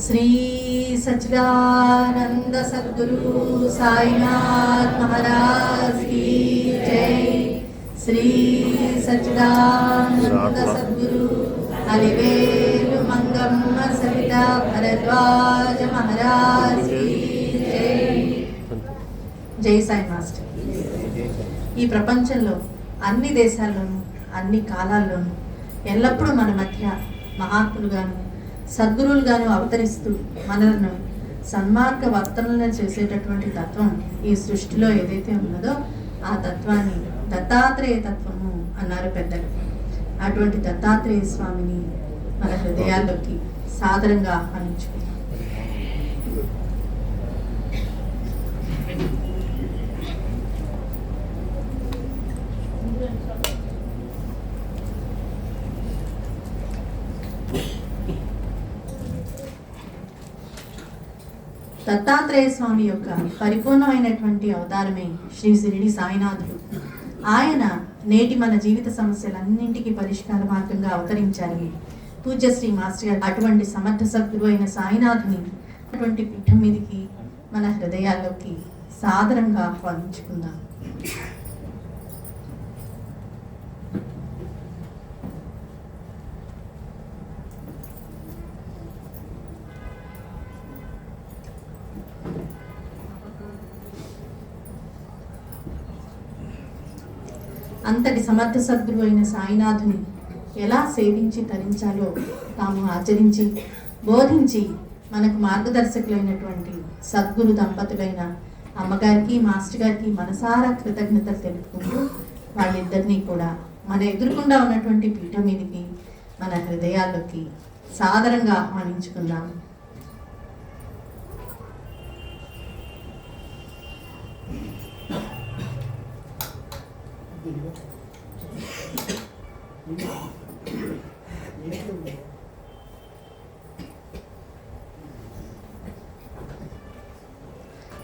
श्री सच्चिदानंद सद्गुरु साईनाथ महाराज की जय। श्री सच्चिदानंद सद्गुरु अलिवेलु मंगम्म सहित भरद्वाज महाराज की जय। जय साई मास्टर। ఈ ప్రపంచంలో అన్ని దేశాల్లోనూ అన్ని కాలాల్లోనూ ఎల్లప్పుడూ మన మధ్య మహాత్ములుగాను సద్గురువులుగాను అవతరిస్తూ మనలను సన్మార్గ వర్తనలను చేసేటటువంటి తత్వం ఈ సృష్టిలో ఏదైతే ఉన్నదో ఆ తత్వాన్ని దత్తాత్రేయ తత్వము అన్నారు పెద్దలు. అటువంటి దత్తాత్రేయ స్వామిని మన హృదయాల్లోకి సాదరంగా ఆహ్వానించుకుందాం. దత్తాత్రేయ స్వామి యొక్క పరిపూర్ణమైనటువంటి అవతారమే శ్రీ షిరిడి సాయినాథుడు. ఆయన నేటి మన జీవిత సమస్యలన్నింటికీ పరిష్కార మార్గంగా అవతరించారని పూజ్య శ్రీ మాస్టర్ గారు అటువంటి సమర్థ సద్గురు అయిన సాయినాథుని అటువంటి పీఠం మీదికి మన హృదయాల్లోకి సాదరంగా ఆహ్వానించుకుందాం. అంతటి సమర్థ సద్గురు అయిన సాయినాథుని ఎలా సేవించి తరించాలో తాము ఆచరించి బోధించి మనకు మార్గదర్శకులైనటువంటి సద్గురు దంపతులైన అమ్మగారికి మాస్టర్ గారికి మనసారా కృతజ్ఞతలు తెలుపుకుంటూ వాళ్ళిద్దరినీ కూడా మన ఎదురుకుండా ఉన్నటువంటి పీఠం మీదకి మన హృదయాల్లోకి సాదరంగా ఆహ్వానించుకుందాం.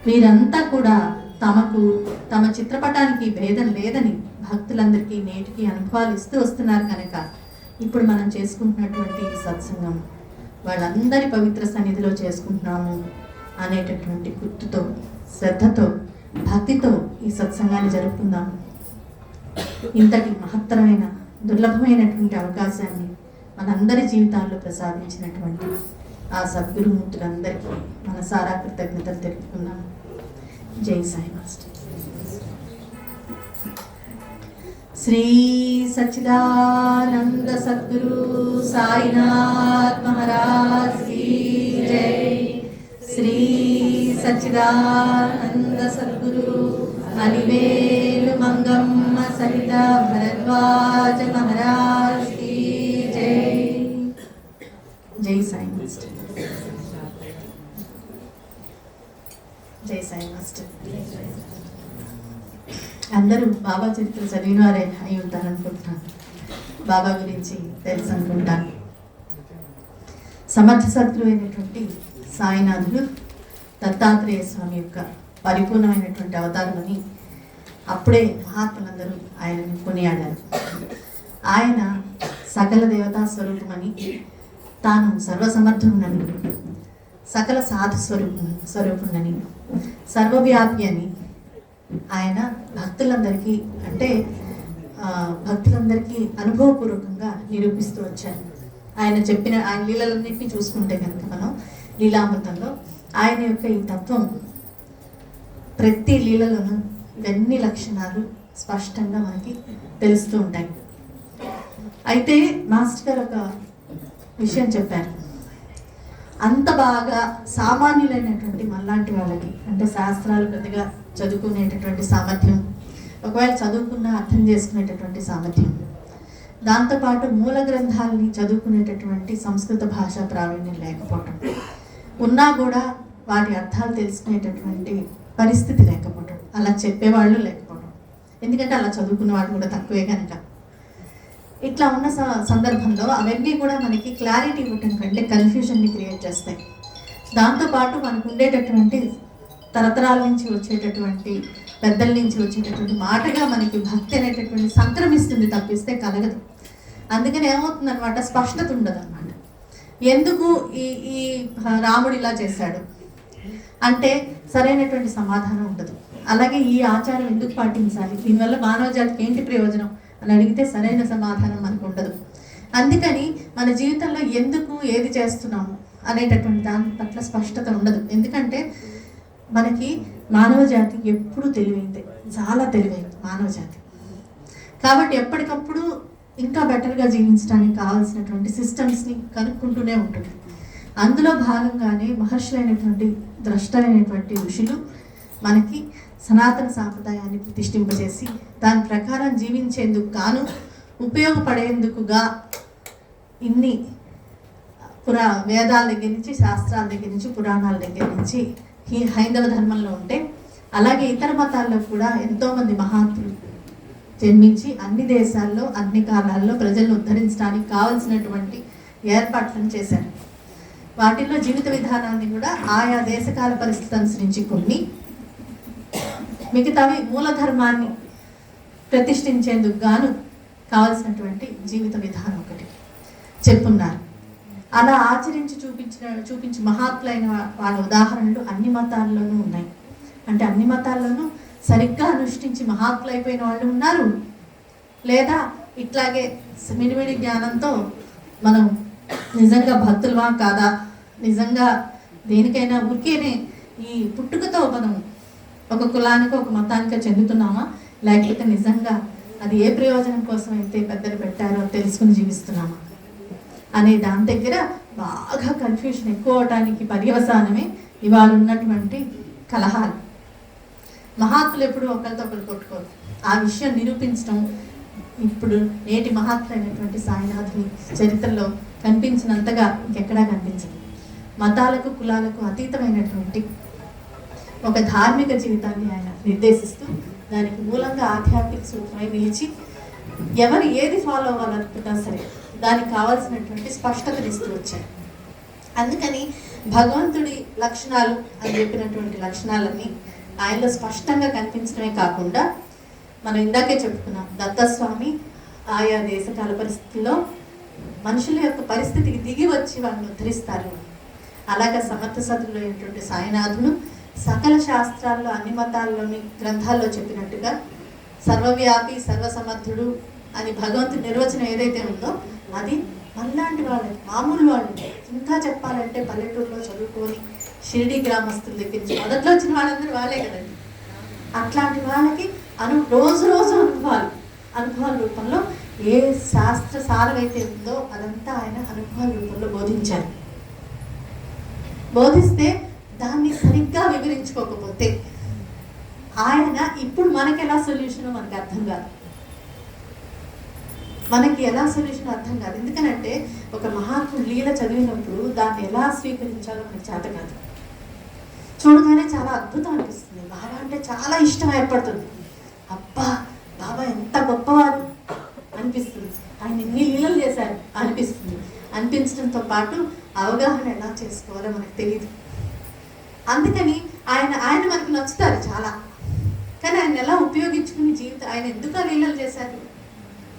వీరంతా కూడా తమ చిత్రపటానికి భేదం లేదని భక్తులందరికీ నేటికి అనుభవాలు ఇస్తూ వస్తున్నారు కనుక ఇప్పుడు మనం చేసుకుంటున్నటువంటి సత్సంగం వాళ్ళందరి పవిత్ర సన్నిధిలో చేసుకుంటున్నాము అనేటటువంటి గుర్తుతో శ్రద్ధతో భక్తితో ఈ సత్సంగాన్ని జరుపుకుందాము. ఇంతటి మహత్తరమైన దుర్లభమైనటువంటి అవకాశాన్ని మనందరి జీవితాల్లో ప్రసాదించినటువంటి ఆ సద్గురుమూర్తులందరికీ మనసారా కృతజ్ఞతలు తెలుపుకుందాం. జై సాయి మాస్టర్. శ్రీ సచ్చిదానంద సద్గురు సాయినాథ్ మహారాజ్ की जय। శ్రీ సచ్చిదానంద సద్గురు అలివేలు మంగమ్మ సహిత భరద్వాజ మహారాజ్ की जय। జై సాయి మాస్టర్. జై సాయి మాస్టర్. అందరూ బాబా చరిత్ర చదివిన వారే అయి ఉంటారనుకుంటున్నాను. బాబా గురించి తెలుసు అనుకుంటాను. సమర్థ సద్గురు అయినటువంటి సాయినాథుడు దత్తాత్రేయ స్వామి యొక్క పరిపూర్ణమైనటువంటి అవతారమని అప్పుడే మహాత్ములందరూ ఆయనను కొనియాడారు. ఆయన సకల దేవతా స్వరూపమని, తాను సర్వసమర్థుడని, సకల సాధు స్వరూపుడని, సర్వవ్యాపి అని ఆయన భక్తులందరికీ భక్తులందరికీ అనుభవపూర్వకంగా నిరూపిస్తూ వచ్చారు. ఆయన లీలలన్నింటినీ చూసుకుంటే కనుక మనం లీలామృతంలో ఆయన యొక్క ఈ తత్వం ప్రతి లీలలోనూ ఇవన్నీ లక్షణాలు స్పష్టంగా మనకి తెలుస్తూ ఉంటాయి. అయితే మాస్టర్ గారు ఒక విషయం చెప్పారు. అంత బాగా సామాన్యులైనటువంటి మనలాంటి వాళ్ళకి అంటే శాస్త్రాలు పెద్దగా చదువుకునేటటువంటి సామర్థ్యం, ఒకవేళ చదువుకున్న అర్థం చేసుకునేటటువంటి సామర్థ్యం, దాంతోపాటు మూల గ్రంథాలని చదువుకునేటటువంటి సంస్కృత భాషా ప్రావీణ్యం లేకపోవటం, ఉన్నా కూడా వాటి అర్థాలు తెలుసుకునేటటువంటి పరిస్థితి లేకపోవటం, అలా చెప్పేవాళ్ళు లేకపోవడం, ఎందుకంటే అలా చదువుకున్న వాళ్ళు కూడా తక్కువే కనుక. ఇట్లా ఉన్న సందర్భంలో అవన్నీ కూడా మనకి క్లారిటీ ఇవ్వటం కంటే కన్ఫ్యూజన్ని క్రియేట్ చేస్తాయి. దాంతోపాటు మనకు ఉండేటటువంటి తరతరాల నుంచి వచ్చేటటువంటి పెద్దల నుంచి వచ్చేటటువంటి మాటగా మనకి భక్తి అనేటటువంటి సంక్రమిస్తుంది తప్పిస్తే కలగదు. అందుకని ఏమవుతుందన్నమాట, స్పష్టత ఉండదు అన్నమాట. ఎందుకు ఈ ఈ రాముడు ఇలా చేశాడు అంటే సరైనటువంటి సమాధానం ఉండదు. అలాగే ఈ ఆచారం ఎందుకు పాటించాలి, దీనివల్ల మానవ జాతికి ఏంటి ప్రయోజనం అని అడిగితే సరైన సమాధానం మనకు ఉండదు. అందుకని మన జీవితంలో ఎందుకు ఏది చేస్తున్నాము అనేటటువంటి దాని పట్ల స్పష్టత ఉండదు. ఎందుకంటే మనకి మానవ జాతి ఎప్పుడు తెలివైంది, చాలా తెలివైంది మానవ జాతి. కాబట్టి ఎప్పటికప్పుడు ఇంకా బెటర్గా జీవించడానికి కావాల్సినటువంటి సిస్టమ్స్ని కనుక్కుంటూనే ఉంటుంది. అందులో భాగంగానే మహర్షులైనటువంటి ద్రష్టలైనటువంటి ఋషులు మనకి సనాతన సాంప్రదాయాన్ని ప్రతిష్ఠింపజేసి దాని ప్రకారం జీవించేందుకు గాను ఉపయోగపడేందుకుగా ఇన్ని వేదాల దగ్గర నుంచి, శాస్త్రాల దగ్గర నుంచి, పురాణాల దగ్గర నుంచి ఈ హైందవ ధర్మంలో ఉంటే, అలాగే ఇతర మతాల్లో కూడా ఎంతోమంది మహాత్ములు జన్మించి అన్ని దేశాల్లో అన్ని కాలాల్లో ప్రజలను ఉద్ధరించడానికి కావలసినటువంటి ఏర్పాట్లను చేశారు. వాటిల్లో జీవిత విధానాన్ని కూడా ఆయా దేశకాల పరిస్థితులు అనుసరించి కొన్ని, మిగతావి మూలధర్మాన్ని ప్రతిష్ఠించేందుకు గాను కావలసినటువంటి జీవిత విధానం ఒకటి చెప్పున్నారు. అలా ఆచరించి చూపించి మహాత్ములైన వాళ్ళ ఉదాహరణలు అన్ని మతాల్లోనూ ఉన్నాయి. అంటే అన్ని మతాల్లోనూ సరిగ్గా అనుష్ఠించి మహాత్ములైపోయిన వాళ్ళు ఉన్నారు, లేదా ఇట్లాగే మిడిమిడి జ్ఞానంతో మనం నిజంగా భక్తులమా కాదా, నిజంగా దేనికైనా ఊరికేనే ఈ పుట్టుకతో మనం ఒక కులానికో ఒక మతానికో చెందుతున్నామా, లేకపోతే నిజంగా అది ఏ ప్రయోజనం కోసం అయితే పెద్దలు పెట్టారో తెలుసుకుని జీవిస్తున్నామా అనే దాని దగ్గర బాగా కన్ఫ్యూషన్ ఎక్కువ అవడానికి పర్యవసానమే ఇవాళ ఉన్నటువంటి కలహాలు. మహాత్ములు ఎప్పుడు ఒకరితో ఒకరు కొట్టుకోరు. ఆ విషయం నిరూపించడం ఇప్పుడు నేటి మహాత్ములైనటువంటి సాయినాథుని చరిత్రలో కనిపించినంతగా ఇంకెక్కడా కనిపించదు. మతాలకు కులాలకు అతీతమైనటువంటి ఒక ధార్మిక జీవితాన్ని ఆయన నిర్దేశిస్తూ దానికి మూలంగా ఆధ్యాత్మిక సూత్రమై నిలిచి ఎవరు ఏది ఫాలో అవ్వాలనుకున్నా సరే దానికి కావాల్సినటువంటి స్పష్టతనిస్తూ వచ్చారు. అందుకని భగవంతుడి లక్షణాలు అని చెప్పినటువంటి లక్షణాలన్నీ ఆయనలో స్పష్టంగా కనిపించడమే కాకుండా, మనం ఇందాకే చెప్పుకున్నాం దత్తస్వామి ఆయా దేశకాల పరిస్థితుల్లో మనుషుల యొక్క పరిస్థితికి దిగి వచ్చి వాళ్ళని ఉద్ధరిస్తారు. అలాగే సమర్థ సతులైనటువంటి సాయినాథుడు సకల శాస్త్రాల్లో అన్ని మతాల్లోని గ్రంథాల్లో చెప్పినట్టుగా సర్వవ్యాపి సర్వసమర్థుడు అని భగవంతుడి నిర్వచనం ఏదైతే ఉందో అది మనలాంటి వాళ్ళకి, మామూలు వాళ్ళు, ఇంకా చెప్పాలంటే పల్లెటూరులో చదువుకొని షిరిడి గ్రామస్తుల దగ్గర నుంచి మొదట్లో వచ్చిన వాళ్ళందరూ వాళ్ళే కదండి. అట్లాంటి వాళ్ళకి రోజు రోజు అనుభవాల రూపంలో ఏ శాస్త్ర సారం అయితే ఉందో అదంతా ఆయన అనుభవాల రూపంలో బోధించారు. బోధిస్తే దాన్ని సరిగ్గా వివరించుకోకపోతే ఆయన ఇప్పుడు మనకి ఎలా సొల్యూషన్ మనకి అర్థం కాదు. మనకి ఎలా సొల్యూషన్ అర్థం కాదు. ఎందుకనంటే ఒక మహాత్ముడు లీల చదివినప్పుడు దాన్ని ఎలా స్వీకరించాలో మనకి చేత కాదు. చూడగానే చాలా అద్భుతం అనిపిస్తుంది. బాబా అంటే చాలా ఇష్టం ఏర్పడుతుంది. అబ్బా బాబా ఎంత గొప్పవారు అనిపిస్తుంది, ఆయన ఎన్ని లీలలు చేశారు అనిపిస్తుంది. అనిపించడంతో పాటు అవగాహన ఎలా చేసుకోవాలో మనకు తెలియదు. అందుకని ఆయన మనకు నచ్చుతారు చాలా, కానీ ఆయన ఎలా ఉపయోగించుకుని జీవితం, ఆయన ఎందుకు ఆ లీలలు చేశారు,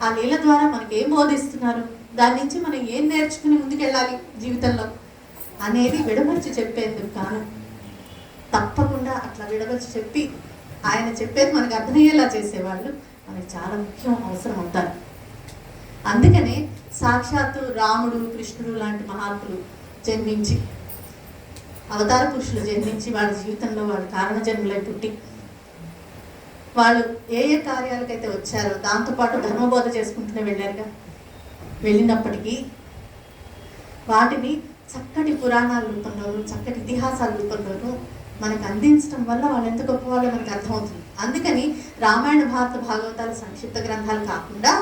ఆ లీల ద్వారా మనకి ఏం బోధిస్తున్నారు, దాని నుంచి మనం ఏం నేర్చుకుని ముందుకెళ్ళాలి జీవితంలో అనేది విడమర్చి చెప్పేందుకు కాను. తప్పకుండా అట్లా విడమర్చి చెప్పి ఆయన చెప్పేది మనకు అర్థమయ్యేలా చేసేవాళ్ళు మనకి చాలా ముఖ్యం, అవసరం అవుతారు. అందుకనే సాక్షాత్తు రాముడు, కృష్ణుడు లాంటి మహాత్ములు జన్మించి, అవతార పురుషులు జన్మించి వాళ్ళ జీవితంలో వాళ్ళు కారణ జన్మలై పుట్టి వాళ్ళు ఏ ఏ కార్యాలకైతే వచ్చారో దాంతోపాటు ధర్మబోధ చేసుకుంటూనే వెళ్ళారుగా. వెళ్ళినప్పటికీ వాటిని చక్కటి పురాణాల రూపంలోనూ చక్కటి ఇతిహాసాల రూపంలోనూ మనకు అందించడం వల్ల వాళ్ళు ఎంత గొప్పవాళ్ళో మనకు అర్థమవుతుంది. అందుకని రామాయణ, భారత, భాగవతాలు సంక్షిప్త గ్రంథాలు కాకుండా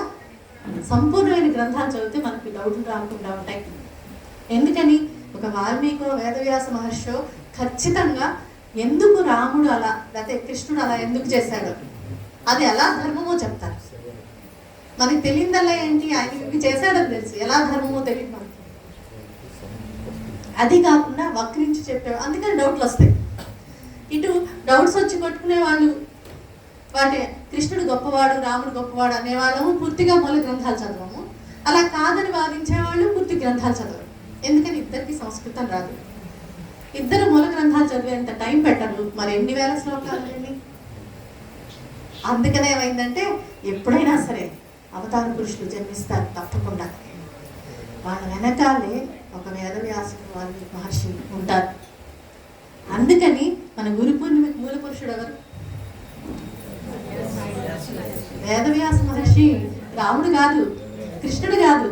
సంపూర్ణమైన గ్రంథాలు చదివితే మనకి డౌట్లు రాకుండా ఉంటాయి. ఎందుకని ఒక వాల్మీకో వేదవ్యాస మహర్షో ఖచ్చితంగా ఎందుకు రాముడు అలా లేకపోతే కృష్ణుడు అలా ఎందుకు చేశాడు, అది ఎలా ధర్మమో చెప్తారు. మనకి తెలియదల్లా ఏంటి, ఆయన ఇవి చేశాడని తెలుసు, ఎలా ధర్మమో తెలియదు మనకి. అది కాకుండా వక్రించి చెప్పే, అందుకని డౌట్లు వస్తాయి. ఇటు డౌట్స్ వచ్చి కొట్టుకునే వాళ్ళు వాటి కృష్ణుడు గొప్పవాడు, రాముడు గొప్పవాడు అనేవాళ్ళము పూర్తిగా మూల గ్రంథాలు చదవము. అలా కాదని వాదించేవాళ్ళు పూర్తి గ్రంథాలు చదవరు. ఎందుకని ఇద్దరికి సంస్కృతం రాదు. ఇద్దరు మూల గ్రంథాలు చదివేంత టైం పెట్టరు, మరి ఎన్ని వేల శ్లోకాలు అండి. అందుకనే ఏమైందంటే ఎప్పుడైనా సరే అవతార పురుషులు జన్మిస్తారు తప్పకుండా, వాళ్ళ వెనకాలే ఒక వేదవ్యాసుడు వారి మహర్షి ఉంటారు. అందుకని మన గురు పూర్ణిమకి మూల పురుషుడు ఎవరు? వేదవ్యాస మహర్షి. రాముడు కాదు, కృష్ణుడు కాదు.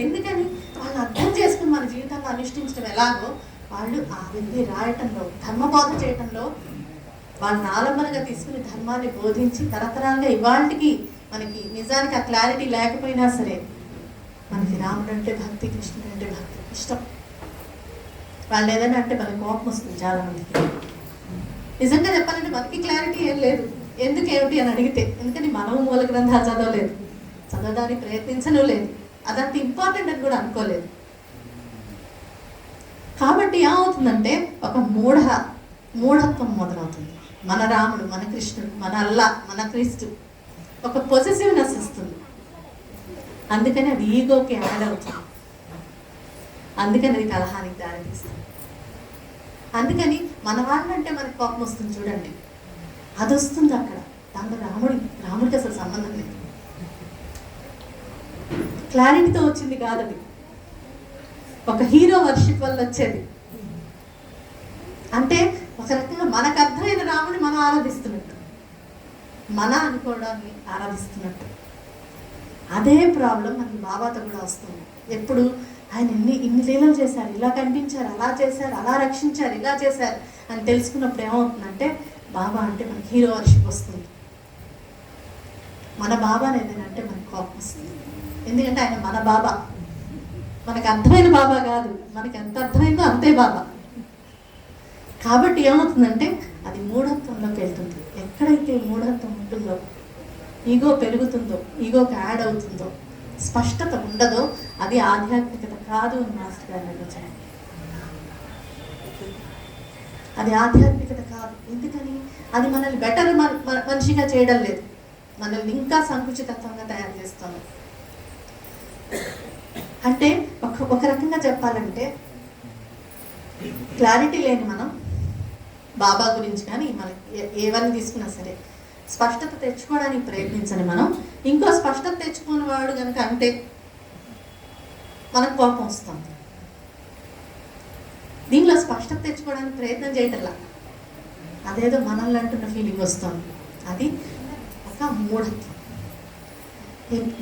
ఎందుకని వాళ్ళు అర్థం చేసుకుని మన జీవితంలో అనుష్ఠించడం ఎలాగో వాళ్ళు ఆ విధి రాయటంలో, ధర్మబోధ చేయటంలో వాళ్ళని ఆలంబనగా తీసుకుని ధర్మాన్ని బోధించి తరతరాలుగా ఇవాళకి మనకి నిజానికి ఆ క్లారిటీ లేకపోయినా సరే మనకి రాముడు అంటే భక్తి, కృష్ణుడు అంటే భక్తి ఇష్టం. వాళ్ళు ఏదైనా అంటే మనకి కోపం వస్తుంది చాలా మందికి. నిజంగా చెప్పాలంటే మనకి క్లారిటీ ఏం లేదు ఎందుకు ఏమిటి అని అడిగితే, ఎందుకని మనము మూల గ్రంథాలు చదవలేదు, చదవడానికి ప్రయత్నించను లేదు, అదంత ఇంపార్టెంట్ అని కూడా అనుకోలేదు. కాబట్టి ఏమవుతుందంటే ఒక మూఢత్వం మొదలవుతుంది. మన రాముడు, మన కృష్ణుడు, మన అల్లా, మన క్రీస్తు ఒక పొసెసివ్నెస్ ఇస్తుంది. అందుకని అది ఈగోకి యాడ్ అవుతుంది. అందుకని అది కలహానికి దారితీస్తుంది. అందుకని మన వాళ్ళంటే మనకి కోపం వస్తుంది చూడండి, అది వస్తుంది అక్కడ. దాంట్లో రాముడికి అసలు సంబంధం లేదు. క్లారిటీతో వచ్చింది కాదది, ఒక హీరో వర్షిప్ వల్ల వచ్చేది. అంటే ఒక రకంగా మనకు అర్థమైన రాముని మనం ఆరాధిస్తున్నట్టు, మన అనుకోవడాన్ని ఆరాధిస్తున్నట్టు. అదే ప్రాబ్లం మనకి బాబాతో కూడా వస్తుంది. ఎప్పుడు ఆయన ఇన్ని లీలలు చేశారు, ఇలా కనిపించారు, అలా చేశారు, అలా రక్షించారు, ఇలా చేశారు అని తెలుసుకున్నప్పుడు ఏమవుతుందంటే బాబా అంటే మనకి హీరో వర్షిప్ వస్తుంది. మన బాబా ఏదైనా అంటే మనకి కోపం వస్తుంది. ఎందుకంటే ఆయన మన బాబా, మనకు అర్థమైన బాబా కాదు, మనకి ఎంత అర్థమైందో అంతే బాబా. కాబట్టి ఏమవుతుందంటే అది మూఢత్వంలోకి వెళ్తుంది. ఎక్కడైతే మూఢత్వం ఉంటుందో, ఈగో పెరుగుతుందో, ఈగోకి యాడ్ అవుతుందో, స్పష్టత ఉండదో అది ఆధ్యాత్మికత కాదు అని మాస్టర్ గారు నిర్వచనం. అది ఆధ్యాత్మికత కాదు. ఎందుకని అది మనల్ని బెటర్ మనిషిగా చేయడం లేదు, మనల్ని ఇంకా సంకుచితత్వంగా తయారు చేస్తుంది. అంటే ఒక రకంగా చెప్పాలంటే క్లారిటీ లేని మనం బాబా గురించి కానీ మనకి ఏవన్నీ తీసుకున్నా సరే స్పష్టత తెచ్చుకోవడానికి ప్రయత్నించని మనం ఇంకో స్పష్టత తెచ్చుకున్న వాడు కనుక అంటే మనకు కోపం వస్తుంది. దీనిలో స్పష్టత తెచ్చుకోవడానికి ప్రయత్నం చేయటంలా అదేదో మనల్ని అంటున్న ఫీలింగ్ వస్తుంది. అది ఒక మూఢత్వం.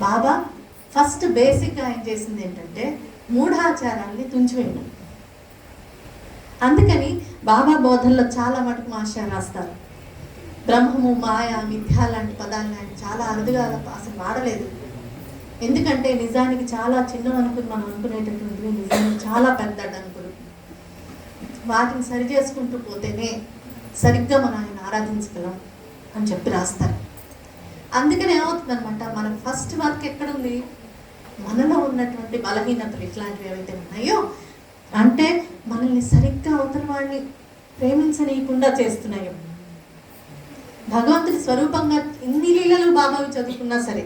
బాబా ఫస్ట్ బేసిక్గా ఆయన చేసింది ఏంటంటే మూఢాచారాల్ని తుంచివేయడం. అందుకని బాబా బోధనలో చాలా మటుకు మాస్టర్ రాస్తారు. బ్రహ్మము, మాయ, మిథ్య లాంటి పదాలు ఆయన చాలా అరుదుగా అసలు వాడలేదు. ఎందుకంటే నిజానికి చాలా చిన్నవి అనుకుని మనం అనుకునేటటువంటివి నిజానికి చాలా పెద్ద అడ్డంకులు. వాటిని సరి చేసుకుంటూ పోతేనే సరిగ్గా మనం ఆయన ఆరాధించగలం అని చెప్పి రాస్తారు. అందుకని ఏమవుతుందనమాట, మన ఫస్ట్ వర్క్ ఎక్కడుంది, మనలో ఉన్నటువంటి బలహీనతలు ఇట్లాంటివి ఏవైతే ఉన్నాయో అంటే మనల్ని సరిగ్గా అవతల వాడిని ప్రేమించనీయకుండా చేస్తున్నాయో. భగవంతుడి స్వరూపంగా ఇన్ని లీలలు బాబావి చదువుకున్నా సరే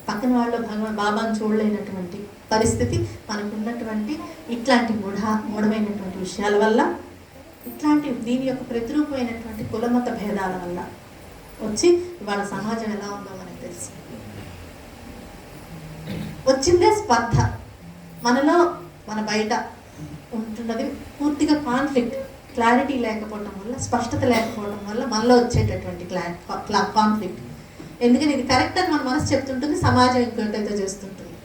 పక్కన వాళ్ళు బాబాను చూడలేనటువంటి పరిస్థితి మనకున్నటువంటి ఇట్లాంటి మూఢమైనటువంటి విషయాల వల్ల, ఇట్లాంటి దీని యొక్క ప్రతిరూపమైనటువంటి కులమత భేదాల వల్ల వచ్చి ఇవాళ సమాజం ఎలా ఉందో మనకు తెలుసు. వచ్చిందే స్పర్ధ, మనలో మన బయట ఉంటున్నది పూర్తిగా కాన్ఫ్లిక్ట్. క్లారిటీ లేకపోవడం వల్ల, స్పష్టత లేకపోవడం వల్ల మనలో వచ్చేటటువంటి కాన్ఫ్లిక్ట్. ఎందుకని ఇది కరెక్ట్ అని మన మనసు చెప్తుంటుంది, సమాజం ఇంకోటైతే చేస్తుంటుంది.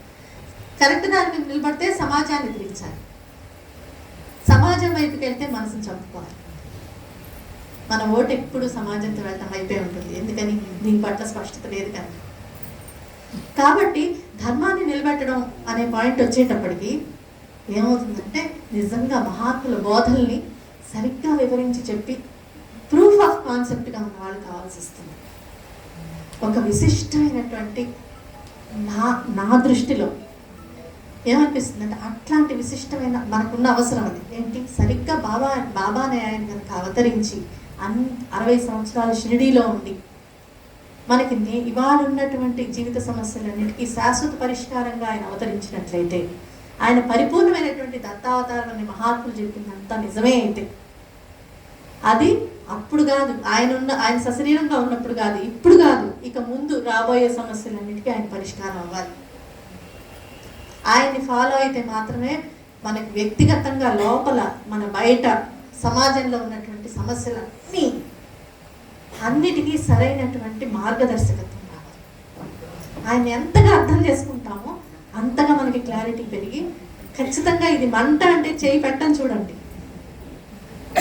కరెక్ట్ దాని మీద నిలబడితే సమాజాన్ని ఎదిరించాలి, సమాజం వైపుకి వెళ్తే మనసుని చంపుకోవాలి. మన ఓటు ఎప్పుడు సమాజంతో వెళ్ళటం అయిపోయి ఉంటుంది. ఎందుకని దీని పట్ల స్పష్టత లేదు కనుక. కాబట్టి ధర్మాన్ని నిలబెట్టడం అనే పాయింట్ వచ్చేటప్పటికి ఏమవుతుందంటే నిజంగా మహాత్ముల బోధల్ని సరిగ్గా వివరించి చెప్పి ప్రూఫ్ ఆఫ్ కాన్సెప్ట్గా ఉన్న వాళ్ళు కావాల్సి వస్తుంది. ఒక విశిష్టమైనటువంటి నా దృష్టిలో ఏమనిపిస్తుంది అంటే అట్లాంటి విశిష్టమైన మనకున్న అవసరం అది ఏంటి, సరిగ్గా బాబానే ఆయన కనుక అవతరించి 60 సంవత్సరాలు షిరిడీలో ఉండి మనకి ఇవాళ ఉన్నటువంటి జీవిత సమస్యలన్నిటికీ శాశ్వత పరిష్కారంగా ఆయన అవతరించినట్లయితే ఆయన పరిపూర్ణమైనటువంటి దత్తావతారం అనే మహాత్ములు చెప్పిందంతా నిజమే అయితే అది అప్పుడు కాదు, ఆయన సశరీరంగా ఉన్నప్పుడు కాదు, ఇప్పుడు కాదు, ఇక ముందు రాబోయే సమస్యలన్నిటికీ ఆయన పరిష్కారం అవ్వాలి. ఆయన్ని ఫాలో అయితే మాత్రమే మనకి వ్యక్తిగతంగా లోపల మన బయట సమాజంలో ఉన్నటువంటి అన్నిటికీ సరైనటువంటి మార్గదర్శకత్వం రావాలి. ఆయన ఎంతగా అర్థం చేసుకుంటామో అంతగా మనకి క్లారిటీ పెరిగి ఖచ్చితంగా ఇది మంట అంటే చేయి పెట్టని చూడండి,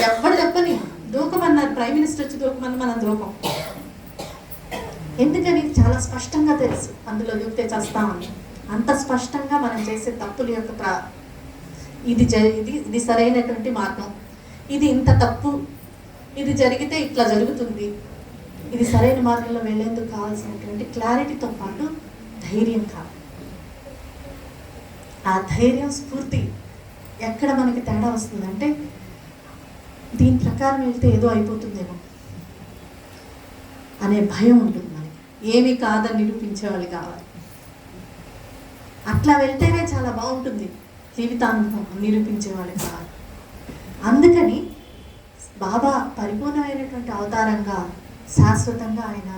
ఎవరు చెప్పని దూకమన్నారు, ప్రైమ్ మినిస్టర్ వచ్చి దూకమని మనం దూకం. ఎందుకని చాలా స్పష్టంగా తెలుసు అందులో దూకితే చేస్తామని. అంత స్పష్టంగా మనం చేసే తప్పుల యొక్క ఇది సరైనటువంటి మార్గం, ఇది ఇంత తప్పు, ఇది జరిగితే ఇట్లా జరుగుతుంది, ఇది సరైన మార్గంలో వెళ్ళేందుకు కావాల్సినటువంటి క్లారిటీతో పాటు ధైర్యం కావాలి. ఆ ధైర్యం స్ఫూర్తి ఎక్కడ మనకి తేడా వస్తుందంటే దీని ప్రకారం వెళ్తే ఏదో అయిపోతుందేమో అనే భయం ఉంటుంది మనకి. ఏమీ కాదని నిరూపించేవాళ్ళు కావాలి. అట్లా వెళ్తేనే చాలా బాగుంటుంది జీవితానుభవం, నిరూపించేవాళ్ళు కావాలి. అందుకని బాబా పరిపూర్ణమైనటువంటి అవతారంగా శాశ్వతంగా ఆయన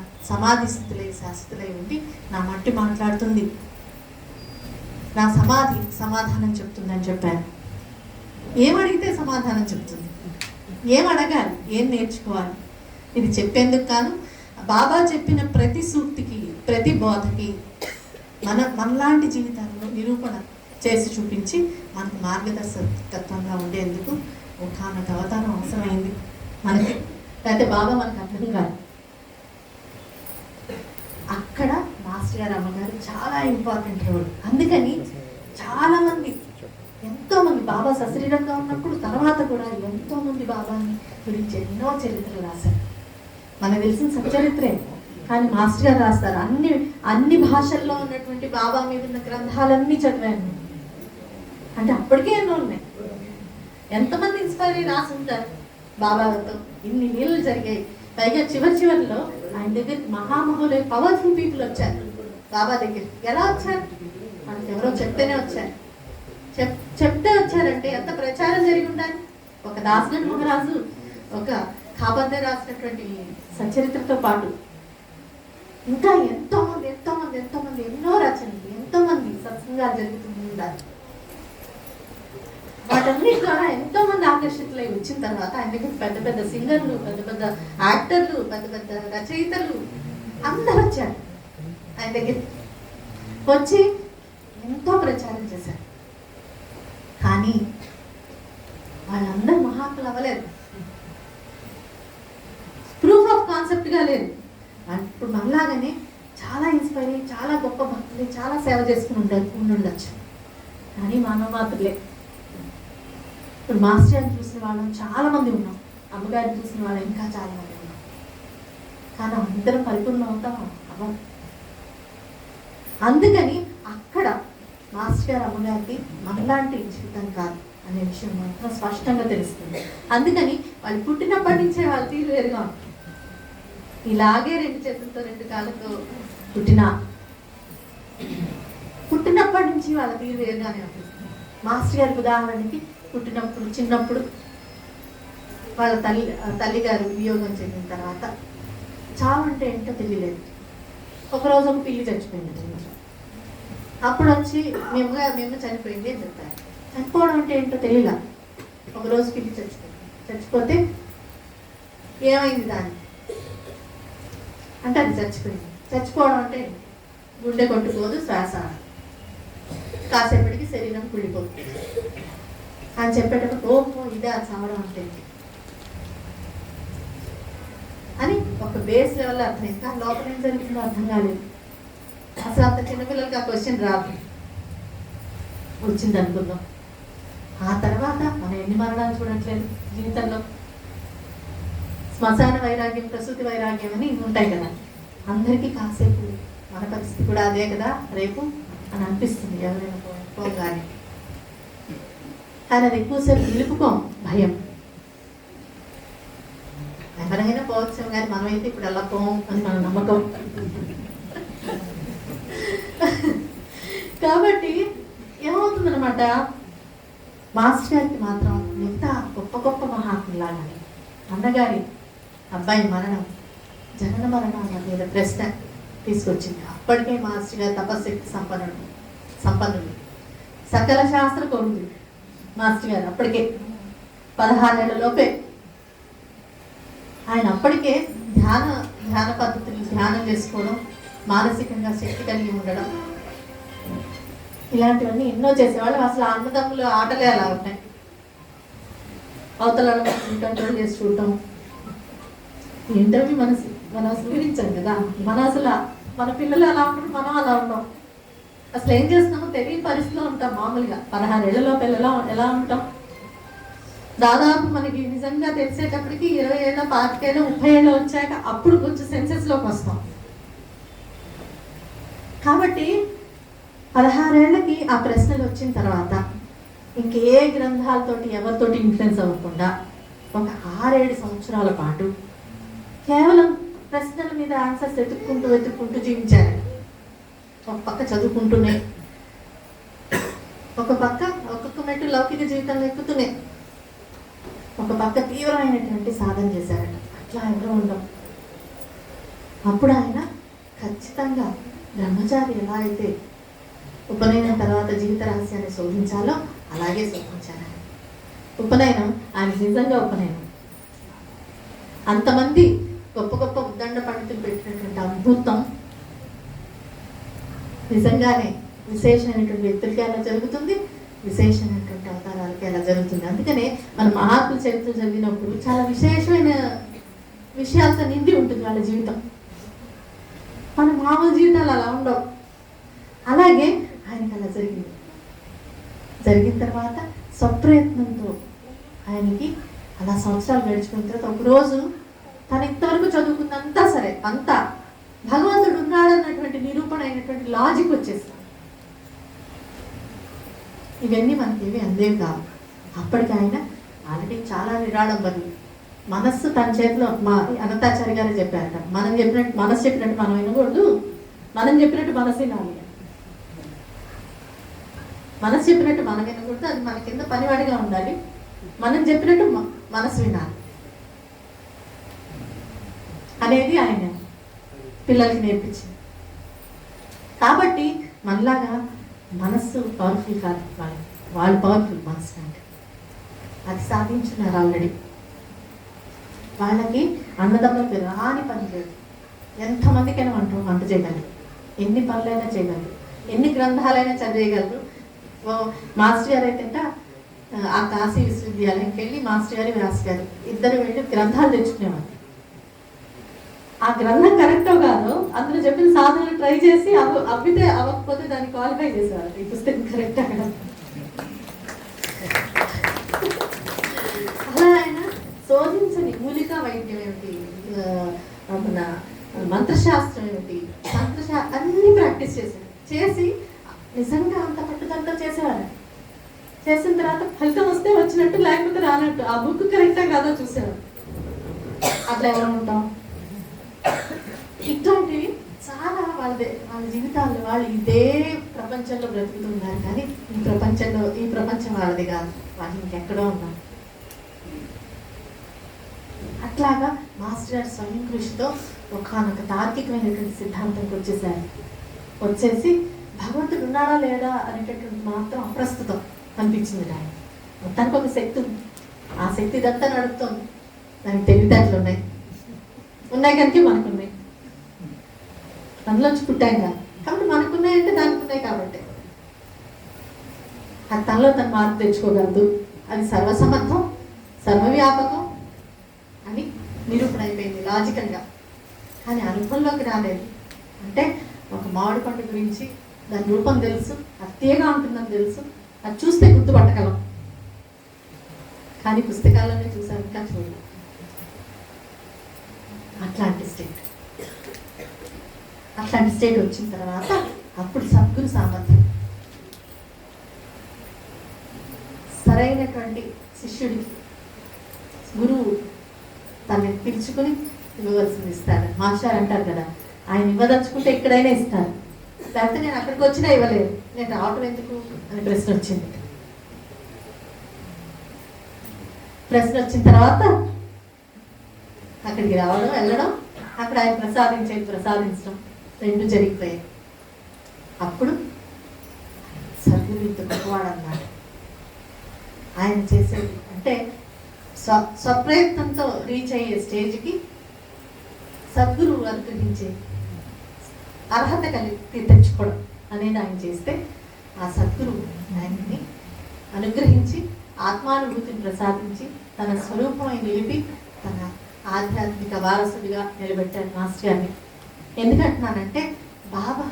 శాశ్వతులై ఉండి నా మట్టి మాట్లాడుతుంది, నా సమాధి సమాధానం చెప్తుందని చెప్పాను. ఏమడిగితే సమాధానం చెప్తుంది, ఏం అడగాలి, ఏం నేర్చుకోవాలి, ఇది చెప్పేందుకు కాను బాబా చెప్పిన ప్రతి సూక్తికి ప్రతి బోధకి మనలాంటి జీవితాల్లో నిరూపణ చేసి చూపించి మనకు మార్గదర్శకత్వంగా ఉండేందుకు ఒకనొక అవతారం అవసరమైంది మనకి. లేకపోతే బాబా మనకు అర్థం కాదు. అక్కడ మాస్టర్ గారు అమ్మగారు చాలా ఇంపార్టెంట్ రోల్. అందుకని చాలామంది ఎంతోమంది బాబా సశరీరంగా ఉన్నప్పుడు తర్వాత కూడా ఎంతోమంది బాబాని గురించి ఎన్నో చరిత్రలు రాశారు. మనకు తెలిసిన సచరిత్రే, కానీ మాస్టర్ గారు రాస్తారు. అన్ని భాషల్లో ఉన్నటువంటి బాబా మీద ఉన్న గ్రంథాలన్నీ చదివాను. అంటే అప్పటికే ఎన్నో ఉన్నాయి. ఎంతమంది ఇన్స్పైర్ అయ్యి రాసి ఉంటారు బాబాతో. ఇన్ని నీళ్ళు జరిగాయి. పైగా చివరిలో ఆయన దగ్గర మహామహులే పవర్ఫుల్ పీపుల్ వచ్చారు బాబా దగ్గర. ఎలా వచ్చారు? మనకి ఎవరో చెప్తేనే వచ్చారు. చెప్తే వచ్చారంటే ఎంత ప్రచారం జరిగి ఉండాలి. ఒక దాసగణ్ మహారాజు ఒక కాబద్దే రాసినటువంటి సచరిత్రతో పాటు ఇంకా ఎంతో మంది ఎన్నో రచనలు, ఎంతో మంది సత్సంగాలు జరుగుతూ ఉండాలి. వాటన్నిటి ద్వారా ఎంతో మంది ఆకర్షితులై వచ్చిన తర్వాత ఆయన దగ్గర పెద్ద పెద్ద సింగర్లు, పెద్ద పెద్ద యాక్టర్లు, పెద్ద పెద్ద రచయితలు అందరూ వచ్చారు. ఆయన దగ్గర వచ్చి ఎంతో ప్రచారం చేశారు. కానీ వాళ్ళందరూ మహాత్ములు అవ్వలేదు. ప్రూఫ్ ఆఫ్ కాన్సెప్ట్గా లేదు. ఇప్పుడు మనలాగానే చాలా ఇన్స్పైర్ అయ్యి చాలా గొప్ప భక్తులు చాలా సేవ చేసుకుని ఉండొచ్చు. కానీ మానవ మాత్రలే. ఇప్పుడు మాస్టర్ గారిని చూసిన వాళ్ళం చాలా మంది ఉన్నాం, అమ్మగారిని చూసిన వాళ్ళు ఇంకా చాలా మంది ఉన్నాం. కానీ అందరం పరిపూర్ణం అవుతాం అవ్వం. అందుకని అక్కడ మాస్టర్ గారు అమ్మగారికి మనలాంటి జీవితం కాదు అనే విషయం మాత్రం స్పష్టంగా తెలుస్తుంది. అందుకని వాళ్ళు పుట్టినప్పటి నుంచే వాళ్ళ తీరు వేరుగా ఉంటుంది. ఇలాగే 2 చేతులతో 2 కాళ్ళతో పుట్టినప్పటి నుంచి వాళ్ళ తీరు వేరుగానే ఉంటుంది. మాస్టర్ గారికి ఉదాహరణకి చిన్నప్పుడు వాళ్ళ తల్లిగారు వియోగం చెందిన తర్వాత చావు అంటే ఏంటో తెలియలేదు. ఒకరోజు ఒక పిల్లి చచ్చిపోయింది. అప్పుడు వచ్చి మేము చనిపోయింది అని చెప్పారు. చనిపోవడం అంటే ఏంటో తెలియలా. ఒకరోజు పిల్లి చచ్చిపోతే ఏమైంది దాన్ని అంటే అది చచ్చిపోయింది. చచ్చిపోవడం అంటే గుండె కొట్టుకోదు, శ్వాస కాసేపటికి శరీరం కుళ్ళిపోతుంది అని చెప్పేటప్పుడు ఓహో ఇదే అది చావడం అంటే అని ఒక బేస్ లెవెల్లో అర్థమైంది. కానీ లోపల ఏం జరుగుతుందో అర్థం కాలేదు. అసలు అంత చిన్నపిల్లలకి ఆ క్వశ్చన్ రాదు. వచ్చింది అనుకుందాం. ఆ తర్వాత మనం ఎన్ని మరణాలు చూడట్లేదు జీవితంలో. శ్మశాన వైరాగ్యం, ప్రసూతి వైరాగ్యం అని ఉంటాయి కదా. అందరికీ కాసేపు మన పరిస్థితి కూడా అదే కదా రేపు అని అనిపిస్తుంది ఎవరైనా పోగానే. కానీ అది ఎక్కువసేపు నిలుపుకోం, భయం. ఎవరైనా పోవచ్చు కానీ మనమైతే ఇప్పుడు అలా పోం అని మన నమ్మకం. కాబట్టి ఏమవుతుందన్నమాట, అనమాట, మాస్టర్ గారికి మాత్రం మిగతా గొప్ప గొప్ప మహాత్ములాగానే అన్నగారి అబ్బాయి మరణం, జనన మరణాల మీద ప్రశ్న తీసుకొచ్చింది. అప్పటికే మాస్టర్ గారు తపశక్తి సంపన్నుడు, సకల శాస్త్ర కోవిదుడు మాస్టర్ గారు. అప్పటికే 16 ఏళ్ల లోపే ఆయన అప్పటికే ధ్యాన పద్ధతులు, ధ్యానం చేసుకోవడం, మానసికంగా శక్తి కలిగి ఉండడం, ఇలాంటివన్నీ ఎన్నో చేసేవాళ్ళు. అసలు అన్నదమ్ముల ఆటలే అలా ఉన్నాయి. అవతల కంట్రోల్ చేసి చూడటం ఏంటవి మనం అసలు ఊహించాం కదా. మన పిల్లలు అలా ఉంటారు, మనం అలా ఉంటాం. అసలు ఏం చేస్తున్నామో తెలియని పరిస్థితిలో ఉంటాం. మామూలుగా 16 ఏళ్లలో పిల్లలు ఎలా ఉంటాం. దాదాపు మనకి నిజంగా తెలిసేటప్పటికి 20 ఏళ్ళ, 25 ఏళ్ళ, 30 ఏళ్ళు వచ్చాక అప్పుడు కొంచెం సెన్సెస్లోకి వస్తాం. కాబట్టి 16 ఏళ్ళకి ఆ ప్రశ్నలు వచ్చిన తర్వాత ఇంకే గ్రంథాలతోటి ఎవరితోటి ఇన్ఫ్లుయెన్స్ అవ్వకుండా ఒక 6-7 సంవత్సరాల పాటు కేవలం ప్రశ్నల మీద ఆన్సర్స్ వెతుక్కుంటూ జీవించారు. ఒక పక్క చదువుకుంటూనే, ఒక పక్క ఒక్కొక్క మెట్టు లౌకిక జీవితంలో ఎక్కుతూనే, ఒక పక్క తీవ్రమైనటువంటి సాధన చేశారట. అట్లా ఎవరో ఉండవు. అప్పుడు ఆయన ఖచ్చితంగా బ్రహ్మచారి ఎలా అయితే ఉపనయనం తర్వాత జీవిత రహస్యాన్ని శోధించాలో అలాగే శోధించారు. ఉపనయనం ఆయన నిజంగా ఉపనయనం అంతమంది గొప్ప గొప్ప ఉద్దండ పండితులు పెట్టినటువంటి అద్భుతం నిజంగానే విశేషమైనటువంటి వ్యక్తులకి అలా జరుగుతుంది, విశేషమైనటువంటి అవతారాలకి అలా జరుగుతుంది. అందుకనే మన మహాత్ముల చరిత్ర చదివినప్పుడు చాలా విశేషమైన విషయాలతో నిండి ఉంటుంది వాళ్ళ జీవితం. మన మామూలు జీవితాలు అలా ఉండవు. అలాగే ఆయనకి అలా జరిగిన తర్వాత స్వప్రయత్నంతో ఆయనకి అలా సంవత్సరాలు గడిచుకున్న తర్వాత ఒకరోజు తను ఇంతవరకు చదువుకుందంతా సరే, అంతా భగవంతుడు ఉన్నాడన్నటువంటి నిరూపణ అయినటువంటి లాజిక్ వచ్చేస్తాం. ఇవన్నీ మనకేవి అందేవి కావు. అప్పటికి ఆయన ఆల్రెడీ చాలా నిరాడంబరులు. మనస్సు తన చేతిలో, మా అనంతాచార్య గారే చెప్పారట, మనసు చెప్పినట్టు మనం వినకూడదు, మనం చెప్పినట్టు మనసు వినాలి. మనసు చెప్పినట్టు మనం వినకూడదు, అది మన కింద పనివాడిగా ఉండాలి. మనం చెప్పినట్టు మనసు వినాలి అనేది ఆయన పిల్లలకి నేర్పించింది. కాబట్టి మనలాగా మనస్సు పవర్ఫుల్ కాదు, వాళ్ళు పవర్ఫుల్ మనసు అంటే అది సాధించున్నారు ఆల్రెడీ. వాళ్ళకి అన్నదమ్ములకి రాని పని లేదు. ఎంతమందికైనా వంట చేయగలరు, ఎన్ని పనులైనా చేయగలరు, ఎన్ని గ్రంథాలైనా చదివేయగలరు. మాస్టర్ గారు అయితే ఆ కాశీ విశ్వవిద్యాలయంకి వెళ్ళి మాస్టర్ గారు, వ్యాస్ గారు ఇద్దరు వెళ్ళి గ్రంథాలు తెచ్చుకునేవారు. ఆ గ్రంథం కరెక్టో కాదు, అందులో చెప్పిన సాధనలు ట్రై చేసి అవ్వితే అవ్వకపోతే దాన్ని క్వాలిఫై చేసేవారు. ఈ పుస్తకం కరెక్ట్ అక్కడ. అలా ఆయన శోధించని మూలికా వైద్యం ఏమిటి, మన మంత్రశాస్త్రం ఏమిటి, అన్ని ప్రాక్టీస్ చేసి నిజంగా అంత పట్టుదలతో చేసేవారు. చేసిన తర్వాత ఫలితం వస్తే వచ్చినట్టు, లేకపోతే రానట్టు. ఆ బుక్ కరెక్టా కాదో చూసేవారు. అట్లా ఎలా ఉంటాం. ఇట్లాంటివి చాలా వాళ్ళ జీవితాల్లో వాళ్ళు ఇదే ప్రపంచంలో బ్రతుకుతున్నారు. కానీ ఈ ప్రపంచం వాళ్ళది కాదు, వాళ్ళు ఇంకెక్కడో ఉన్నారు. అట్లాగా మాస్టర్ గారు స్వయం కృషితో ఒకనొక తార్కికమైనటువంటి సిద్ధాంతంకి వచ్చేసి భగవంతుడు ఉన్నాడా లేడా అనేటటువంటి మాత్రం అప్రస్తుతం అనిపించింది. ఆయన మొత్తానికి ఒక శక్తి ఉంది, ఆ శక్తి ఇదంతా నడుపుతుంది. దానికి తెలివితేటలు ఉన్నాయి కనుక మనకున్నాయి. అందులోంచి పుట్టాం కాదు కాబట్టి మనకున్నాయంటే దానికి ఉన్నాయి కాబట్టి అది తనలో తను మార్పు తెచ్చుకోగలదు. అది సర్వసమర్థం, సర్వవ్యాపకం అని నిరూపణ అయిపోయింది లాజికల్గా. కానీ అనుభవంలోకి రాలేదు. అంటే ఒక మామిడి పండు గురించి దాని రూపం తెలుసు, అత్యగా ఉంటుందని తెలుసు, అది చూస్తే గుర్తుపట్టగలం. కానీ పుస్తకాల్లోనే చూసాను, ఇంకా చూడలేదు. అట్లాంటి స్టేట్ వచ్చిన తర్వాత అప్పుడు సద్గురు సామర్థ్యం, సరైనటువంటి శిష్యుడికి గురువు తనని పిలుచుకుని ఇవ్వవలసింది ఇస్తారు. మాస్టర్ అంటారు కదా, ఆయన ఇవ్వదలుచుకుంటే ఎక్కడైనా ఇస్తారు. లేకపోతే నేను అక్కడికి వచ్చినా ఇవ్వలేదు, నేను రావటం ఎందుకు అని ప్రశ్న వచ్చింది. ప్రశ్న వచ్చిన తర్వాత అక్కడికి రావడం, వెళ్ళడం, అక్కడ ఆయన ప్రసాదించడం రెండు జరిగిపోయాయి. అప్పుడు సద్గురు ఇంత గొప్పవాడు అన్నాడు. ఆయన చేసేది అంటే స్వప్రయత్నంతో రీచ్ అయ్యే స్టేజ్కి సద్గురువు అనుగ్రహించే అర్హత కలిగి తెచ్చుకోవడం అనేది ఆయన చేస్తే, ఆ సద్గురువు ఆయన్ని అనుగ్రహించి ఆత్మానుభూతిని ప్రసాదించి తన స్వరూపమై నిలిపి తన ఆధ్యాత్మిక వారసుడిగా నిలబెట్టారు మాస్టర్ గారిని. ఎందుకంటున్నానంటే బాబా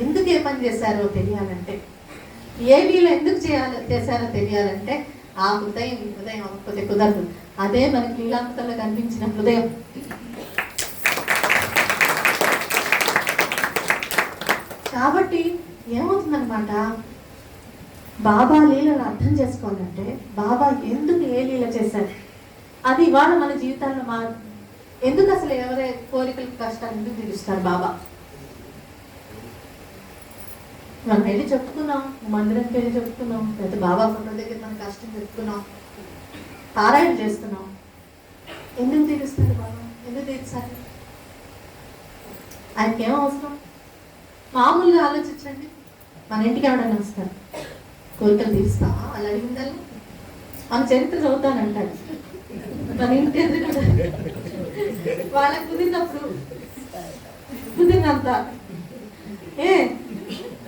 ఎందుకు ఏ పని చేశారో తెలియాలంటే, ఏ వీళ్ళు ఎందుకు చేశారో తెలియాలంటే ఆ హృదయం ఈ హృదయం అవ్వకపోతే కుదరదు. అదే మనకి లీలామృతంలో కనిపించిన హృదయం. కాబట్టి ఏమవుతుందనమాట, బాబా లీలను అర్థం చేసుకోవాలంటే బాబా ఎందుకు ఏ లీల చేశారు అది ఇవాళ మన జీవితాల్లో ఎందుకు అసలు ఎవరే కోరికలు కష్టాలు ఎందుకు తీరుస్తారు బాబా. మనం వెళ్ళి చెప్పుకున్నాం, మందిరంకి వెళ్ళి చెప్పుకున్నాం, లేదా బాబా ఫోటో దగ్గర మన కష్టం చెప్పుకున్నాం, పారాయణ చేస్తున్నాం. ఎందుకు తీరుస్తారు బాబా? ఎందుకు తీర్చాలి? ఆయనకి ఏం అవసరం? మామూలుగా ఆలోచించండి, మన ఇంటికి ఎవడన్నా వస్తారు, కోరికలు తీరుస్తావా వాళ్ళు అడిగిందని? మన చరిత్ర చదువుతానంటాడు. మన ఇంటి ఎదురు వాళ్ళకి కుదిరినప్పుడు కుదిరినంత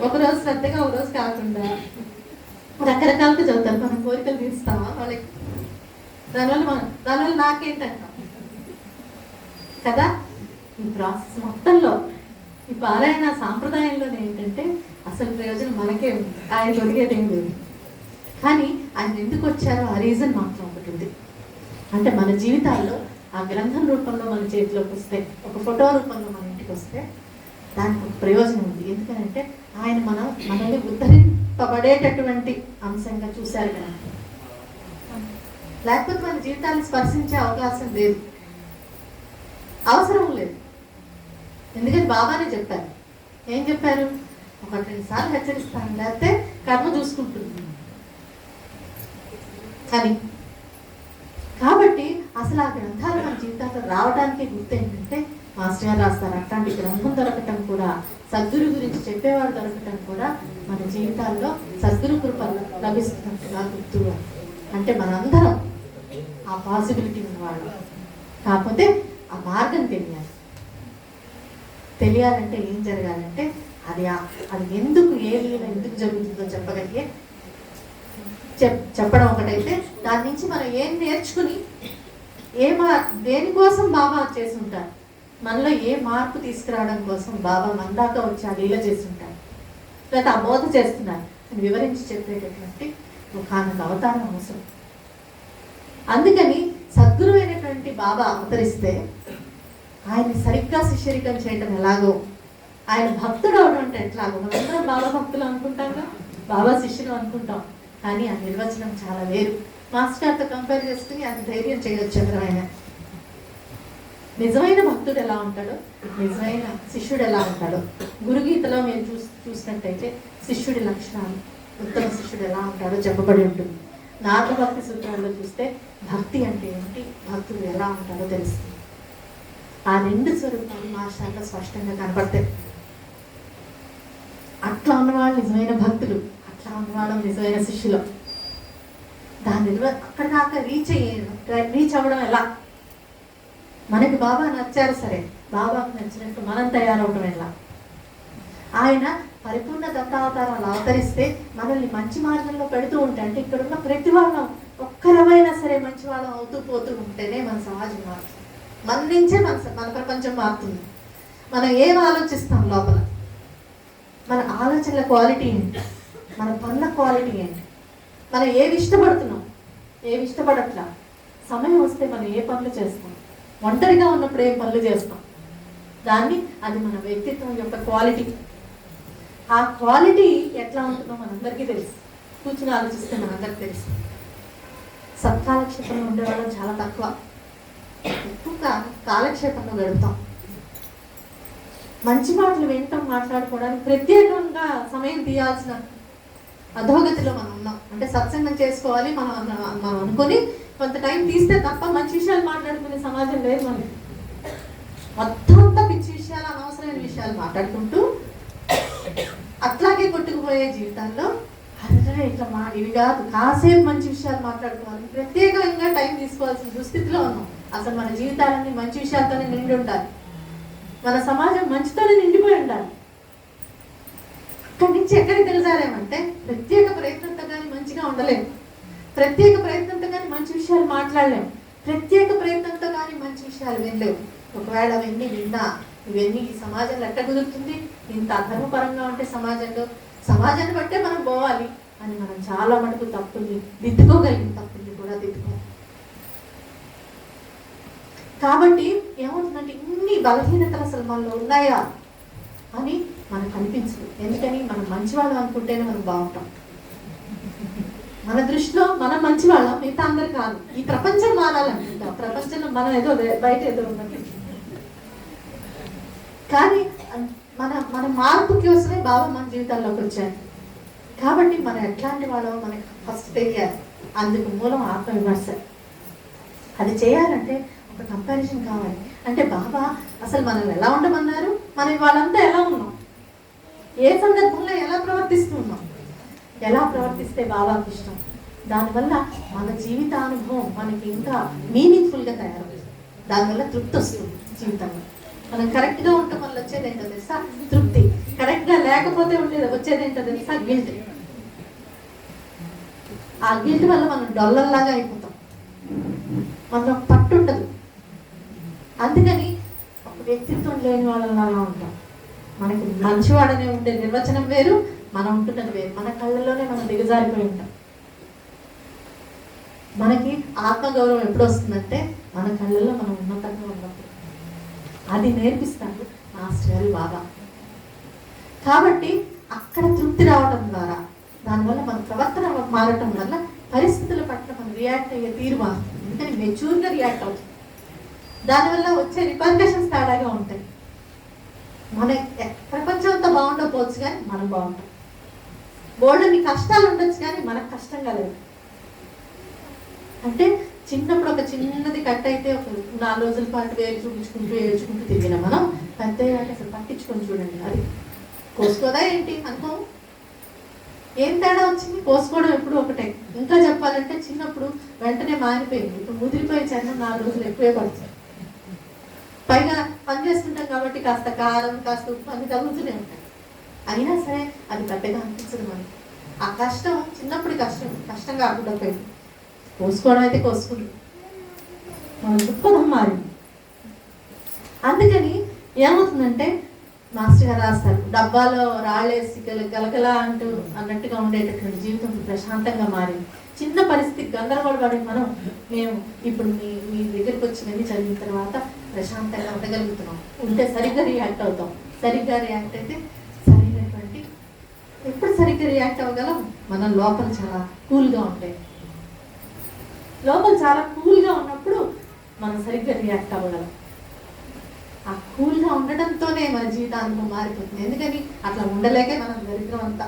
ఒకరోజు శ్రద్ధగా ఒకరోజు కాకుండా రకరకాలుగా చదువుతారు. మనం కోరికలు తీరుస్తావా వాళ్ళకి? దానివల్ల నాకేంటంటాం కదా. ఈ ప్రాసెస్ మొత్తంలో ఈ పారాయణ సాంప్రదాయంలోనే ఏంటంటే అసలు ప్రయోజనం మనకే ఉంది, ఆయన ఒరిగేదేం లేదు. కానీ ఆయన ఎందుకు వచ్చారో ఆ రీజన్ మాత్రం ఒకటి ఉంది. అంటే మన జీవితాల్లో ఆ గ్రంథం రూపంలో మన చేతిలోకి వస్తే, ఒక ఫోటో రూపంలో మన ఇంటికి వస్తే దానికి ఒక ప్రయోజనం ఉంది. ఎందుకంటే ఆయన మనల్ని ఉద్ధరింపబడేటటువంటి అంశంగా చూశారు కదా. లేకపోతే మన జీవితాన్ని స్పర్శించే అవకాశం లేదు, అవసరం లేదు. ఎందుకంటే బాబానే చెప్పారు. ఏం చెప్పారు? 1-2 సార్లు హెచ్చరిస్తాను, లేకపోతే కర్మ చూసుకుంటుంది కానీ. కాబట్టి అసలు ఆ గ్రంథాలు మన జీవితాల్లో రావడానికి గుర్తు ఏంటంటే మాస్టర్ గారు రాస్తారు. అట్లాంటి గ్రంథం దొరకటం కూడా, సద్గురు గురించి చెప్పేవాడు దొరకటం కూడా మన జీవితాల్లో సద్గురు కృప లభిస్తున్నట్టుగా గుర్తు. అంటే మనందరం ఆ పాసిబిలిటీ ఉన్నవాళ్ళు. కాకపోతే ఆ మార్గం తెలియాలంటే ఏం జరగాలంటే అది ఎందుకు ఏ లీల ఎందుకు జరుగుతుందో చెప్పగలిగే చెప్పడం ఒకటైతే, దాని నుంచి మనం ఏం నేర్చుకుని దేనికోసం బాబా చేసి ఉంటారు, మనలో ఏ మార్పు తీసుకురావడం కోసం బాబా మన దాకా వచ్చి ఆ లీల చేసి ఉంటారు, లేకపోతే ఆ బోధ చేస్తున్నారు అని వివరించి చెప్పేటటువంటి ఒకనొక అవతారం అవసరం. అందుకని సద్గురు అయినటువంటి బాబా అవతరిస్తే ఆయన్ని సరిగ్గా శిష్యరికం చేయటం ఎలాగో, ఆయన భక్తుడు అవడం అంటే ఎట్లాగో. మనందరం బాబా భక్తులు అనుకుంటాం, బాబా శిష్యులు అనుకుంటాం, కానీ ఆ నిర్వచనం చాలా వేరు. మాస్టర్ గారితో కంపేర్ చేసుకుని అది ధైర్యం చేయొచ్చు ఎవరైనా. నిజమైన భక్తుడు ఎలా ఉంటాడో, నిజమైన శిష్యుడు ఎలా ఉంటాడో గురుగీతలో మీరు చూసినట్టయితే శిష్యుడి లక్షణాలు, ఉత్తమ శిష్యుడు ఎలా ఉంటాడో చెప్పబడి ఉంటుంది. నాగభక్తి సూత్రాల్లో చూస్తే భక్తి అంటే ఏమిటి, భక్తుడు ఎలా ఉంటాడో తెలుస్తుంది. ఆ 2 స్వరూపాలు మాస్టర్లో స్పష్టంగా కనపడతాయి. అట్లా ఉన్నవాళ్ళు నిజమైన భక్తులు, అట్లా ఉన్నవాళ్ళు నిజమైన శిష్యులు. దాని అక్కడ దాకా రీచ్ అవ్వడం ఎలా? మనకి బాబా నచ్చారు సరే, బాబాకు నచ్చినట్టు మనం తయారవడం ఎలా? ఆయన పరిపూర్ణ దత్తావతారాలు అవతరిస్తే మనల్ని మంచి మార్గంలో పెడుతూ ఉంటే, అంటే ఇక్కడున్న ప్రతి వాళ్ళం ఒక్కరమైనా సరే మంచి వాళ్ళం అవుతూ పోతూ ఉంటేనే మన సమాజం మారుతుంది. మన నుంచే మన ప్రపంచం మారుతుంది. మనం ఏం ఆలోచిస్తాం లోపల, మన ఆలోచనల క్వాలిటీ ఏంటి, మన పనుల క్వాలిటీ ఏంటి, మనం ఏవి ఇష్టపడుతున్నాం, ఏవి ఇష్టపడట్లా, సమయం వస్తే మనం ఏ పనులు చేస్తాం, ఒంటరిగా ఉన్నప్పుడు ఏ పనులు చేస్తాం, అది మన వ్యక్తిత్వం యొక్క క్వాలిటీ. ఆ క్వాలిటీ ఎట్లా ఉంటుందో మనందరికీ తెలుసు. కూర్చుని ఆలోచిస్తే మనందరికీ తెలుసు. సత్కాలక్షేపంలో ఉండేవాళ్ళం చాలా తక్కువ, ఎక్కువ కాలక్షేపంలో గడుపుతాం. మంచి మాటలు వినటం, మాట్లాడుకోవడానికి ప్రత్యేకంగా సమయం తీయాల్సిన అధోగతిలో మనం ఉన్నాం. అంటే సత్సంగం చేసుకోవాలి మనం అనుకొని కొంత టైం తీస్తే తప్ప మంచి విషయాలు మాట్లాడుకునే సమాజం లేదు మనకి. మొత్తం అంతా పిచ్చి విషయాలు, అనవసరమైన విషయాలు మాట్లాడుకుంటూ అట్లాగే కొట్టుకుపోయే జీవితాల్లో అరే ఇట్లా ఇవి కాదు, కాసేపు మంచి విషయాలు మాట్లాడుకోవాలి, ప్రత్యేకంగా టైం తీసుకోవాల్సిన దుస్థితిలో ఉన్నాం. అసలు మన జీవితాలన్నీ మంచి విషయాలతోనే నిండి ఉండాలి, మన సమాజం మంచితోనే నిండిపోయి ఉండాలి. అక్కడి నుంచి ఎక్కడికి తెలిసారేమంటే ప్రత్యేక ప్రయత్నంతో కానీ మంచిగా ఉండలేము, ప్రత్యేక ప్రయత్నంతో కానీ మంచి విషయాలు మాట్లాడలేము, ప్రత్యేక ప్రయత్నంతో కానీ మంచి విషయాలు వినలేవు. ఒకవేళ అవన్నీ విన్నా ఇవన్నీ ఈ సమాజంలో ఎట్ట కుదురుతుంది? ఇంత అధర్మపరంగా ఉంటే సమాజాన్ని బట్టే మనం పోవాలి అని మనం చాలా మటుకు తప్పుల్ని దిద్దుకోగలిగిన తప్పుల్ని కూడా దిద్దుకోవాలి. కాబట్టి ఏమవుతుందంటే ఇన్ని బలహీనతలు అసలు మనలో ఉన్నాయా అని మనకు అనిపించదు. ఎందుకని మనం మంచివాళ్ళం అనుకుంటేనే మనం బాగుంటాం. మన దృష్టిలో మనం మంచివాళ్ళం, మిగతా అందరు కాదు. ఈ ప్రపంచం మారాలనుకుంటాం, ప్రపంచంలో మనం ఏదో బయట ఏదో ఉన్నట్టు. కానీ మన మార్పుకి వస్తే బాబా మన జీవితాల్లోకి వచ్చారు. కాబట్టి మనం ఎట్లాంటి వాళ్ళో మనకి ఫస్ట్ తెలియాలి. అందుకు మూలం ఆత్మవిమర్శ. అది చేయాలంటే ఒక కంపారిజన్ కావాలి. అంటే బాబా అసలు మనల్ని ఎలా ఉండమన్నారు, మనం వాళ్ళంతా ఎలా ఉన్నాం, ఏ సందర్భంలో ఎలా ప్రవర్తిస్తున్నాం, ఎలా ప్రవర్తిస్తే బాబాకి ఇష్టం, దానివల్ల మన జీవితానుభవం మనకి ఇంకా మీనింగ్ఫుల్గా తయారవుతుంది. దానివల్ల తృప్తి వస్తుంది జీవితంలో. మనం కరెక్ట్గా ఉండటం వల్ల వచ్చేది ఏంటో తెలుసా? తృప్తి. కరెక్ట్గా లేకపోతే వచ్చేది ఏంటో తెలుసా? గిల్ట్. ఆ గిల్ట్ వల్ల మనం డొల్లల్లాగా అయిపోతాం, మనకు పట్టు ఉండదు. అందుకని ఒక వ్యక్తిత్వం లేని వాళ్ళలాగా ఉంటాం. మనకి మంచివాడనే ఉండే నిర్వచనం వేరు, మనం ఉంటున్నది వేరు. మన కళ్ళలోనే మనం దిగజారిపోయి ఉంటాం. మనకి ఆత్మగౌరవం ఎప్పుడు వస్తుందంటే మన కళ్ళల్లో మనం ఉన్నతంగా ఉన్నప్పుడు. అది నేర్పిస్తాడు మాస్టర్ బాబా. కాబట్టి అక్కడ తృప్తి రావడం ద్వారా, దానివల్ల మన ప్రవర్తన మారటం వల్ల పరిస్థితుల పట్ల మనం రియాక్ట్ అయ్యే తీరు మారుతుంది. ఎందుకని మెచ్యూర్గా రియాక్ట్ అవుతుంది. దానివల్ల వచ్చే రిపర్కషన్స్ తేడాగా ఉంటాయి. మన ప్రపంచం అంతా బాగుండకపోవచ్చు కానీ మనం బాగుంటాం. బోర్డుని కష్టాలు ఉండొచ్చు కానీ మనకు కష్టంగా లేదు. అంటే చిన్నప్పుడు ఒక చిన్నది కట్ అయితే ఒక 4 రోజుల పాటు ఏడ్చుకుంటూ తిరిగిన మనం పెద్ద అంటే అసలు పట్టించుకొని చూడండి. అది కోసుకోదా ఏంటి అనుకో, ఏం తేడా వచ్చింది? కోసుకోవడం ఎప్పుడు ఒకటే. ఇంకా చెప్పాలంటే చిన్నప్పుడు వెంటనే మారిపోయింది. ఇప్పుడు ముదిరిపోయే చర్మం 4 రోజులు ఎక్కువే పడుతుంది. పైగా పని చేస్తుంటాం కాబట్టి కాస్త కారం, కాస్త ఉప్పు అన్ని తగులుతూనే ఉంటాయి. అయినా సరే అది పెద్దగా అనిపించదు మనకి. ఆ కష్టం చిన్నప్పుడు కష్టం కాకుండా పోయింది. కోసుకోవడం అయితే కోసుకుంటుంది, మన దృక్పథం మారింది. అందుకని ఏమవుతుందంటే మాస్టర్ గారు రాస్తారు, డబ్బాలో రాళ్ళేసి గలగల అన్నట్టుగా ఉండేటటువంటి జీవితం ప్రశాంతంగా మారింది. చిన్న పరిస్థితి గందరగోళపడి మేము ఇప్పుడు మీ దగ్గరికి వచ్చినవి చదివిన తర్వాత ప్రశాంతంగా ఉండగలుగుతున్నాం. ఉంటే సరిగ్గా రియాక్ట్ అవుతాం. సరిగ్గా రియాక్ట్ అయితే సరైనటువంటి ఎప్పుడు సరిగ్గా రియాక్ట్ అవ్వగలం? మనం లోపల చాలా కూల్గా ఉంటాయి. లోపల చాలా కూల్గా ఉన్నప్పుడు మనం సరిగ్గా రియాక్ట్ అవ్వగలం. ఆ కూల్గా ఉండటంతోనే మన జీవితానుభవం మారిపోతుంది. ఎందుకని అట్లా ఉండలేకే మనం దరిద్రం అంతా.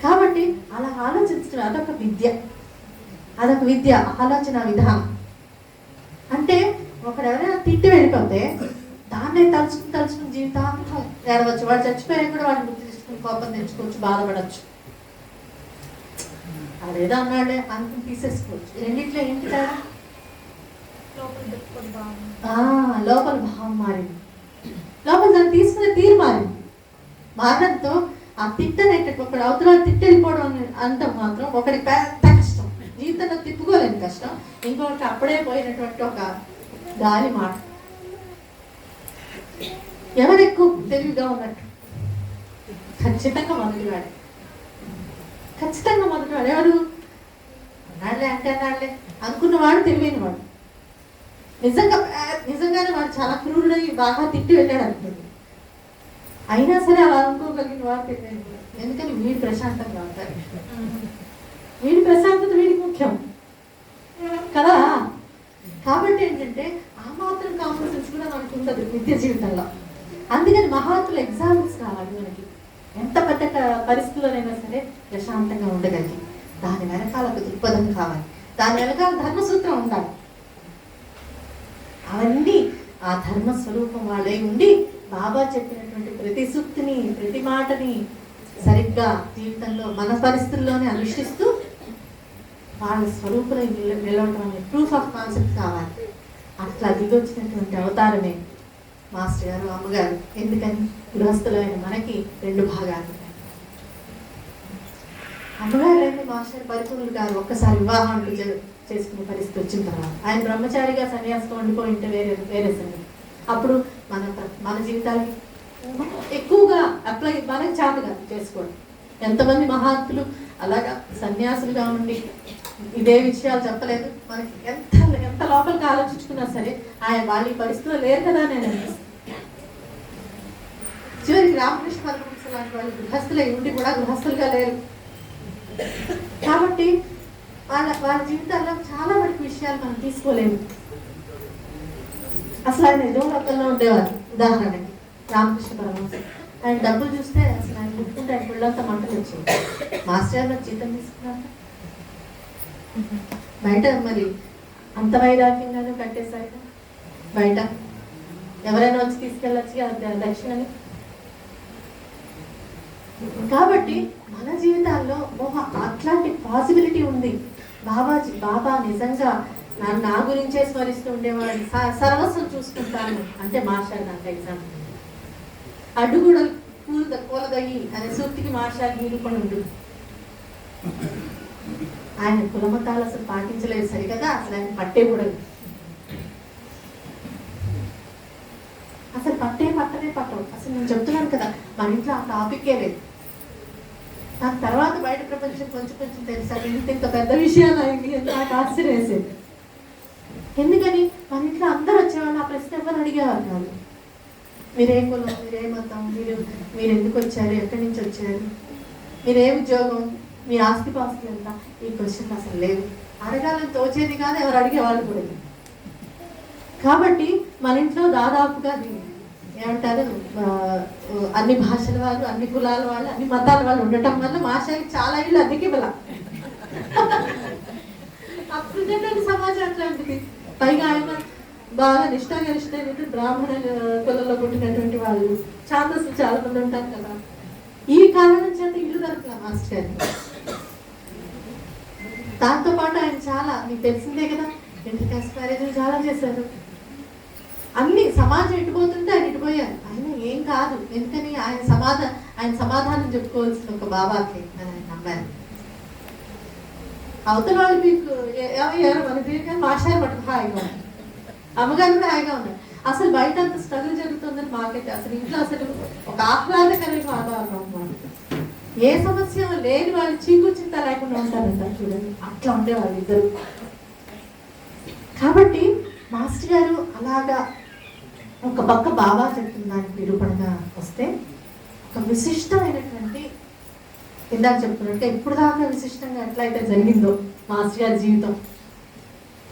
కాబట్టి అలా ఆలోచించడం అదొక విద్య, ఆలోచన విధానం. అంటే ఒకడెవరైనా తిట్టి వెళ్ళిపోతే దాన్నే తలుచుకుని జీవితాంతం ఏడవచ్చు. వాడు చచ్చిపోయినా కూడా వాడిని గుర్తు తీసుకుని కోపం తెచ్చుకోవచ్చు, బాధపడవచ్చు. అదేదో అన్నాడే అనుకుని తీసేసుకోవచ్చు. రెండిట్లో ఏంటి తేడా? లోపల భావం మారింది, లోపల దాన్ని తీసుకునే తీరు మారింది. మారడంతో ఆ తిట్టనేటట్టు ఒకడు అవతల తిట్టి వెళ్ళిపోవడం అంటే మాత్రం ఒకడికి పెద్ద కష్టం, జీవితంలో తిప్పుకోలేని కష్టం. ఇంకొకటి అప్పుడే పోయినటువంటి ఒక గాలి మాట. ఎవరు ఎక్కువ తెలివిగా ఉన్నట్టు? ఖచ్చితంగా మొదటివాడు. ఎవరు అన్నాడులే అంటే అన్నాడులే అనుకున్నవాడు తెలివైనవాడు. నిజంగానే వాడు చాలా క్రూరుడై బాగా తిట్టి వెళ్ళాడు అనుకుంది. అయినా సరే అలా అనుకోగలిగిన వాడు తెలివైనవాడు. ఎందుకని వీడు ప్రశాంతంగా ఉంటారు. వీడి ప్రశాంతత వీడికి ముఖ్యం కదా. కాబట్టి ఏంటంటే ఆ మాత్రం కామన్ సెన్స్ కూడా మనకు ఉండదు నిత్య జీవితంలో. అందుకని మహాత్ముల ఎగ్జాంపుల్స్ కావాలి మనకి. ఎంత పెద్ద పరిస్థితుల్లోనైనా సరే ప్రశాంతంగా ఉండగలిగి, దాని వెనకాల ఒక దృక్పథం కావాలి, దాని వెనకాల ధర్మసూత్రం ఉండాలి. అవన్నీ ఆ ధర్మ స్వరూపం వాళ్ళే ఉండి బాబా చెప్పినటువంటి ప్రతి సూక్తిని, ప్రతి మాటని సరిగ్గా జీవితంలో మన పరిస్థితుల్లోనే అనుష్ఠిస్తూ వాళ్ళ స్వరూపులై నిలవడం అనే ప్రూఫ్ ఆఫ్ కాన్సెప్ట్ కావాలి. అట్లా దిగొచ్చినటువంటి అవతారమే మాస్టర్ గారు, అమ్మగారు. ఎందుకని గృహస్థులైన మనకి 2 భాగాలు. అమ్మగారు అయితే మాస్టర్ పరిపూర్ణులు గారు ఒక్కసారి వివాహం చేసుకునే పరిస్థితి వచ్చిన తర్వాత ఆయన బ్రహ్మచారిగా సన్యాసం వండిపోయింటే వేరే సంగతి. అప్పుడు మన జీవితాలకి ఎక్కువగా అప్లై మనకి చాటుగా చేసుకోవడం. ఎంతమంది మహాత్ములు అలాగా సన్యాసులుగా ఉండి ఇదే విషయాలు చెప్పలేదు మనకి. ఎంత లోపలికి ఆలోచించుకున్నా సరే వాళ్ళ ఈ పరిస్థితిలో లేరు కదా నేను అనిపిస్తుంది. చివరికి రామకృష్ణ పరమహంస లాంటి వాళ్ళు గృహస్థులై ఉండి కూడా గృహస్థులుగా లేరు. కాబట్టి వాళ్ళ జీవితాల్లో చాలా వరకు విషయాలు మనం తీసుకోలేము. అసలు ఆయన ఏదో లోకంలో ఉండేవారు. ఉదాహరణకి రామకృష్ణ పరమహంస, ఆయన డబ్బులు చూస్తే అసలు ఆయన ముట్టుకుంటే ఆయన పిల్లలంతా మంటలు వచ్చాయి. మాస్టర్ గారు జీతం తీసుకున్నాక బయట మరి అంత వైరాగ్యంగానే కట్టేశారు. బయట ఎవరైనా వచ్చి తీసుకెళ్ళచ్చు దక్షిణని. కాబట్టి మన జీవితాల్లో అట్లాంటి పాసిబిలిటీ ఉంది. బాబా నిజంగా నా గురించే స్మరిస్తూ ఉండేవాడు, సర్వస్వం చూసుకుంటాను అంటే మాస్టర్ దాంట్లో ఎగ్జాంపుల్. అడ్డుగూడలు కూలదయ్యి అనే సూక్తికి మాస్టర్ నిరూపణ ఉంటుంది. ఆయన కులమతాలు అసలు పాటించలేదు సరికదా, అసలు ఆయన పట్టే కూడా అసలు పట్టనే పట్టవు. అసలు నేను చెప్తున్నాను కదా, మన ఇంట్లో ఆ టాపిక్కే లేదు. నాకు తర్వాత బయట ప్రపంచం కొంచెం తెలుసా, ఇంత పెద్ద విషయాలు అయింది అని నాకు ఆశ్చర్యం వేసేది. ఎందుకని మన ఇంట్లో అందరూ వచ్చేవాళ్ళు, ఆ ప్రశ్న ఎవరు అడిగేవారు కాదు. మీరే కులం, మీరే మతం, మీరు ఎందుకు వచ్చారు, ఎక్కడి నుంచి వచ్చారు, మీరే ఉద్యోగం, మీ ఆస్తిపాస్తులు ఎంత, ఈ క్వశ్చన్ అసలు లేవు. అడగాలని తోచేది కాదు, ఎవరు అడిగేవాళ్ళు కూడా. కాబట్టి మన ఇంట్లో దాదాపుగా ఏమంటారు, అన్ని భాషల వాళ్ళు, అన్ని కులాల వాళ్ళు, అన్ని మతాల వాళ్ళు ఉండటం వల్ల మాస్టర్కి చాలా ఇళ్ళు అద్దెకి ఇవ్వాల. అప్పుడు సమాజం అట్లాంటిది. పైగా ఆయన బాగా నిష్ఠాగరిష్టమైనటువంటి బ్రాహ్మణ కులంలో పుట్టినటువంటి వాళ్ళు, ఛాందస్సులు చాలా మంది ఉంటారు కదా. ఈ కారణం చేత ఇల్లు దొరకలా మాస్టర్ గారికి. దాంతోపాటు ఆయన చాలా, మీకు తెలిసిందే కదా, ఇంటర్ కాస్ట్ మ్యారేజ్లు చాలా చేశారు. అన్ని సమాజం ఇటుపోతుంటే ఆయన ఇటుపోయారు. ఆయన ఏం కాదు, ఎందుకని ఆయన సమాధానం చెప్పుకోవాల్సిన ఒక బాబాకి అని ఆయన నమ్మారు. అవతల వాళ్ళు మీకు ఏమయ్యారు మనకి, కానీ మాస్టర్ పట్టుకు హాయిగా ఉన్నారు, అమ్మగారు కూడా హాయిగా ఉన్నారు. అసలు బయట అంత స్ట్రగుల్ జరుగుతుందని మాకైతే అసలు ఇంట్లో అసలు ఒక ఆహ్లాదకరమైన వాతావరణం అన్నమాట. ఏ సమస్య లేని వాళ్ళు చీకు చింత లేకుండా ఉంటారంటారు చూడండి, అట్లా ఉండేవాళ్ళు ఇద్దరు. కాబట్టి మాస్టర్ గారు అలాగా ఒక పక్క బాబా చెప్తున్న దానికి నిరూపణగా వస్తే, ఒక విశిష్టమైనటువంటి, ఇందాక చెప్తున్నట్టు ఇప్పుడు దాకా విశిష్టంగా ఎట్లయితే జరిగిందో మాస్టర్ గారి జీవితం,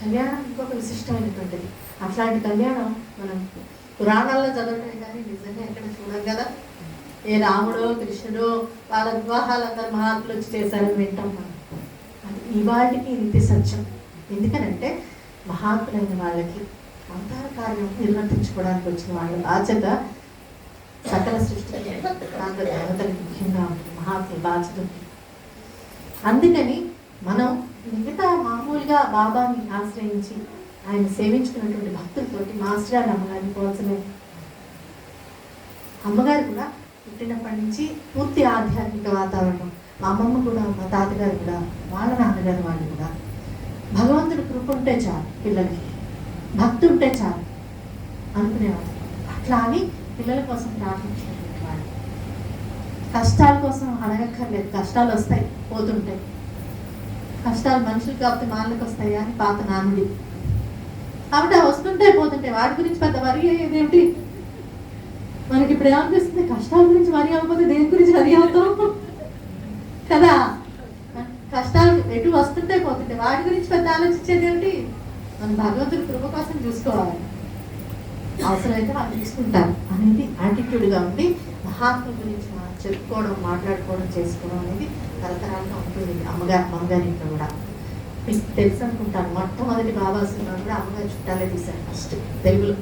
కళ్యాణం ఇంకొక విశిష్టమైనటువంటిది. అట్లాంటి కళ్యాణం మనం పురాణాల్లో చదవటం కానీ నిజంగా ఎక్కడ చూడం కదా. ఏ రాముడో కృష్ణుడో వాళ్ళ వివాహాలు అందరు మహాత్ములు వచ్చి చేశారని వింటాం మనం. అది ఇవాటికి నిత్య సత్యం. ఎందుకనంటే మహాత్ములైన వాళ్ళకి అవతార కార్యం నిర్వర్తించుకోవడానికి వచ్చిన వాళ్ళ బాధ్యత సకల సృష్టికి, దాంట్లో దేవతలకు ముఖ్యంగా ఉంటుంది మహాత్ముల బాధ్యత. అందుకని మనం మిగతా మామూలుగా బాబాని ఆశ్రయించి ఆయన సేవించుకున్నటువంటి భక్తులతోటి మాస్టర్ గారు అమ్మగారిని పోల్చలేదు. అమ్మగారు కూడా పుట్టినప్పటి నుంచి పూర్తి ఆధ్యాత్మిక వాతావరణం. మా అమ్మమ్మ కూడా, మా తాతగారు కూడా, వాళ్ళ నాన్నగారు వాళ్ళు కూడా భగవంతుడి కృప ఉంటే చాలు, పిల్లలకి భక్తి ఉంటే చాలు అనుకునేవాళ్ళు. అట్లా అని పిల్లల కోసం ప్రార్థించినటువంటి వాళ్ళు. కష్టాల కోసం అడగక్కర్లేదు, కష్టాలు వస్తాయి పోతుంటాయి. కష్టాలు మనుషులు కాబట్టి మాళ్ళకి వస్తాయి అని పాత నానుడి. కాబట్టి అవి వస్తుంటాయి పోతుంటాయి, వాటి గురించి పెద్ద వరి అయ్యేదేమిటి. మనకి ఇప్పుడు ఏమనిపిస్తుంది, కష్టాల గురించి వరి అవ్వకపోతే దేని గురించి వరి అవుతాం కదా. కష్టాలు ఎటు వస్తుంటే పోతుంటాయి, వాటి గురించి పెద్ద ఆలోచించేది ఏమిటి. మన భగవంతుడి కృప కోసం చూసుకోవాలి, అవసరమైతే వాళ్ళు చూసుకుంటారు అనేది యాటిట్యూడ్గా ఉండి మహాత్ముల గురించి చెప్పుకోవడం, మాట్లాడుకోవడం, చేసుకోవడం అనేది తరతరాలుగా ఉంటుంది. అమ్మగారి ఇంట్లో కూడా మీకు తెలుసు అనుకుంటాను, మొట్టమొదటి బాబా సినిమా కూడా అమ్మగారి చుట్టాలే తీశారు ఫస్ట్ తెలుగులో.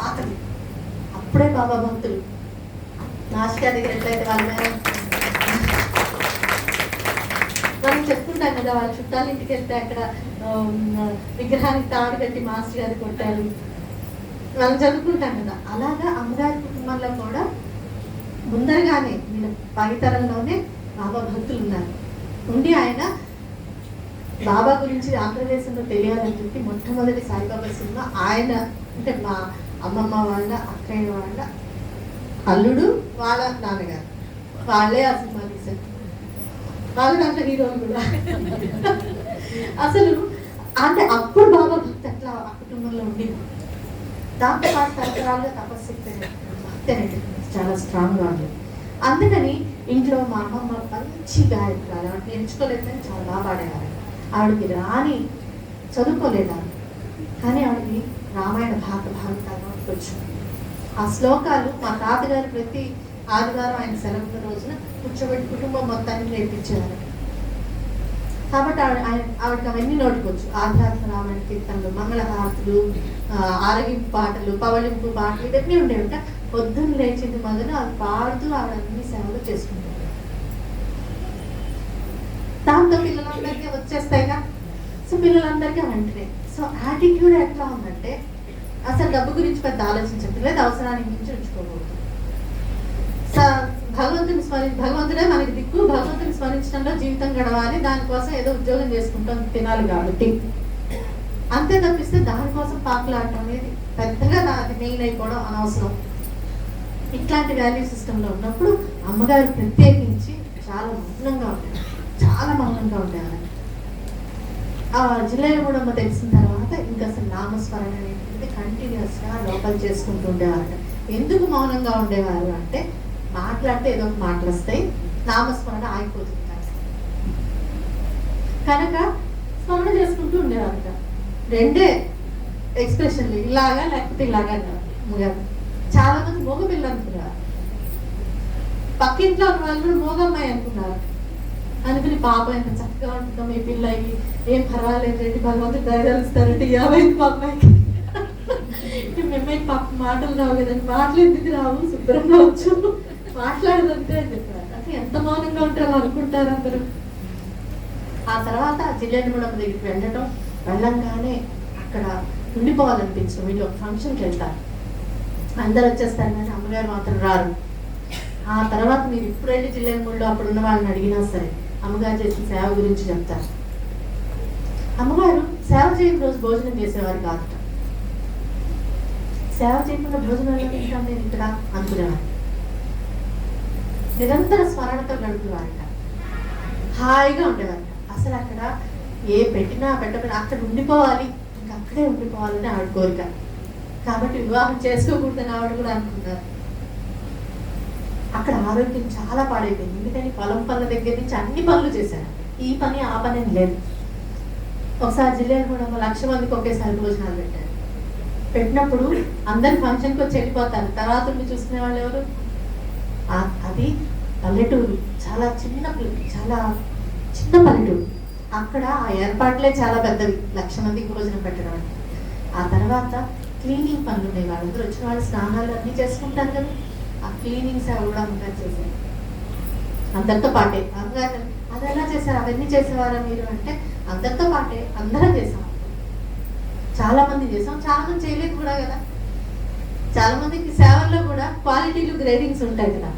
ఆఖరి అప్పుడే బాబా భక్తులు నాశికా దగ్గర ఎట్లయితే మనం చెప్పుకుంటాం కదా, వాళ్ళ చుట్టాల ఇంటికి వెళ్తే అక్కడ విగ్రహానికి తాడు కట్టి మాస్టర్ గారు కొట్టారు, మనం చదువుకుంటాం కదా. అలాగా అమ్మగారి కుటుంబంలో కూడా ముందరగానే వీళ్ళ పైతరంలోనే బాబా భక్తులు ఉన్నారు. ఉండి ఆయన బాబా గురించి ఆంధ్రదేశంలో తెలియాలని చెప్పి మొట్టమొదటి సాయిబాబా సినిమా ఆయన అంటే మా అమ్మమ్మ వాళ్ళ అక్కయ్య వాళ్ళ అల్లుడు వాళ్ళ నాన్నగారు వాళ్ళే ఆ సినిమా తీశారు. వాళ్ళ దాంట్లో హీరోలు కూడా. అసలు అంటే అప్పుడు బాబా భక్తి అట్లా ఆ కుటుంబంలో ఉండేది. దాంతో పాటు తరతరాలుగా తపస్శక్తి భక్తి అనేది చాలా స్ట్రాంగ్గా ఉండేది. అందుకని ఇంట్లో మా అమ్మమ్మ మంచి గాయకురాలు, ఆవిడ నేర్చుకోలేదని చాలా బాగా పాడేవారు. ఆవిడకి రాని చదువుకోలేదు ఆవిడ, కానీ ఆవిడకి రామాయణ భాగవతాలు వచ్చు. ఆ శ్లోకాలు మా తాతగారు ప్రతి ఆదివారం ఆయన సెలవుల రోజున కూర్చోబెట్టి కుటుంబం మొత్తాన్ని నేర్పించేవారు. కాబట్టి ఆవిడకి అవన్నీ నోటుకోవచ్చు. ఆధ్యాత్మ రామాయణ కీర్తనలు, మంగళహారతులు, ఆరగింపు పాటలు, పవళింపు పాటలు ఇవన్నీ ఉండేవిట. పొద్దున్న లేచింది మొదలు అవి పాడుతూ ఆవిడ అన్ని సేవలు చేసుకుంటారు. దాంతో పిల్లలందరికీ వచ్చేస్తాయిగా. సో పిల్లలందరికీ వెంటనే సో యాటిట్యూడ్ ఎట్లా ఉందంటే అసలు డబ్బు గురించి పెద్ద ఆలోచించట్లేదు, అవసరానికి మించి ఉంచుకోకూడదు. భగవంతుడే మనకి దిక్కు, భగవంతుని స్మరించడంలో జీవితం గడవాలి, దానికోసం ఏదో ఉద్యోగం చేసుకుంటాం తినాలి కాబట్టి అంతే తప్పిస్తే దానికోసం పాకులాడటం అనేది పెద్దగా అది మెయిన్ అయిపోవడం అనవసరం. ఇట్లాంటి వాల్యూ సిస్టంలో ఉన్నప్పుడు అమ్మగారు ప్రత్యేకించి చాలా మౌనంగా ఉండేవారు, చాలా మౌనంగా ఉండేవారు. ఆ జిల్లాలో కూడా తెలిసిన తర్వాత ఇంకా అసలు నామస్మరణ అనేది కంటిన్యూస్గా లోపల చేసుకుంటూ ఉండేవారు. ఎందుకు మౌనంగా ఉండేవారు అంటే మాట్లాడితే ఏదో ఒక మాటలు వస్తాయి, నామస్మరణ ఆగిపోతుంది కనుక స్మరణ చేసుకుంటూ ఉండేవారు. రెండే ఎక్స్ప్రెషన్లు, ఇలాగా లేకపోతే ఇలాగా అన్నారు. చాలా మంది మోగ పిల్లలు అనుకున్నారు, పక్కింట్లో ఉన్న వాళ్ళు కూడా మోగమ్మాయి అనుకున్నారు. అనుకుని పాపం ఎంత చక్కగా ఉంటుందో మీ పిల్లకి, ఏం పర్వాలేదు రండి భగవంతుడు ధైర్యాలు ఇస్తారంటే 50 మా అమ్మాయికి మీ అమ్మాయికి పాప మాటలు రావు కదండి, మాటలు ఎందుకు రావు, శుభ్రంగా వచ్చు, మాట్లాడదంతే అని చెప్పారు. అంటే ఎంత మౌనంగా ఉంటారో అనుకుంటారు అందరూ. ఆ తర్వాత జిల్లానిగూడెం దగ్గరికి వెళ్ళంగానే అక్కడ ఉండిపోవాలనిపించడం. వీళ్ళు ఒక ఫంక్షన్కి వెళ్తారు, అందరు వచ్చేస్తారు కానీ అమ్మగారు మాత్రం రారు. ఆ తర్వాత మీరు ఇప్పుడు వెళ్ళి జిల్లానిగూడెంలో అప్పుడున్న వాళ్ళని అడిగినా సరే అమ్మగారు చేసిన సేవ గురించి చెప్తారు. అమ్మగారు సేవ చేయని రోజు భోజనం చేసేవారు కాదు. సేవ చేయకుండా భోజనాలు తింటాం నేను ఇక్కడ అనుకునేవారు. నిరంతర స్మరణతో గడుపువారట, హాయిగా ఉండేవారట. అసలు అక్కడ ఏ పెట్టకపోయినా అక్కడ ఉండిపోవాలి, ఇంకా అక్కడే ఉండిపోవాలని ఆవిడ కోరిక. కాబట్టి వివాహం చేసుకోకూడదని ఆవిడ కూడా అనుకున్నారు. అక్కడ ఆరోగ్యం చాలా పాడైపోయింది, ఎందుకని పొలం పనుల దగ్గర నుంచి అన్ని పనులు చేశారు, ఈ పని ఆ పని అని లేదు. ఒకసారి జిల్లాలో కూడా 1,00,000 మందికి ఒకేసారి భోజనాలు పెట్టినప్పుడు అందరు ఫంక్షన్కి వచ్చి వెళ్ళిపోతారు, తర్వాత చూసుకునే వాళ్ళు ఎవరు? అది పల్లెటూరు, చాలా చిన్న పల్లెటూరు. అక్కడ ఆ ఏర్పాట్లే చాలా పెద్దవి, 1,00,000 మందికి భోజనం పెట్టడం అంటే. ఆ తర్వాత క్లీనింగ్ పనులు ఉన్నాయి, వాళ్ళందరూ వచ్చిన వాళ్ళు స్నానాలు అన్నీ చేసుకుంటారు కదా, ఆ క్లీనింగ్స్ అవి కూడా అమ్మగారు చేశారు. అందరితో పాటే అమ్మగారు అది ఎలా చేశారు, అవన్నీ చేసేవారా మీరు అంటే అందరితో పాటే అందరం చేసాం. చాలా మంది చేసాం, చాలా మంది చేయలేదు కూడా కదా. చాలా మందికి సేవల్లో కూడా క్వాలిటీలు గ్రేడింగ్స్ ఉంటాయి కదా.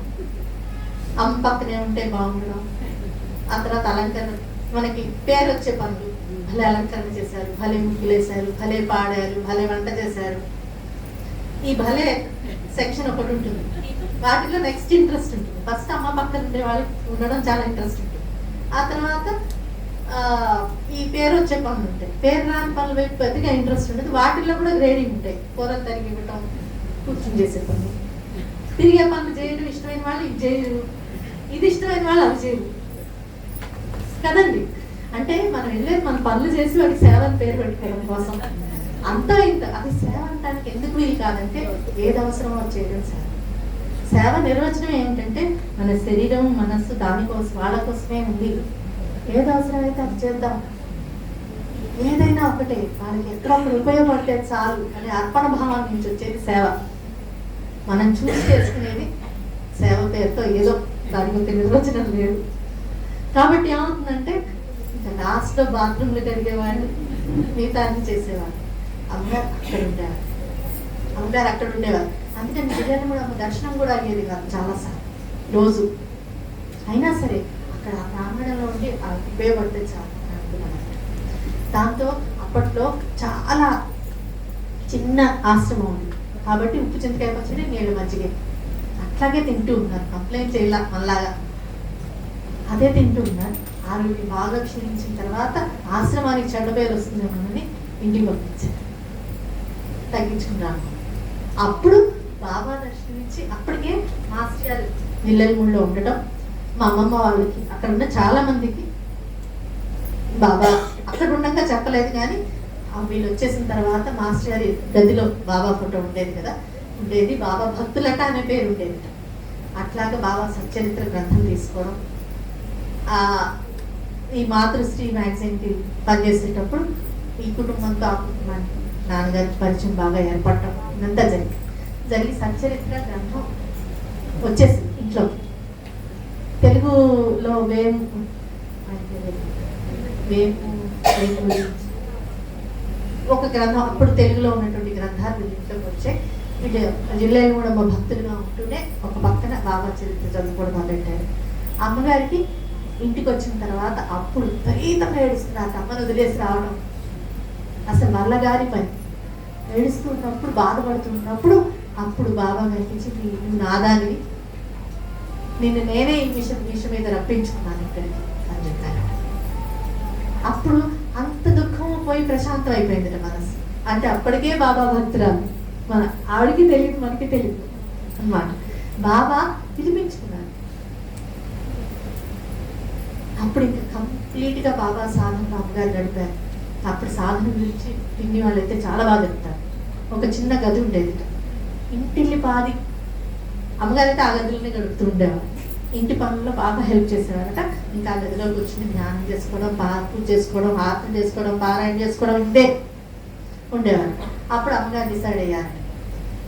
అమ్మ పక్కనే ఉంటే బాగుండడం, ఆ తర్వాత అలంకరణ, మనకి పేరు వచ్చే పనులు, భలే అలంకరణ చేశారు, భలే ముగ్గులు వేశారు, భలే పాడారు, భలే వంట చేశారు. ఈ భలే సెక్షన్ ఒకటి ఉంటుంది, వాటిలో నెక్స్ట్ ఇంట్రెస్ట్ ఉంటుంది. ఫస్ట్ అమ్మ పక్కన ఉండే వాళ్ళకి ఉండడం చాలా ఇంట్రెస్ట్ ఉంటుంది. ఆ తర్వాత ఈ పేరు వచ్చే పనులు ఉంటాయి, పేరు రాని పనులు వైపు పెద్దగా ఇంట్రెస్ట్ ఉంటుంది. వాటిల్లో కూడా గ్రేడింగ్ ఉంటాయి, కూరలు తరిగి ఇవ్వటం, కూర్చుని చేసే పనులు, తిరిగే పనులు చేయడం ఇష్టమైన వాళ్ళు ఇది చేయరు, ఇది ఇష్టమైన వాళ్ళు అవి చేయరు కదండి. అంటే మనం వెళ్ళేది మన పనులు చేసి వాడికి సేవ అని పేరు పెట్టుకోవడం కోసం. అంతా ఇంత అది సేవ అంటానికి ఎందుకు వీలు కాదంటే ఏది అవసరమో అది చేయడం సేవ. సేవ నిర్వచనం ఏంటంటే మన శరీరం మనస్సు దానికోసం వాళ్ళ కోసమే ఉంది. ఏది అవసరమైతే అది చేద్దాం, ఏదైనా ఒకటే వాళ్ళకి ఎక్కడో ఉపయోగపడితే చాలు అనే అర్పణ భావం నుంచి వచ్చేది సేవ. మనం చూసి చేసుకునేది సేవ పేరుతో ఏదో దానికి ఒక నిర్వచనం లేదు. కాబట్టి ఏమవుతుందంటే ఇంకా లాస్ట్లో బాత్రూమ్లు కడిగేవాళ్ళు, మిగతా అన్ని చేసేవాళ్ళు. అమ్మగారు అక్కడ ఉండేవారు, అమ్మగారు అక్కడ ఉండేవారు. అందుకని బిడ్డలు కూడా దర్శనం కూడా అయ్యేది కాదు చాలాసార్లు రోజు. అయినా సరే అక్కడ ఆ ప్రాంగణంలో ఉండి ఉపయోగపడితే చాలు అనుకున్నాను. దాంతో అప్పట్లో చాలా చిన్న ఆశ్రమం ఉంది కాబట్టి ఉప్పు చింతకాయ పచ్చడి, నీళ్ళు మజ్జిగ అట్లాగే తింటూ ఉన్నారు. కంప్లైంట్ చేయాల మళ్ళాగా అదే తింటూ ఉన్నారు. ఆరోగ్యం బాగా క్షీణించిన తర్వాత ఆశ్రమానికి చెడ్డ పేరు వస్తుందేమోనని ఇంటికి పంపించారు, తగ్గించుకున్నాను. అప్పుడు బాబా దర్శనమిచ్చి అప్పటికే మాస్టర్ గారు నిల్లెల్మూడిలో ఉండటం, మా అమ్మమ్మ వాళ్ళకి అక్కడ ఉన్న చాలా మందికి బాబా అక్కడ ఉండగా చెప్పలేదు. కానీ వీళ్ళు వచ్చేసిన తర్వాత మాస్టర్ గారి గదిలో బాబా ఫోటో ఉండేది కదా, ఉండేది. బాబా భక్తులట అనే పేరు ఉండేది. అట్లాగా బాబా సచ్చరిత్ర గ్రంథం తీసుకోవడం, ఈ మాతృశ్రీ మ్యాగజైన్కి పనిచేసేటప్పుడు ఈ కుటుంబంతో ఆ కుటుంబానికి నాన్నగారికి పరిచయం బాగా ఏర్పడటం ఇదంతా జరిగి సచ్చరిత్ర గ్రంథం వచ్చేసింది ఇంట్లోకి. తెలుగులో ఒక గ్రంథం అప్పుడు తెలుగులో ఉన్నటువంటి గ్రంథాలు ఇంట్లోకి వచ్చాయి. జిల్లాలో కూడా మా భక్తులుగా ఉంటూనే ఒక పక్కన బాబా చరిత్ర చదువుకోవడం మొదలెట్టారు. అమ్మగారికి ఇంటికి వచ్చిన తర్వాత అప్పుడు విపరీతంగా ఏడుస్తున్నారు. అమ్మను వదిలేసి రావడం అసలు వాళ్ళ గారి పని. ఏడుస్తున్నప్పుడు బాధపడుతున్నప్పుడు అప్పుడు బాబా కనిపించి నువ్వు నాదానివి, నిన్ను నేనే ఈ విషయం మీద రప్పించుకున్నాను ఇక్కడికి అని చెప్పారు. అప్పుడు అంత దుఃఖం పోయి ప్రశాంతం అయిపోయింది మనసు. అంటే అప్పటికే బాబా భక్తురాలు, మన ఆవిడికి తెలియదు మనకి తెలియదు అన్నమాట. బాబా పిలిపించుకున్నాడు. అప్పుడు ఇంకా కంప్లీట్గా బాబా సాధనలో అమ్మగారు గడిపారు. అప్పుడు సాధన గురించి పిన్ని వాళ్ళైతే చాలా బాగా చెప్తారు. ఒక చిన్న గది ఉండేది, ఇంటిల్లి పాది. అమ్మగారు అయితే ఆ గదిలోనే గడుపుతూ ఉండేవారు. ఇంటి పనుల్లో బాగా హెల్ప్ చేసేవారట. ఇంకా ఆ గదిలో కూర్చొని ధ్యానం చేసుకోవడం, పూజ చేసుకోవడం, ఆర్తం చేసుకోవడం, పారాయణ చేసుకోవడం ఇదే ఉండేవారు. అప్పుడు అమ్మగారు డిసైడ్ అయ్యారు,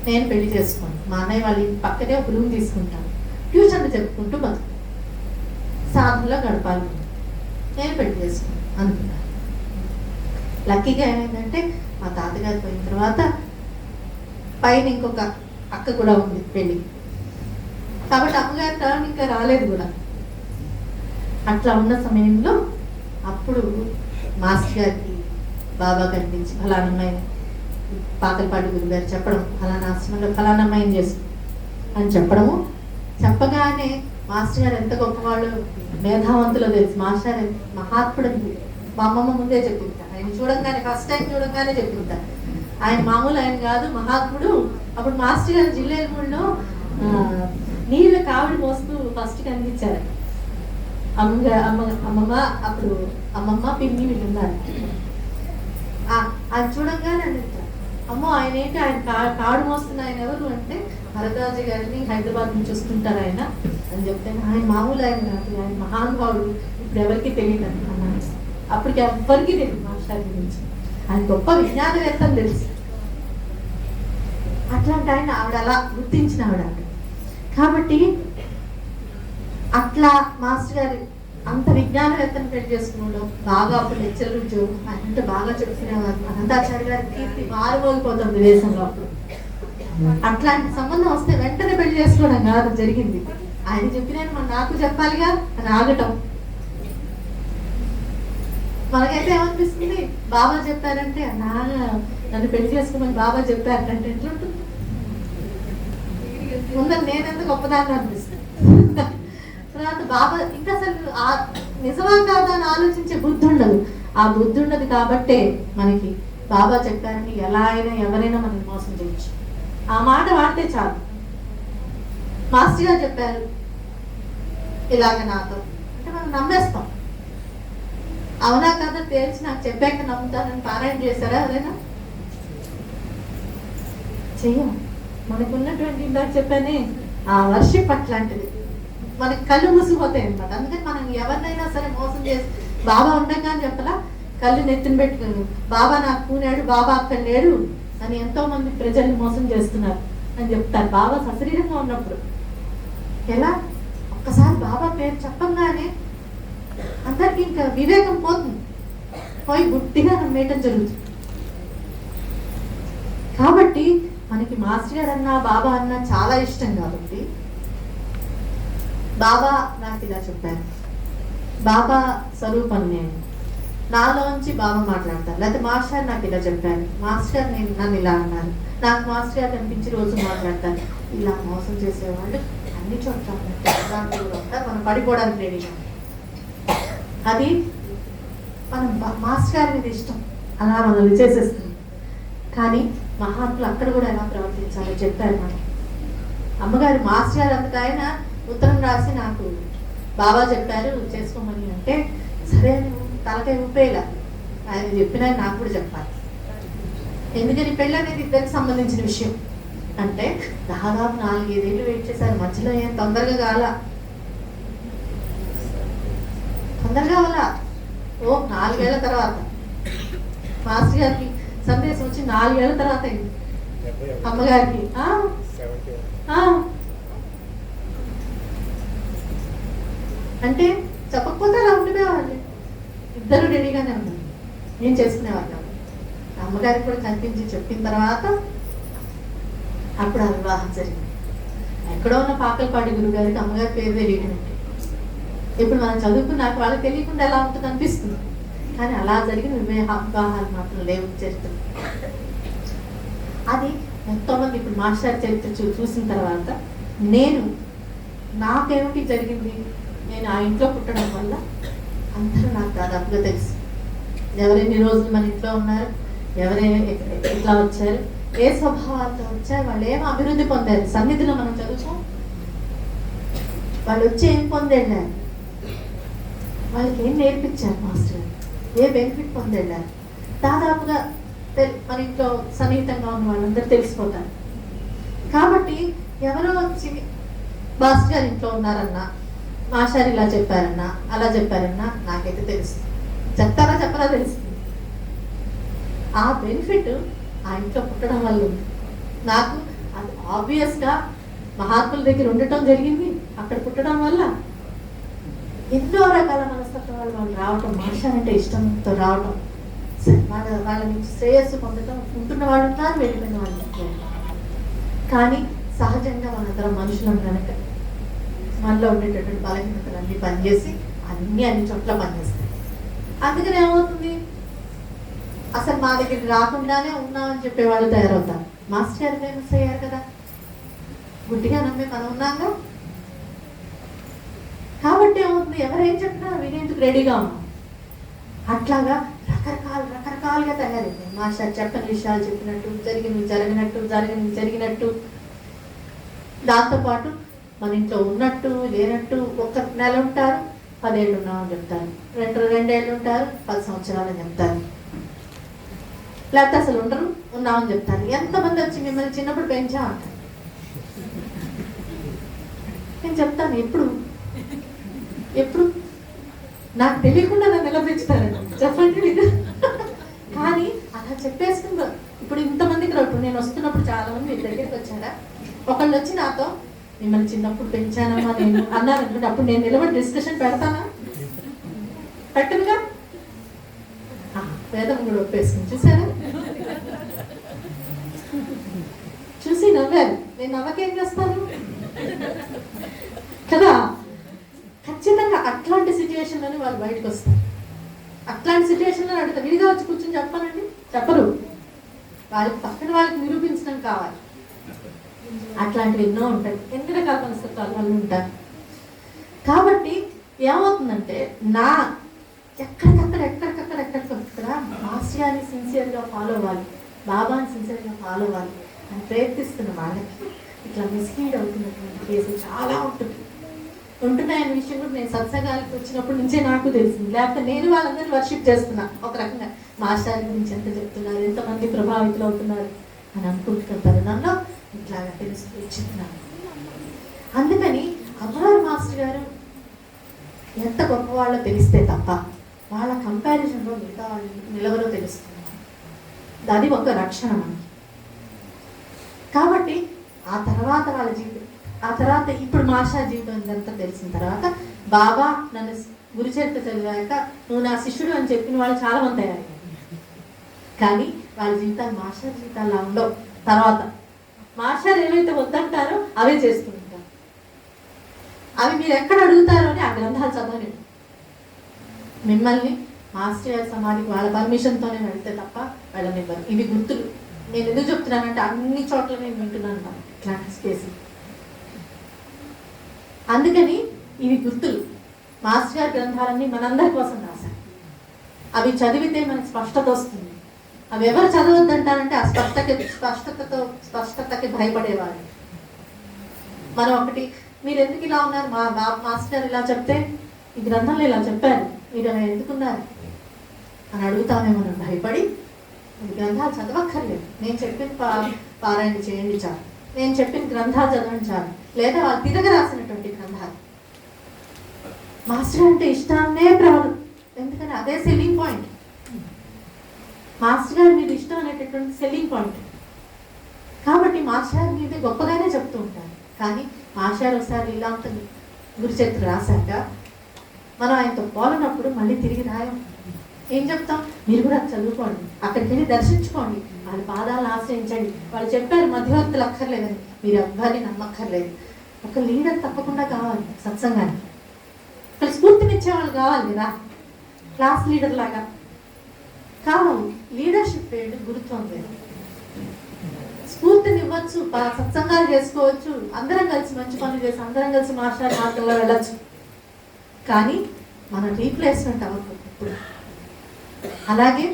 నేను పెళ్లి చేసుకోను, మా అన్నయ్య వాళ్ళ ఇంటి పక్కనే ఒక రూమ్ తీసుకుంటాను, ట్యూషన్లు చెప్పుకుంటూ బతుకు సాధనలో గడపాలి, నేను పెళ్లి చేసుకోను అనుకున్నాను. లక్కీగా ఏమైందంటే మా తాతగారు పోయిన తర్వాత పైన ఇంకొక అక్క కూడా ఉంది పెళ్ళి, కాబట్టి అమ్మగారి టర్న్ ఇంకా రాలేదు కూడా. అట్లా ఉన్న సమయంలో అప్పుడు మాస్టర్ గారికి బాబా కనిపించి ఫలానమ్మాయిని, పాతలపాటి గురువు గారు చెప్పడం, ఫలానా ఆశ్రమంలో ఫలానమ్మాయిని చేసు అని చెప్పడము. చెప్పగానే మాస్టర్ గారు ఎంత గొప్పవాళ్ళు, మేధావంతులో తెలుసు. మాస్టర్ గారు మహాత్ముడు మా అమ్మమ్మ ముందే చెప్పింది. ఆయన చూడంగానే ఫస్ట్ టైం చూడంగానే చెప్పింది ఆయన మామూలు ఆయన కాదు, మహాత్ముడు. అప్పుడు మాస్టర్ గారు జిల్లేలమూడిలో నీళ్ళ కావిడి మోస్తూ ఫస్ట్ కనిపించారు. అమ్మమ్మ అప్పుడు అమ్మమ్మ పిన్ని వీళ్ళు ఉన్నారు. అది చూడంగానే అడుగుతారు, అమ్మో ఆయన ఏంటి, ఆయన కాడు మోస్తున్న ఆయన ఎవరు అంటే భరద్వాజ గారిని హైదరాబాద్ నుంచి వస్తుంటారు ఆయన అని చెప్తే, ఆయన మామూలు ఆయన కాదు, ఆయన మహానుభావుడు, ఇప్పుడు ఎవరికి తెలియదు అన్నాను. అప్పటికి ఎవ్వరికి తెలియదు మాస్టర్ గురించి, ఆయన గొప్ప విజ్ఞానవేత్త అని తెలుసు. అట్లాంటి ఆయన ఆవిడ అలా గుర్తించిన ఆవిడ. కాబట్టి అట్లా మాస్టర్ గారు అంత విజ్ఞానవేత్తను పెళ్లి చేసుకున్నాడు. బాగా అప్పుడు లెక్చరర్ ఉద్యోగం, అంటే బాగా చెప్తునేవారు. అనంతాచార్య గారి కీర్తి మారుమోగిపోతుంది దేశంలో అప్పుడు. అట్లాంటి సంబంధం వస్తే వెంటనే పెళ్లి చేసుకోవడం కాదు జరిగింది. ఆయన చెప్పిన మనం నాకు చెప్పాలిగా అని ఆగటం. మనకైతే ఏమనిపిస్తుంది, బాబా చెప్పారంటే నన్ను పెళ్లి చేసుకోమని బాబా చెప్పారంటే ఎట్లుంటుంది, ముందర నేనెంత గొప్పదాన్ని అనిపిస్తుంది. తర్వాత బాబా ఇంకా అసలు నిజమా కాదా అని ఆలోచించే బుద్ధి ఉండదు. ఆ బుద్ధి ఉండదు కాబట్టే మనకి బాబా చెప్పారని ఎలా అయినా ఎవరైనా మనల్ని మోసం చేయొచ్చు. ఆ మాట వాడితే చాలు. మాస్టర్ గారు చెప్పారు ఇలాగ నాతో అంటే మనం నమ్మేస్తాం. అవునా కదా తేల్చి నాకు చెప్పాక నమ్ముతానని పారాయణ చేశారా ఎవరైనా? చెయ్యం. మనకున్నటువంటి ఇందాక చెప్పానే ఆ వర్షిప్ అట్లాంటిది, మనకి కళ్ళు మూసిపోతాయి అనమాట. అందుకని మనం ఎవరినైనా సరే మోసం చేసి బాబా ఉండగా అని చెప్పలా, కళ్ళు నెత్తిన పెట్టుకుని బాబా నాకు కూనాడు, బాబా అక్కడ లేడు అని ఎంతో మంది ప్రజల్ని మోసం చేస్తున్నారు అని చెప్తారు. బాబా సశరీరంగా ఉన్నప్పుడు ఎలా ఒక్కసారి బాబా పేరు చెప్పంగానే అందరికి ఇంకా వివేకం పోతుంది, పోయి గుడ్డిగా నమ్మేయటం జరుగుతుంది. కాబట్టి మనకి మాస్టర్ గారు అన్నా బాబా అన్నా చాలా ఇష్టం. కాబట్టి బాబా నాకు ఇలా చెప్పారు, బాబా స్వరూపం నేను, నాలోంచి బాబా మాట్లాడతారు. లేకపోతే మాస్టర్ గారు నాకు ఇలా చెప్పారు, మాస్టర్ గారు నన్ను ఇలా అన్నారు, నాకు మాస్టర్ గారు కనిపించి రోజు మాట్లాడతారు. ఇలా మోసం చేసేవాళ్ళు అన్ని చోట్ల ఉంటారు. మనం పడిపోవడానికి రెడీగా. అది మనం మాస్టర్ గారి మీద ఇష్టం అలా మనల్ని చేసేస్తుంది. కానీ మహాత్ములు అక్కడ కూడా ఎలా ప్రవర్తించాలో చెప్పారు. మనం అమ్మగారు మాస్టర్ గారు అంతటా ఆయన ఉత్తరం రాసి నాకు బాబా చెప్పారు చేసుకోమని అంటే, సరే తలకాయ ఊపేలా ఆయన చెప్పినా నాకు కూడా చెప్పాలి. ఎందుకని పెళ్ళి అనేది ఇద్దరికి సంబంధించిన విషయం. అంటే దాదాపు 4-5 ఏళ్ళు వెయిట్ చేశారు. మధ్యలో ఏం తొందరగా కావాలా, తొందరగా అవ్వాలా. 4 ఏళ్ల తర్వాత మాస్టర్ గారికి సందేశం వచ్చి 4 ఏళ్ల తర్వాత అయింది అమ్మగారికి. అంటే చెప్పకపోతే అలా ఉండిపోయేవాళ్ళు. ఇద్దరు రెడీగానే ఉన్నారు, నేను చేసుకునేవాళ్ళం. అమ్మగారికి కూడా కనిపించి చెప్పిన తర్వాత అప్పుడు ఆ వివాహం జరిగింది. ఎక్కడో ఉన్న పాకలపాటి గురువు గారికి అమ్మగారి పేరు తెలియనట్టు. ఇప్పుడు మనం చదువుకున్నాక వాళ్ళకి తెలియకుండా ఎలా ఉంటుంది అనిపిస్తుంది. కానీ అలా జరిగిన వివాహాలు మాత్రం లేవు చరిత్ర. అది ఎంతోమంది ఇప్పుడు మాస్టర్ చరిత్ర చూసిన తర్వాత నాకేమిటి జరిగింది, నేను ఆ ఇంట్లో పుట్టడం వల్ల అందరూ నాకు దాదాపుగా తెలుసు. ఎవరెన్ని రోజులు మన ఇంట్లో ఉన్నారు, ఎవరైనా ఎట్లా వచ్చారు, ఏ స్వభావాలతో వచ్చారు, వాళ్ళు ఏమో అభివృద్ధి పొందారు. సన్నిధిలో మనం చదువుతాం, వాళ్ళు వచ్చి ఏం పొందేళ్ళారు, వాళ్ళకి ఏం నేర్పించారు మాస్టర్, ఏ బెనిఫిట్ పొందేళ్ళారు, దాదాపుగా మన ఇంట్లో సన్నిహితంగా ఉన్న వాళ్ళందరూ తెలిసిపోతారు. కాబట్టి ఎవరో వచ్చి మాస్టర్ గారు ఇంట్లో ఉన్నారన్నా, మాస్టర్ ఇలా చెప్పారన్నా, అలా చెప్పారన్నా నాకైతే తెలుస్తుంది. చెప్తారా చెప్పరా తెలుస్తుంది. ఆ బెనిఫిట్ ఆ ఇంట్లో పుట్టడం వల్ల ఉంది. నాకు అది ఆబ్వియస్గా మహాత్ముల దగ్గర ఉండటం జరిగింది. అక్కడ పుట్టడం వల్ల ఎన్నో రకాల మనస్తత్వం వాళ్ళు రావటం, మాస్టర్ అంటే ఇష్టంతో రావటం, వాళ్ళ నుంచి శ్రేయస్సు పొందటం, ఉంటున్న వాళ్ళు ఉన్నారు, వెళ్ళిపోయిన వాళ్ళు ఉన్నారు. కానీ సహజంగా మనందరం మనుషులం కనుక మనలో ఉండేటటువంటి బలహీనతలు అన్నీ పనిచేసి అన్ని చోట్ల పనిచేస్తాయి. అందుకని ఏమవుతుంది, అసలు మా దగ్గరికి రాకుండానే ఉన్నామని చెప్పేవాళ్ళు తయారవుతారు. మాస్టర్ గారు ఫేమస్ అయ్యారు కదా, గుడ్డిగా నమ్మే మనం ఉన్నాగా. కాబట్టి ఏమవుతుంది, ఎవరేం చెప్పినా వినేందుకు రెడీగా ఉన్నాం. అట్లాగా రకరకాలుగా తయారైంది. మాస్టర్ చెప్పని విషయాలు చెప్పినట్టు, జరిగినట్టు. దాంతోపాటు మన ఇంట్లో ఉన్నట్టు లేనట్టు, 1 నెల ఉంటారు, 10 ఏళ్ళు ఉన్నామని చెప్తారు, 2 ఏళ్ళు ఉంటారు, 10 సంవత్సరాలని చెప్తారు, లేకపోతే అసలు ఉండరు, ఉన్నామని చెప్తారు. ఎంతమంది వచ్చి మిమ్మల్ని చిన్నప్పుడు పెంచా అంటారు. నేను చెప్తాను, ఎప్పుడు నాకు తెలియకుండా నన్ను ఎలా పెంచుతారండి చెప్పండి మీరు. కానీ అలా చెప్పేసుకుంటారు. ఇప్పుడు ఇంతమందికి ఇప్పుడు నేను వస్తున్నప్పుడు చాలా మంది మీ దగ్గరికి వచ్చారా, ఒకళ్ళు వచ్చి నాతో మిమ్మల్ని చిన్నప్పుడు పెంచానమ్మా నేను అన్నారనుకోండి, అప్పుడు నేను నిలబడి డిస్కషన్ పెడతానా? పెట్టనుగా. వేదం కూడా ఒప్పేసుకుని చూసారా, చూసి నవ్వారు. నేను నవ్వకేం చేస్తాను కదా. ఖచ్చితంగా అట్లాంటి సిచ్యువేషన్లోనే వాళ్ళు బయటకు వస్తారు. అట్లాంటి సిచ్యువేషన్లో అడుగుతారు, విడిగా వచ్చి కూర్చొని చెప్పానండి, చెప్పరు. వాళ్ళకి పక్కన వాళ్ళకి నిరూపించడం కావాలి. అట్లాంటివి ఎన్నో ఉంటాయి, ఎన్ని రకాల మనస్తత్వాలు వాళ్ళు ఉంటారు. కాబట్టి ఏమవుతుందంటే ఎక్కడికక్కడ మాస్టర్ గారిని సిన్సియర్గా ఫాలో అవ్వాలి, బాబాని సిన్సియర్గా ఫాలో అవ్వాలి అని ప్రయత్నిస్తున్న వాళ్ళకి ఇట్లా మిస్లీడ్ అవుతున్నటువంటి కేసు చాలా ఉంటుంది. ఉంటున్నాయనే విషయం కూడా నేను సత్సంగాలకు వచ్చినప్పటి నుంచే నాకు తెలిసింది. లేకపోతే నేను వాళ్ళందరినీ వర్షిప్ చేస్తున్నా ఒక రకంగా. మాస్టర్ గురించి ఎంత చెప్తున్నారు, ఎంతమంది ప్రభావితులు అవుతున్నారు అని అనుకుంటున్న తరుణంలో ఇట్లాగా తెలుస్తూ వచ్చింటున్నాను. అందుకని అమ్మవారు మాస్టర్ గారు ఎంత గొప్పవాళ్ళో తెలిస్తే తప్ప వాళ్ళ కంపారిజన్లో మిగతా వాళ్ళు నిలవరో తెలుస్తున్నారు. అది ఒక రక్షణ మనకి. కాబట్టి ఆ తర్వాత వాళ్ళ జీవితం, ఆ తర్వాత ఇప్పుడు మాస్టర్ జీవితం ఇదంతా తెలిసిన తర్వాత బాబా నన్ను గురుచరిత్ర చదివాక నువ్వు నా శిష్యుడు అని చెప్పిన వాళ్ళు చాలా మంది అయ్యారు. కానీ వాళ్ళ జీవితాలు మాస్టర్ జీవితాల్లో ఉండవు. తర్వాత మాస్టర్ ఏమైతే వద్దంటారో అవే చేస్తుంటారు. అవి మీరు ఎక్కడ అడుగుతారో అని ఆ గ్రంథాలు చదవలేదు. మిమ్మల్ని మాస్టర్ గారి సమాధికి వాళ్ళ పర్మిషన్తోనే వెళ్తే తప్ప వెళ్ళనివ్వరు. ఇవి గుర్తులు. నేను ఎందుకు చెప్తున్నానంటే అన్ని చోట్ల నేను వింటున్నాను ఇట్లాంటి కేసు. అందుకని ఇవి గుర్తులు. మాస్టర్ గారి గ్రంథాలన్నీ మనందరి కోసం రాశారు. అవి చదివితే మనకి స్పష్టత వస్తుంది. అవి ఎవరు చదవద్దంటారంటే ఆ స్పష్టతకి భయపడేవారు. మనం ఒకటి, మీరు ఎందుకు ఇలా ఉన్నారు, మా మాస్టర్ గారు ఇలా చెప్తే ఈ గ్రంథంలో ఇలా చెప్పారు, మీరు ఎందుకున్నారు అని అడుగుతామే మనం భయపడి. ఈ గ్రంథాలు చదవక్కర్లేదు, నేను చెప్పిన పారాయణ చేయండి చాలు, నేను చెప్పిన గ్రంథాలు చదవండి చాలు, లేదా వాళ్ళు తిరగ రాసినటువంటి గ్రంథాలు. మాస్టర్ అంటే ఇష్టాన్నే ఎందుకని అదే సెల్లింగ్ పాయింట్. మాస్టర్ గారి మీద ఇష్టం అనేటటువంటి సెల్లింగ్ పాయింట్. కాబట్టి మాస్టర్ గారి మీద గొప్పగానే చెప్తూ ఉంటారు. కానీ మాస్టర్ గారు ఒకసారి లీలాంతని గురుచరిత్ర రాశాక మనం ఆయనతో పోలినప్పుడు మళ్ళీ తిరిగి రాయం. ఏం చెప్తాం, మీరు కూడా చదువుకోండి, అక్కడికి వెళ్ళి దర్శించుకోండి, వాళ్ళ పాదాలను ఆశ్రయించండి. వాళ్ళు చెప్పారు మధ్యవర్తులు అక్కర్లేదని, మీరు ఎవ్వరిని నమ్మక్కర్లేదు. ఒక లీడర్ తప్పకుండా కావాలి సత్సంగానికి. ఒక స్ఫూర్తినిచ్చే వాళ్ళు కావాలి కదా, క్లాస్ లీడర్ లాగా కావాలి. లీడర్షిప్ వేడు, గురుత్వం వేడు. స్ఫూర్తిని ఇవ్వచ్చు, సత్సంగాలు చేసుకోవచ్చు, అందరం కలిసి మంచి పనులు చేసి అందరం కలిసి మాస్టర్ మార్గంలో వెళ్ళచ్చు. కానీ మన రీప్లేస్మెంట్ అవ్వకూడదు ఇప్పుడు. అలాగే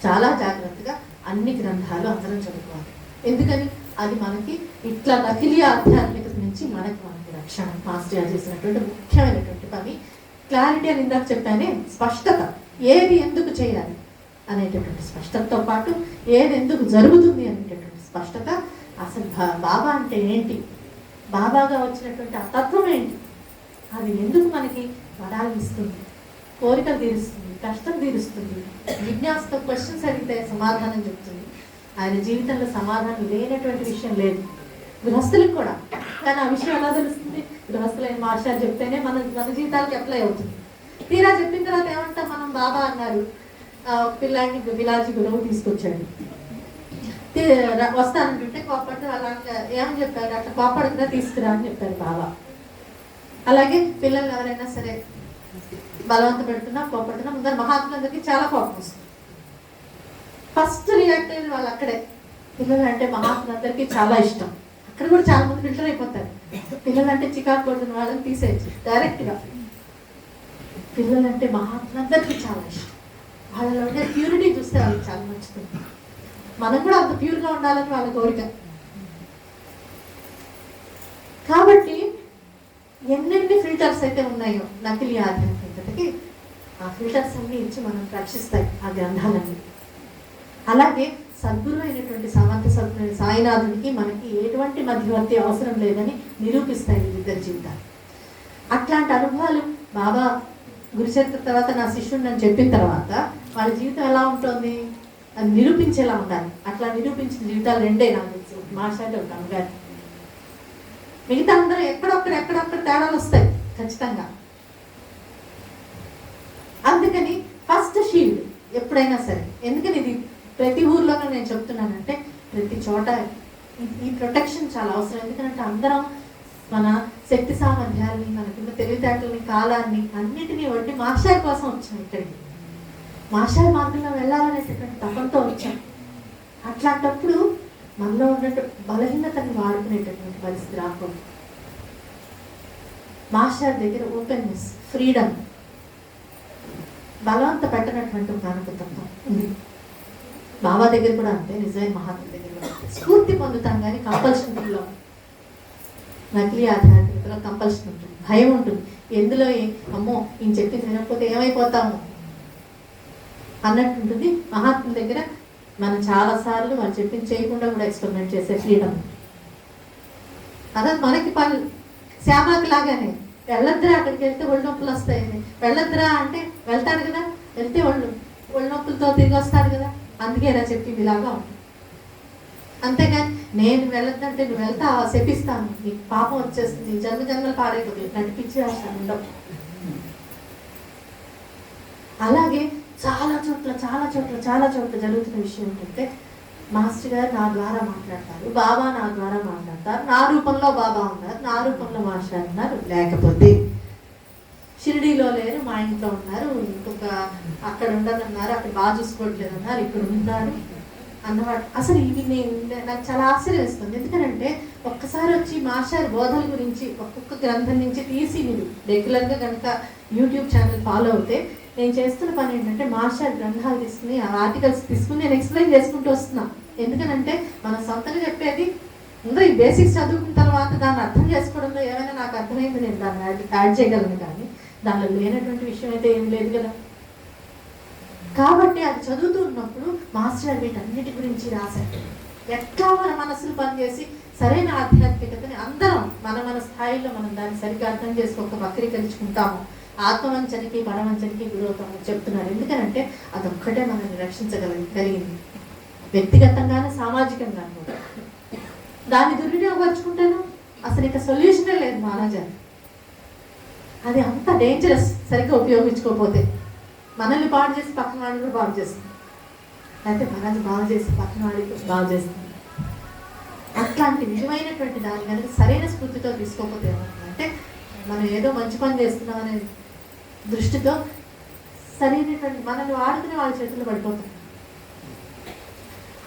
చాలా జాగ్రత్తగా అన్ని గ్రంథాలు అందరం చదువుకోవాలి. ఎందుకని అది మనకి ఇట్లా నకిలీ ఆధ్యాత్మికత నుంచి మనకి రక్షణ. మాస్టర్ గారు చేసినటువంటి ముఖ్యమైనటువంటి పని క్లారిటీ అని ఇందాక చెప్పానే, స్పష్టత. ఏది ఎందుకు చేయాలి అనేటటువంటి స్పష్టతతో పాటు ఏది ఎందుకు జరుగుతుంది అనేటటువంటి స్పష్టత. అసలు బాబా అంటే ఏంటి, బాబాగా వచ్చినటువంటి ఆ తత్వం ఏంటి, అది ఎందుకు మనకి వరాలు ఇస్తుంది, కోరికలు తీరుస్తుంది, కష్టం తీరుస్తుంది, జిజ్ఞాసతో క్వశ్చన్స్ అడిగితే సమాధానం చెప్తుంది. ఆయన జీవితంలో సమాధానం లేనటువంటి విషయం లేదు, గృహస్థులకు కూడా. కానీ ఆ విషయం ఎలా తెలుస్తుంది, గృహస్థులైన మాస్టర్ చెప్తేనే మన జీవితాలకు అప్లై అవుతుంది. తీరా చెప్పిన తర్వాత ఏమంటాం మనం, బాబా అన్నారు పిల్లాడిని విలాజీ గురువు తీసుకొచ్చాడు, వస్తానంటుంటే కోపడ్డు. అలా ఏమని చెప్పారు, అట్లా కోపడకుండా తీసుకురా అని చెప్పారు బాబా. అలాగే పిల్లలు ఎవరైనా సరే బలవంత పెడుతున్నా కోపడుతున్నా ముందర మహాత్ములందరికీ చాలా కోపం వస్తుంది. ఫస్ట్ రియాక్ట్ అయిన వాళ్ళు అక్కడే. పిల్లలు అంటే మహాత్ములందరికీ చాలా ఇష్టం. అక్కడ కూడా చాలా మంది ఫిల్టర్ అయిపోతారు. పిల్లలంటే చికాకు పడుతున్న వాళ్ళని తీసేయచ్చు డైరెక్ట్గా. పిల్లలంటే మహాత్ములందరికీ చాలా ఇష్టం. వాళ్ళలో ఉండే ప్యూరిటీ చూస్తే వాళ్ళకి చాలా నచ్చుతుంది. మనం కూడా అంత ప్యూర్గా ఉండాలని వాళ్ళ కోరిక. కాబట్టి ఎన్నెన్ని ఫిల్టర్స్ అయితే ఉన్నాయో నకిలీ ఆధ్యాత్మికతకి, ఆ ఫిల్టర్స్ అన్ని ఇచ్చి మనం రక్షిస్తాయి ఆ గ్రంథాలన్నీ. అలాగే సద్గురు అయినటువంటి సామంత సద్గురు సాయినాథునికి మనకి ఎటువంటి మధ్యవర్తి అవసరం లేదని నిరూపిస్తాయి ఇద్దరి జీవితాలు. అట్లాంటి అనుభవాలు బాబా గురుచరిత్ర తర్వాత నా శిష్యుడు అని చెప్పిన తర్వాత వాళ్ళ జీవితం ఎలా ఉంటుంది అది నిరూపించేలా ఉండాలి. అట్లా నిరూపించిన జీవితాలు రెండే నాకు తెలుసు, మాస్టర్ ఒక అమ్మగారు. మిగతా అందరూ ఎక్కడొక్కడ తేడాలు వస్తాయి ఖచ్చితంగా. అందుకని ఫస్ట్ షీల్డ్ ఎప్పుడైనా సరే, ఎందుకని ఇది ప్రతి ఊర్లోనూ నేను చెప్తున్నానంటే ప్రతి చోట ఈ ప్రొటెక్షన్ చాలా అవసరం. ఎందుకంటే అందరం మన శక్తి సామర్థ్యాలని, మనకున్న తెలివితేటలని, కాలాన్ని అన్నిటినీ వడ్డీ మాస్టర్ కోసం వచ్చాం ఇక్కడికి. మాస్టర్ మార్గంలో వెళ్ళాలనేటటువంటి తపంతో వచ్చాం. అట్లాంటప్పుడు మనలో ఉన్నట్టు బలహీనతని వాడుకునేటటువంటి పరిస్థితి రాకూడదు. మాస్టర్ దగ్గర ఓపెన్నెస్, ఫ్రీడమ్, బలవంత పెట్టనటువంటి ఒక అనుకూలత్వం ఉంది. బాబా దగ్గర కూడా అంతే, నిజమైన మహాత్ముల దగ్గర కూడా స్ఫూర్తి పొందుతాం కానీ కంపల్షన్ నకిలీ ఆధ్యాత్మిక ఇందులో కంపల్షన్ ఉంటుంది, భయం ఉంటుంది. ఎందులో అమ్మో ఈయన చెప్పింది వినకపోతే ఏమైపోతాము అన్నట్టు ఉంటుంది. మహాత్ముల దగ్గర మనం చాలాసార్లు వాళ్ళు చెప్పింది చేయకుండా కూడా ఎక్స్పెరిమెంట్ చేసే ఫ్రీడమ్. అదే మనకి పని శ్యామకి లాగానే వెళ్ళొద్దురా, అక్కడికి వెళ్తే ఒళ్ళు నొప్పులు వస్తాయని. వెళ్ళొద్దురా అంటే వెళ్తాడు కదా, వెళ్తే ఒళ్ళు నొప్పులతో తిరిగి వస్తాడు కదా, అందుకే ఇలా చెప్పింది ఇలాగా ఉంటుంది. అంతేగాని నేను వెళ్ళొద్దంటే నువ్వు వెళ్తా శపిస్తాను, నీకు పాపం వచ్చేస్తుంది, జన్మలు పాడైపోతుంది, నడిపించే అవసరం ఉండవు. అలాగే చాలా చోట్ల జరుగుతున్న విషయం ఏంటంటే మాస్టర్ గారు నా ద్వారా మాట్లాడతారు, బాబా నా ద్వారా మాట్లాడతారు, నా రూపంలో బాబా ఉన్నారు, నా రూపంలో మాస్టర్ ఉన్నారు, లేకపోతే షిరిడీలో లేరు, మా ఇంట్లో ఉన్నారు, ఇంకొక అక్కడ ఉండదన్నారు, అక్కడ బాగా చూసుకోవట్లేదు అన్నారు, ఇక్కడ ఉన్నారు అన్నవాడు. అసలు ఇవి నాకు చాలా ఆశ్చర్యం వేస్తుంది. ఎందుకంటే ఒక్కసారి వచ్చి మాస్టర్ బోధల గురించి ఒక్కొక్క గ్రంథం నుంచి తీసి మీరు రెగ్యులర్గా కనుక యూట్యూబ్ ఛానల్ ఫాలో అవుతే నేను చేస్తున్న పని ఏంటంటే మాస్టర్ గ్రంథాలు తీసుకుని ఆ ఆర్టికల్స్ తీసుకుని నేను ఎక్స్ప్లెయిన్ చేసుకుంటూ వస్తున్నా. ఎందుకనంటే మన సొంతంగా చెప్పేది ఇంకా ఈ బేసిక్స్ చదువుకున్న తర్వాత దాన్ని అర్థం చేసుకోవడంలో ఏమైనా నాకు అర్థమైంది, నేను దాన్ని యాడ్ చేయగలను, కానీ దానిలో లేనటువంటి విషయం అయితే ఏం లేదు కదా. కాబట్టి అది చదువుతూ ఉన్నప్పుడు మాస్టర్ వీటన్నిటి గురించి రాశారు. ఎట్లా మన మనసులు పనిచేసి సరైన ఆధ్యాత్మికతని అందరం మన స్థాయిలో మనం దాన్ని సరిగ్గా అర్థం చేసుకోక వక్రీకరించుకుంటాము, ఆత్మవంచనకి పరవంచనకి గురవుతామని చెప్తున్నారు. ఎందుకనంటే అదొక్కటే మనల్ని రక్షించగలిగింది, వ్యక్తిగతంగానే సామాజికంగా కూడా. దాన్ని దుర్వినియోగపరుచుకుంటాను అసలు ఇక సొల్యూషనే లేదు మహారాజా. అది అంత డేంజరస్ సరిగ్గా ఉపయోగించుకోకపోతే. మనల్ని పాడు చేసి పక్కన వాడిని కూడా బాగు చేస్తుంది, అయితే మహారాజు బాగు చేసి పక్కన వాడికి బాగు చేస్తుంది. అట్లాంటి నిజమైనటువంటి దాన్ని కనుక సరైన స్ఫూర్తితో తీసుకోకపోతే ఏమవుతుందంటే మనం ఏదో మంచి పని చేస్తున్నాం అనే దృష్టితో సరైనటువంటి మనల్ని వాడుకునే వాళ్ళ చేతుల్లో పడిపోతుంది.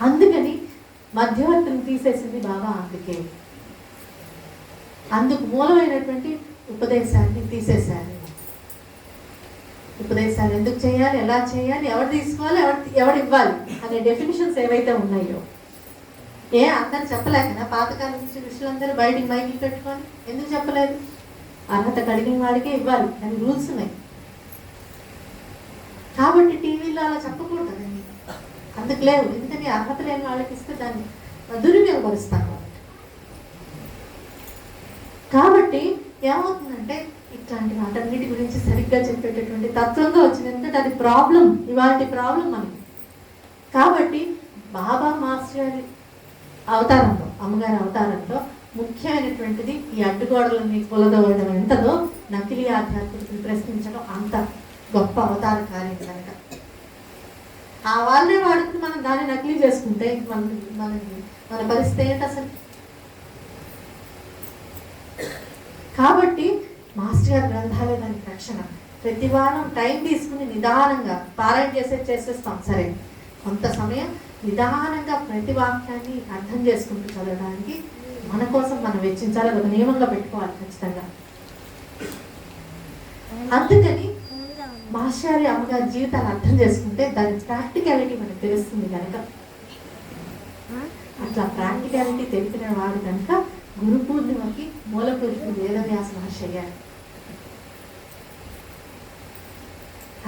అందుకని మధ్యవర్తిని తీసేసింది బాబా. అందుకు మూలమైనటువంటి ఉపదేశాన్ని తీసేశారు. ఉపదేశాలు ఎందుకు చేయాలి, ఎలా చేయాలి, ఎవరు తీసుకోవాలి, ఎవరు ఇవ్వాలి అనే డెఫినిషన్స్ ఏవైతే ఉన్నాయో అందరు చెప్పలేకనా? పాతకాలం నుంచి ఋషులందరూ బయటికి మైకి పెట్టుకొని ఎందుకు చెప్పలేదు? అర్హత కలిగిన వాడికే ఇవ్వాలి అని రూల్స్ ఉన్నాయి. కాబట్టి టీవీలో అలా చెప్పకూడదు కదండి, అందుకు లేవు. ఎందుకని అర్హత లేని వాళ్ళకి ఇస్తే దాన్ని దుర్వినియోగపరుస్తాను. కాబట్టి ఏమవుతుందంటే ఇట్లాంటి వాటన్నిటి గురించి సరిగ్గా చెప్పేటటువంటి తత్వంగా వచ్చింది. ఎందుకంటే అది ప్రాబ్లం, ఇవాళ ప్రాబ్లం మనకి. కాబట్టి బాబా మాస్టర్ గారి అవతారంలో, అమ్మగారి అవతారంలో ముఖ్యమైనటువంటిది ఈ అడ్డుగోడలని కొలదవడం ఎంతదో నకిలీ ఆధ్యాత్మికతను ప్రశ్నించడం అంత గొప్ప అవతార కార్యం కనుక ఆ వాళ్ళే వాడుకుని మనం దాన్ని నకిలీ చేసుకుంటే మన పరిస్థితి ఏంటి అసలు? కాబట్టి మాస్టర్ గారి గ్రంథాలే దానికి రక్షణ. ప్రతి వారం టైం తీసుకుని నిదానంగా పారాయణ చేసేస్తాం, సరే, కొంత సమయం నిదానంగా ప్రతి వాక్యాన్ని అర్థం చేసుకుంటూ చదవడానికి మన కోసం మనం వెచ్చించాలి, ఒక నియమంగా పెట్టుకోవాలి ఖచ్చితంగా. అందుకని మాస్టర్ అమ్మగారి జీవితాన్ని అర్థం చేసుకుంటే దాని ప్రాక్టికాలిటీ మనకు తెలుస్తుంది కనుక, అట్లా ప్రాక్టికాలిటీ తెలిపిన వాడు కనుక గురు పూర్ణిమకి మూల పురుషుడు వేదవ్యాస మహర్షి అయ్యారు.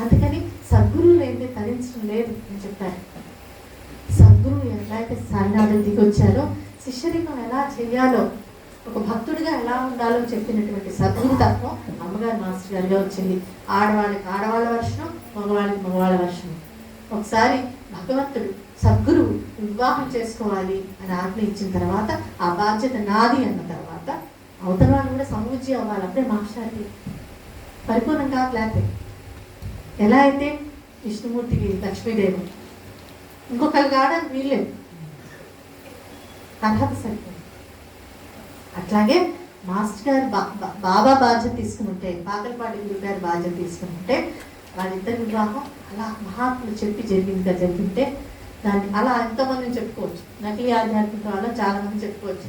అందుకని సద్గురువులు అయితే తరించడం లేదు అని చెప్పారు. సద్గురువు ఎలా అయితే సాయినాథుడు దిగొచ్చారో, శిష్యరికం ఎలా చేయాలో, ఒక భక్తుడిగా ఎలా ఉండాలో చెప్పినటువంటి సద్గురు తత్వం అమ్మగారు మాస్టర్ గారిగా వచ్చింది. ఆడవాళ్ళకి ఆడవాళ్ళ వర్షం, మగవాళ్ళకి మగవాళ్ళ వర్షం. ఒకసారి భగవంతుడు సద్గురువు వివాహం చేసుకోవాలి అని ఆజ్ఞ ఇచ్చిన తర్వాత ఆ బాధ్యత నాది అన్న తర్వాత అవతల వాళ్ళు కూడా సమూచి అవ్వాలి. అప్పుడే మాస్టర్కి పరిపూర్ణం కావట్లేకపోతే ఎలా అయితే విష్ణుమూర్తికి లక్ష్మీదేవి ఇంకొకరు కావడానికి వీల్లేదు, అర్హత సరిపోయింది. అట్లాగే మాస్టర్ గారు బాబా బాధ్యత తీసుకుంటే, పాకలపాటి గురువు గారి బాధ్యత తీసుకుంటే, వాళ్ళిద్దరి వివాహం అలా మహాత్ములు చెప్పి జరిగింటే దాన్ని అలా ఎంతోమందిని చెప్పుకోవచ్చు. నకిలీ ఆధ్యాత్మిక వాళ్ళు చాలా మంది చెప్పుకోవచ్చు.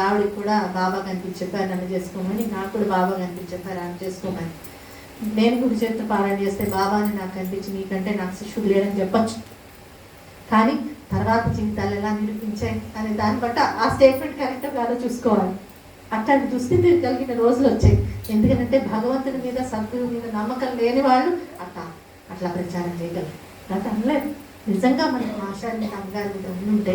ఆవిడకి కూడా బాబా కనిపించి చెప్పారు నన్ను చేసుకోమని, నాకు కూడా బాబా కనిపించి చెప్పారు ఆయన చేసుకోమని. నేను గుడి చేత పారాయణ చేస్తే బాబాని నాకు కనిపించి నీకంటే నాకు శిష్యుడు లేడని చెప్పచ్చు. కానీ తర్వాత జీవితాలు ఎలా నిరూపించాయి అనే దాన్ని బట్టి ఆ స్టేట్మెంట్ కరెక్ట్గా కాదో చూసుకోవాలి. అట్లాంటి దుస్థితి కలిగిన రోజులు వచ్చాయి. ఎందుకంటే భగవంతుని మీద సద్గురు మీద నమ్మకం లేని వాళ్ళు అట్లా ప్రచారం చేయగలరు. నాకు అనలేదు. నిజంగా మనకు ఆచార్య అమ్మగారి మీద ఉంటే,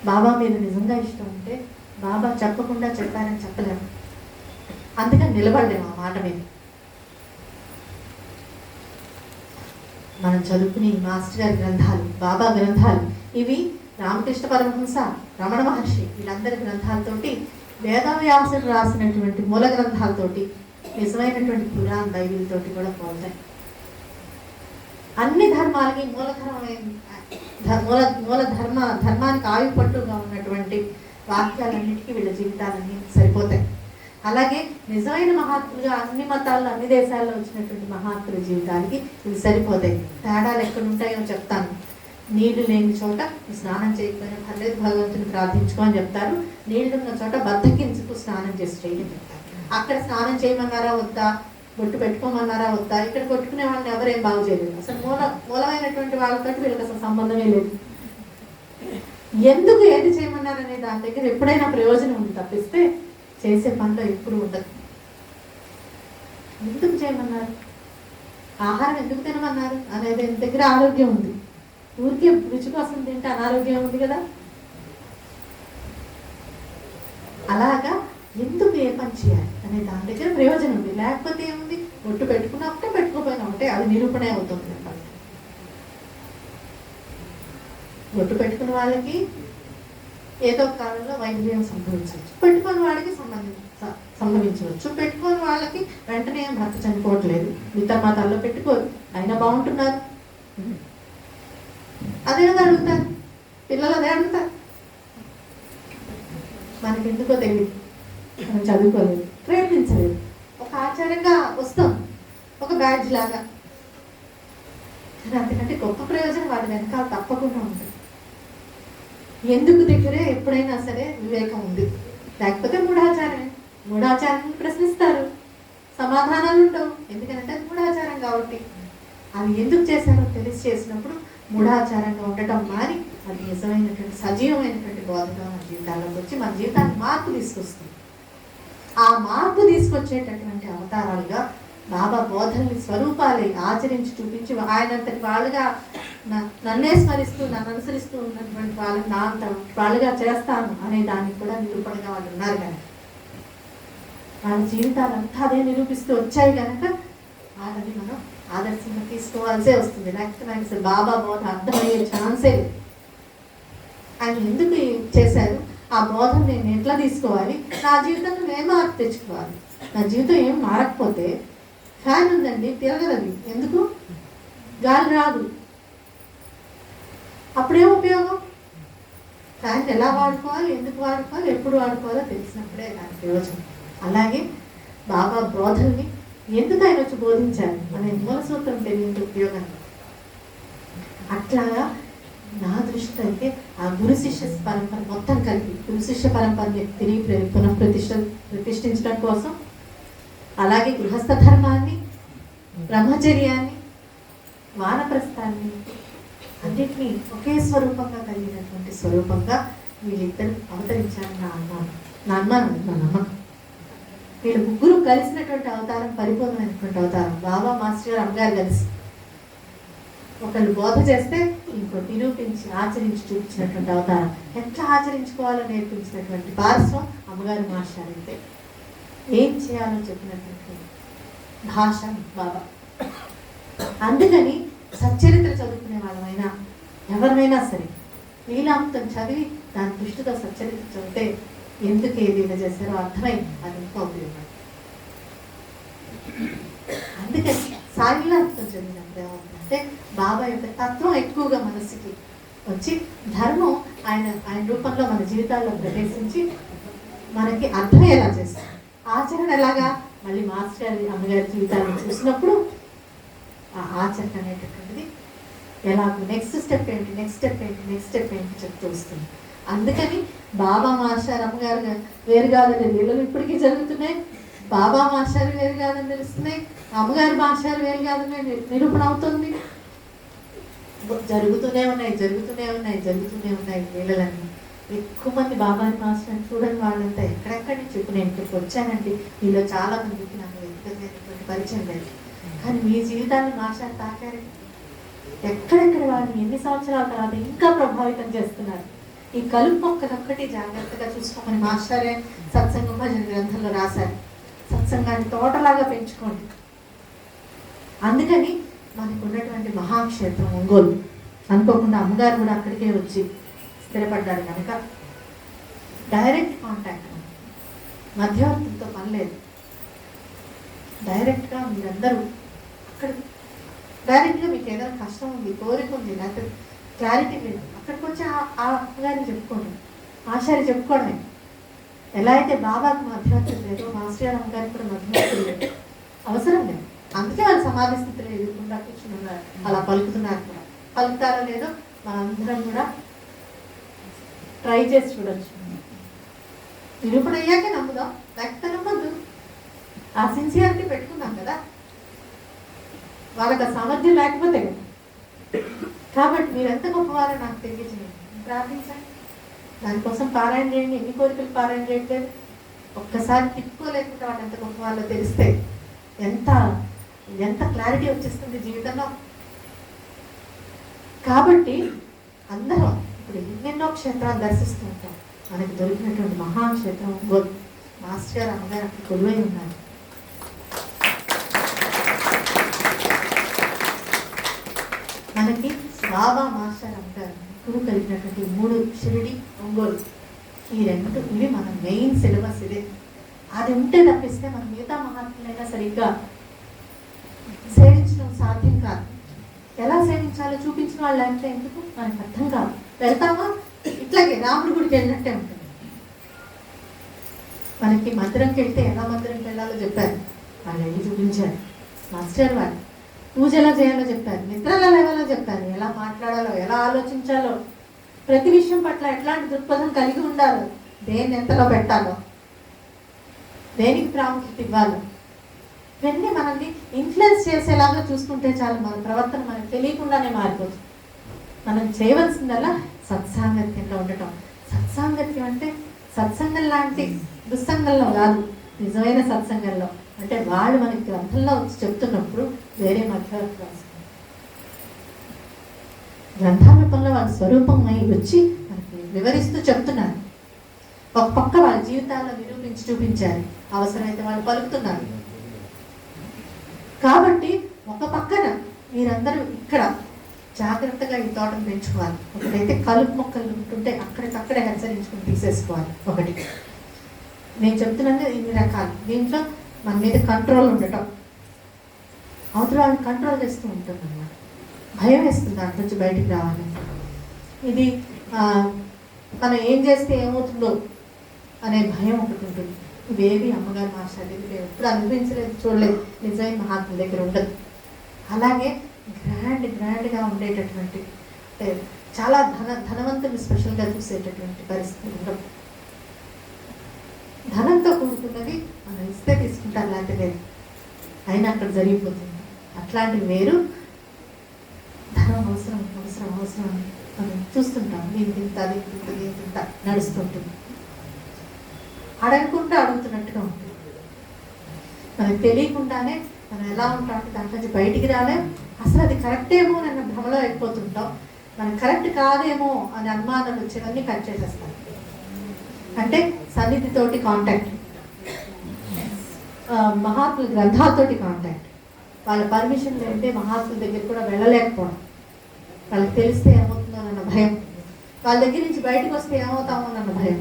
బాబా మీద నిజంగా ఇష్టం ఉంటే బాబా చెప్పకుండా చెప్పారని చెప్పలేము. అందుకని నిలబడలేము ఆ మాట మీద. మనం చదువుకునే మాస్టర్ గారి గ్రంథాలు, బాబా గ్రంథాలు, ఇవి రామకృష్ణ పరమహంస, రమణ మహర్షి వీళ్ళందరి గ్రంథాలతోటి, వేదవ్యాసుడు రాసినటువంటి మూల గ్రంథాలతోటి, నిజమైనటువంటి పురాణ బైబిల్తోటి కూడా పోతాయి. అన్ని ధర్మాలకి ధర్మానికి ఆయుపట్టుగా ఉన్నటువంటి వాక్యాలన్నిటికీ వీళ్ళ జీవితాలన్నీ సరిపోతాయి. అలాగే నిజమైన మహాత్ములుగా అన్ని మతాల్లో అన్ని దేశాల్లో వచ్చినటువంటి మహాత్ముల జీవితానికి ఇవి సరిపోతాయి. తేడాలు ఎక్కడ ఉంటాయో చెప్తాను. నీళ్లు లేని చోట స్నానం చేయకపోయినా పర్లేదు, భగవంతుని ప్రార్థించుకో అని చెప్తారు. నీళ్లు ఉన్న చోట బద్దకించుకు స్నానం చేసి చేయని చెప్తారు. అక్కడ స్నానం చేయమన్నారా వద్దా, బొట్టు పెట్టుకోమన్నారా వద్దా, ఇక్కడ కొట్టుకునే వాళ్ళని ఎవరేం బాగు చేయలేదు. అసలు మూలమైనటువంటి వాళ్ళతో వీళ్ళకి అసలు సంబంధమే లేదు. ఎందుకు ఏది చేయమన్నారనే దాని దగ్గర ఎప్పుడైనా ప్రయోజనం ఉంది తప్పిస్తే చేసే పనిలో ఎప్పుడు ఉండదు. ఎందుకు చేయమన్నారు, ఆహారం ఎందుకు తినమన్నారు అనేది దగ్గర ఆరోగ్యం ఉంది. ఊరికే రుచి కోసం తింటే అనారోగ్యం ఉంది కదా. అలాగా ఎందుకు ఏ పని చేయాలి అనే దాని దగ్గర ప్రయోజనం ఉంది. లేకపోతే ఏముంది, ఒట్టు పెట్టుకున్నా ఒకటే పెట్టుకోపోయినా ఒకటే, అది నిరూపణే అవుతుంది. ఒట్టు పెట్టుకున్న వాళ్ళకి ఏదో కాలంలో వైద్యం సంభవించవచ్చు, పెట్టుకుని వాడికి సంభవించవచ్చు. పెట్టుకోని వాళ్ళకి వెంటనే భర్త చనిపోవట్లేదు. మిగతా మతాల్లో పెట్టుకోరు, అయినా బాగుంటున్నారు. అదే కదా అడుగుతారు పిల్లలు, అదే అడుగుతారు. మనకి ఎందుకో తెలియదు, మనం చదువుకోలేదు, ప్రయత్నించలేదు. ఒక ఆచారంగా వస్తాం, ఒక బ్యాడ్జ్ లాగా. కానీ అంతకంటే గొప్ప ప్రయోజనం వాటి వెనకాల తప్పకుండా ఉంటుంది. ఎందుకు దగ్గరే ఎప్పుడైనా సరే వివేకం ఉంది. లేకపోతే మూఢాచారమే. మూఢాచారాన్ని ప్రశ్నిస్తారు, సమాధానాలు ఉండవు. ఎందుకంటే అది మూఢాచారం కాబట్టి. అది ఎందుకు చేశారో తెలిసి చేసినప్పుడు మూఢాచారంగా ఉండటం మారి అది నిజమైనటువంటి సజీవమైనటువంటి బోధగా మన జీవితాల్లోకి వచ్చి మన జీవితాన్ని మార్పు తీసుకొస్తుంది. ఆ మార్పు తీసుకొచ్చేటటువంటి అవతారాలుగా బాబా బోధనని స్వరూపాలే ఆచరించి చూపించి ఆయనంతటి వాళ్ళుగా నన్నే స్మరిస్తూ నన్ను అనుసరిస్తూ ఉన్నటువంటి వాళ్ళని నా అంత వాళ్ళుగా చేస్తాను అనే దానికి కూడా నిరూపణగా వాళ్ళు ఉన్నారు కనుక, వాళ్ళ జీవితాలంతా అదే నిరూపిస్తూ వచ్చాయి కనుక వాళ్ళని మనం ఆదర్శంగా తీసుకోవాల్సే వస్తుంది. లేకపోతే నాకు అసలు బాబా బోధ అర్థమయ్యే ఛాన్సే లేదు. ఆయన ఎందుకు చేశారు, ఆ బోధన నేను ఎట్లా తీసుకోవాలి, నా జీవితంలో నేను మార్పు తెచ్చుకోవాలి. నా జీవితం ఏం మారకపోతే, ఫ్యాన్ ఉందండి తిరగదండి, ఎందుకు గాలి రాదు, అప్పుడేం ఉపయోగం? ఫ్యాన్ ఎలా వాడుకోవాలి, ఎందుకు వాడుకోవాలి, ఎప్పుడు వాడుకోవాలో తెలిసినప్పుడే దాని ప్రయోజనం. అలాగే బాబా బోధనని ఎందుకు ఆయన వచ్చి బోధించాలి అనే మూల సూత్రం తెలియని ఉపయోగం. అట్లాగా నా దృష్టిలో అయితే ఆ గురు శిష్య పరంపర మొత్తం కలిపి గురు శిష్య పరంపరని తిరిగి ప్రతిష్ఠించడం కోసం, అలాగే గృహస్థ ధర్మాన్ని, బ్రహ్మచర్యాన్ని, వానప్రస్థాన్ని అన్నిటినీ ఒకే స్వరూపంగా కలిగినటువంటి స్వరూపంగా వీళ్ళిద్దరు అవతరించారని నా అనుమానం, నా నమ్మకం. వీళ్ళు ముగ్గురు కలిసినటువంటి అవతారం పరిపూర్ణమైనటువంటి అవతారం. బాబా మాస్టర్ గారు అమ్మగారు కలిసి ఒకళ్ళు బోధ చేస్తే ఇంకోటి నిరూపించి ఆచరించి చూపించినటువంటి అవతారం. ఎట్లా ఆచరించుకోవాలో నేర్పించినటువంటి పార్శ్వం అమ్మగారు మాస్టర్ అయితే, ఏం చేయాలో చెప్పినటువంటి భాష బాబా. అందుకని సచ్చరిత్ర చదువుకునే వాళ్ళమైనా ఎవరినైనా సరే లీలామృతం చదివి దాని దృష్టితో సచ్చరిత్ర చదివితే ఎందుకు ఏది ఇలా చేశారో అర్థమై అది ఇంకా ఉపయోగపడుతుంది. అందుకని సాయిలీలామృతం చదివినప్పుడు ఏమవుతుందంటే బాబా యొక్క తత్వం ఎక్కువగా మనసుకి వచ్చి ధర్మం ఆయన రూపంలో మన జీవితాల్లో ప్రవేశించి మనకి అర్థమయ్యేలా చేస్తారు. ఆచరణ ఎలాగా, మళ్ళీ మాస్టర్ గారి అమ్మగారి జీవితాన్ని చూసినప్పుడు ఆ ఆచరణ అనేటటువంటిది ఎలాగో నెక్స్ట్ స్టెప్ ఏంటి చెప్తూ వస్తుంది. అందుకని బాబా మాస్టర్ అమ్మగారు వేరు కాదని లీలలు ఇప్పటికీ జరుగుతున్నాయి. బాబా మాస్టర్ వేరు కాదని తెలుస్తున్నాయి, అమ్మగారి మాస్టర్ వేరు కాదని నిరూపణ అవుతుంది. జరుగుతూనే ఉన్నాయి లీలలన్నీ. ఎక్కువ మంది బాబాని మాస్టర్ చూడని వాళ్ళంతా ఎక్కడెక్కడి నుంచి ఇప్పుడు నేను ఇక్కడికి వచ్చానండి, మీలో చాలా మందికి నాకు వ్యక్తిగతమైనటువంటి పరిచయం లేదు, కానీ మీ జీవితాన్ని మాస్టర్ తాకారు. ఎక్కడెక్కడ వాళ్ళని ఎన్ని సంవత్సరాల తర్వాత ఇంకా ప్రభావితం చేస్తున్నారు. ఈ కలుపు మొక్కలొక్కటి జాగ్రత్తగా చూసుకోమని మాస్టరే సత్సంగ భజన గ్రంథంలో రాశారు. సత్సంగాన్ని తోటలాగా పెంచుకోండి. అందుకని మనకు ఉన్నటువంటి మహాక్షేత్రం ఒంగోలు. అనుకోకుండా అమ్మగారు కూడా అక్కడికే వచ్చి స్థిరపడ్డారు కనుక డైరెక్ట్ కాంటాక్ట్, మధ్యవర్తులతో పని లేదు. డైరెక్ట్గా మీరందరూ అక్కడ డైరెక్ట్గా మీకు ఏదైనా కష్టం ఉంది, కోరిక ఉంది, లేకపోతే క్లారిటీ లేదు, అక్కడికి వచ్చి ఆ అమ్మగారిని చెప్పుకోండి, ఆచార్య చెప్పుకోవడమే. ఎలా అయితే బాబాకి మధ్యవర్తులు లేదు, మాస్టర్ అమ్మగారికి కూడా మధ్యవర్తులు లేదు, అవసరం లేదు. అందుకే వాళ్ళు సమాధి స్థితిలో ఎదుర్కొంటా కూర్చున్నారు, అలా పలుకుతున్నారు కూడా. పలుకుతారో లేదో మనందరం కూడా ట్రై చేసి చూడొచ్చు. నిరూపణ అయ్యాకే నమ్ముదాం, లేకపోతే నమ్మద్దు. ఆ సిన్సియారిటీ పెట్టుకున్నాం కదా, వాళ్ళకి ఆ సామర్థ్యం లేకపోతే కదా. కాబట్టి మీరు ఎంత గొప్పవారో నాకు తెలియజేయండి, ప్రార్థించండి. దానికోసం పారాయణ చేయండి. ఎన్ని కోరికలు పారాయణ చేయట్లేదు, ఒక్కసారి తిప్పుకోలేకుండా వాళ్ళు ఎంత గొప్పవాళ్ళో తెలిస్తే ఎంత ఎంత క్లారిటీ వచ్చేస్తుంది జీవితంలో. కాబట్టి అందరం ఇప్పుడు ఎన్నెన్నో క్షేత్రాలు దర్శిస్తూ ఉంటాం. మనకి దొరికినటువంటి మహాక్షేత్రం ఒంగోలు. మాస్టర్ గారు అమ్మగారు అక్కడ కొలువై ఉన్నారు. మనకి బాబా మాస్టర్ అమ్మగారు గురువు కలిగినటువంటి 3 షిరిడి ఒంగోలు, ఈ 2 ఇవి మన మెయిన్ సిలబస్. ఇదే అది ఉంటే తప్పిస్తే మన మిగతా మహాత్ములైనా సరిగ్గా సేవించడం సాధ్యం కాదు. ఎలా సేవించాలో చూపించిన వాళ్ళు అంటే ఎందుకు మనకు అర్థం కాదు. వెళ్తామా ఇట్లాగే రాముడి గుడికి వెళ్ళినట్టే ఉంటుంది. మనకి మందిరంకి వెళ్తే ఎలా మందిరంకి వెళ్ళాలో చెప్పారు, వాళ్ళు వెళ్ళి చూపించారు మాస్టర్ వారు. పూజ ఎలా చేయాలో చెప్పారు, నిద్రలో లేవాలో చెప్పారు, ఎలా మాట్లాడాలో, ఎలా ఆలోచించాలో, ప్రతి విషయం పట్ల ఎట్లాంటి దృక్పథం కలిగి ఉండాలో, దేన్ని ఎంతలో పెట్టాలో, దేనికి ప్రాముఖ్యత ఇవ్వాలో, ఇవన్నీ మనల్ని ఇన్ఫ్లుయెన్స్ చేసేలాగా చూసుకుంటే చాలు. మన ప్రవర్తన మనకు తెలియకుండానే మారిపోతుంది. మనం చేయవలసిందల్లా సత్సాంగత్యంలో ఉండటం. సత్సాంగత్యం అంటే సత్సంగం లాంటి దుస్సంగంలో కాదు, నిజమైన సత్సంగంలో. అంటే వాళ్ళు మనకి గ్రంథంలో వచ్చి చెప్తున్నప్పుడు వేరే మధ్యవర్తి రాసుకుంటారు. గ్రంథాల రూపంలో వాళ్ళ స్వరూపమై వచ్చి మనకి వివరిస్తూ చెప్తున్నారు. ఒక పక్క వాళ్ళ జీవితాల్లో నిరూపించి చూపించారు, అవసరమైతే వాళ్ళు పలుకుతున్నారు. కాబట్టి ఒక పక్కన మీరందరూ ఇక్కడ జాగ్రత్తగా ఈ తోటను పెంచుకోవాలి. ఒకటైతే కలుపు మొక్కలు ఉంటుంటే అక్కడికక్కడే హెచ్చరించుకుని తీసేసుకోవాలి. ఒకటి నేను చెప్తున్నాను, ఇన్ని రకాలు. దీంట్లో మన మీద కంట్రోల్ ఉండటం, అవతల వాళ్ళని కంట్రోల్ చేస్తూ ఉంటుంది అన్నమాట. భయం వేస్తుంది దాంట్లో నుంచి బయటికి రావాలంటే. ఇది మనం ఏం చేస్తే ఏమవుతుందో అనే భయం ఒకటి ఉంటుంది. ఇవేవి అమ్మగారు మాస్టర్ దగ్గర ఎప్పుడు అనుభవించలేదు, చూడలేదు, నిజమైన మహాత్ముల దగ్గర ఉండదు. అలాగే గ్రాండ్గా ఉండేటటువంటి, అంటే చాలా ధనవంతులు స్పెషల్గా చూసేటటువంటి పరిస్థితి ఉండవు. ధనంతో కూడుకున్నది మనం ఇస్తే తీసుకుంటారు, లాంటి లేదు, అయినా అక్కడ జరిగిపోతుంది. అట్లాంటివి వేరు. ధనం అవసరం అవసరం అవసరం మనం చూస్తుంటాం. దీనికి ఇంత, దీనికి ఇంత నడుస్తుంటుంది. అడగకుండా అడుగుతున్నట్టుగా ఉంటుంది. మనకు తెలియకుండానే మనం ఎలా ఉంటామంటే దాంట్లో నుంచి బయటికి రాలేం. అసలు అది కరెక్ట్ ఏమో అన్న భ్రమలో అయిపోతుంటాం. మనకు కరెక్ట్ కాదేమో అనే అనుమానాలు వచ్చేవన్నీ కట్ చేసేస్తాం. అంటే సన్నిధితోటి కాంటాక్ట్, మహాత్ముల గ్రంథాలతోటి కాంటాక్ట్. వాళ్ళ పర్మిషన్ లేదంటే మహాత్ముల దగ్గర కూడా వెళ్ళలేకపోవడం, వాళ్ళకి తెలిస్తే ఏమవుతుందో అన్న భయం, వాళ్ళ దగ్గర నుంచి బయటకు వస్తే ఏమవుతామో అన్న భయం.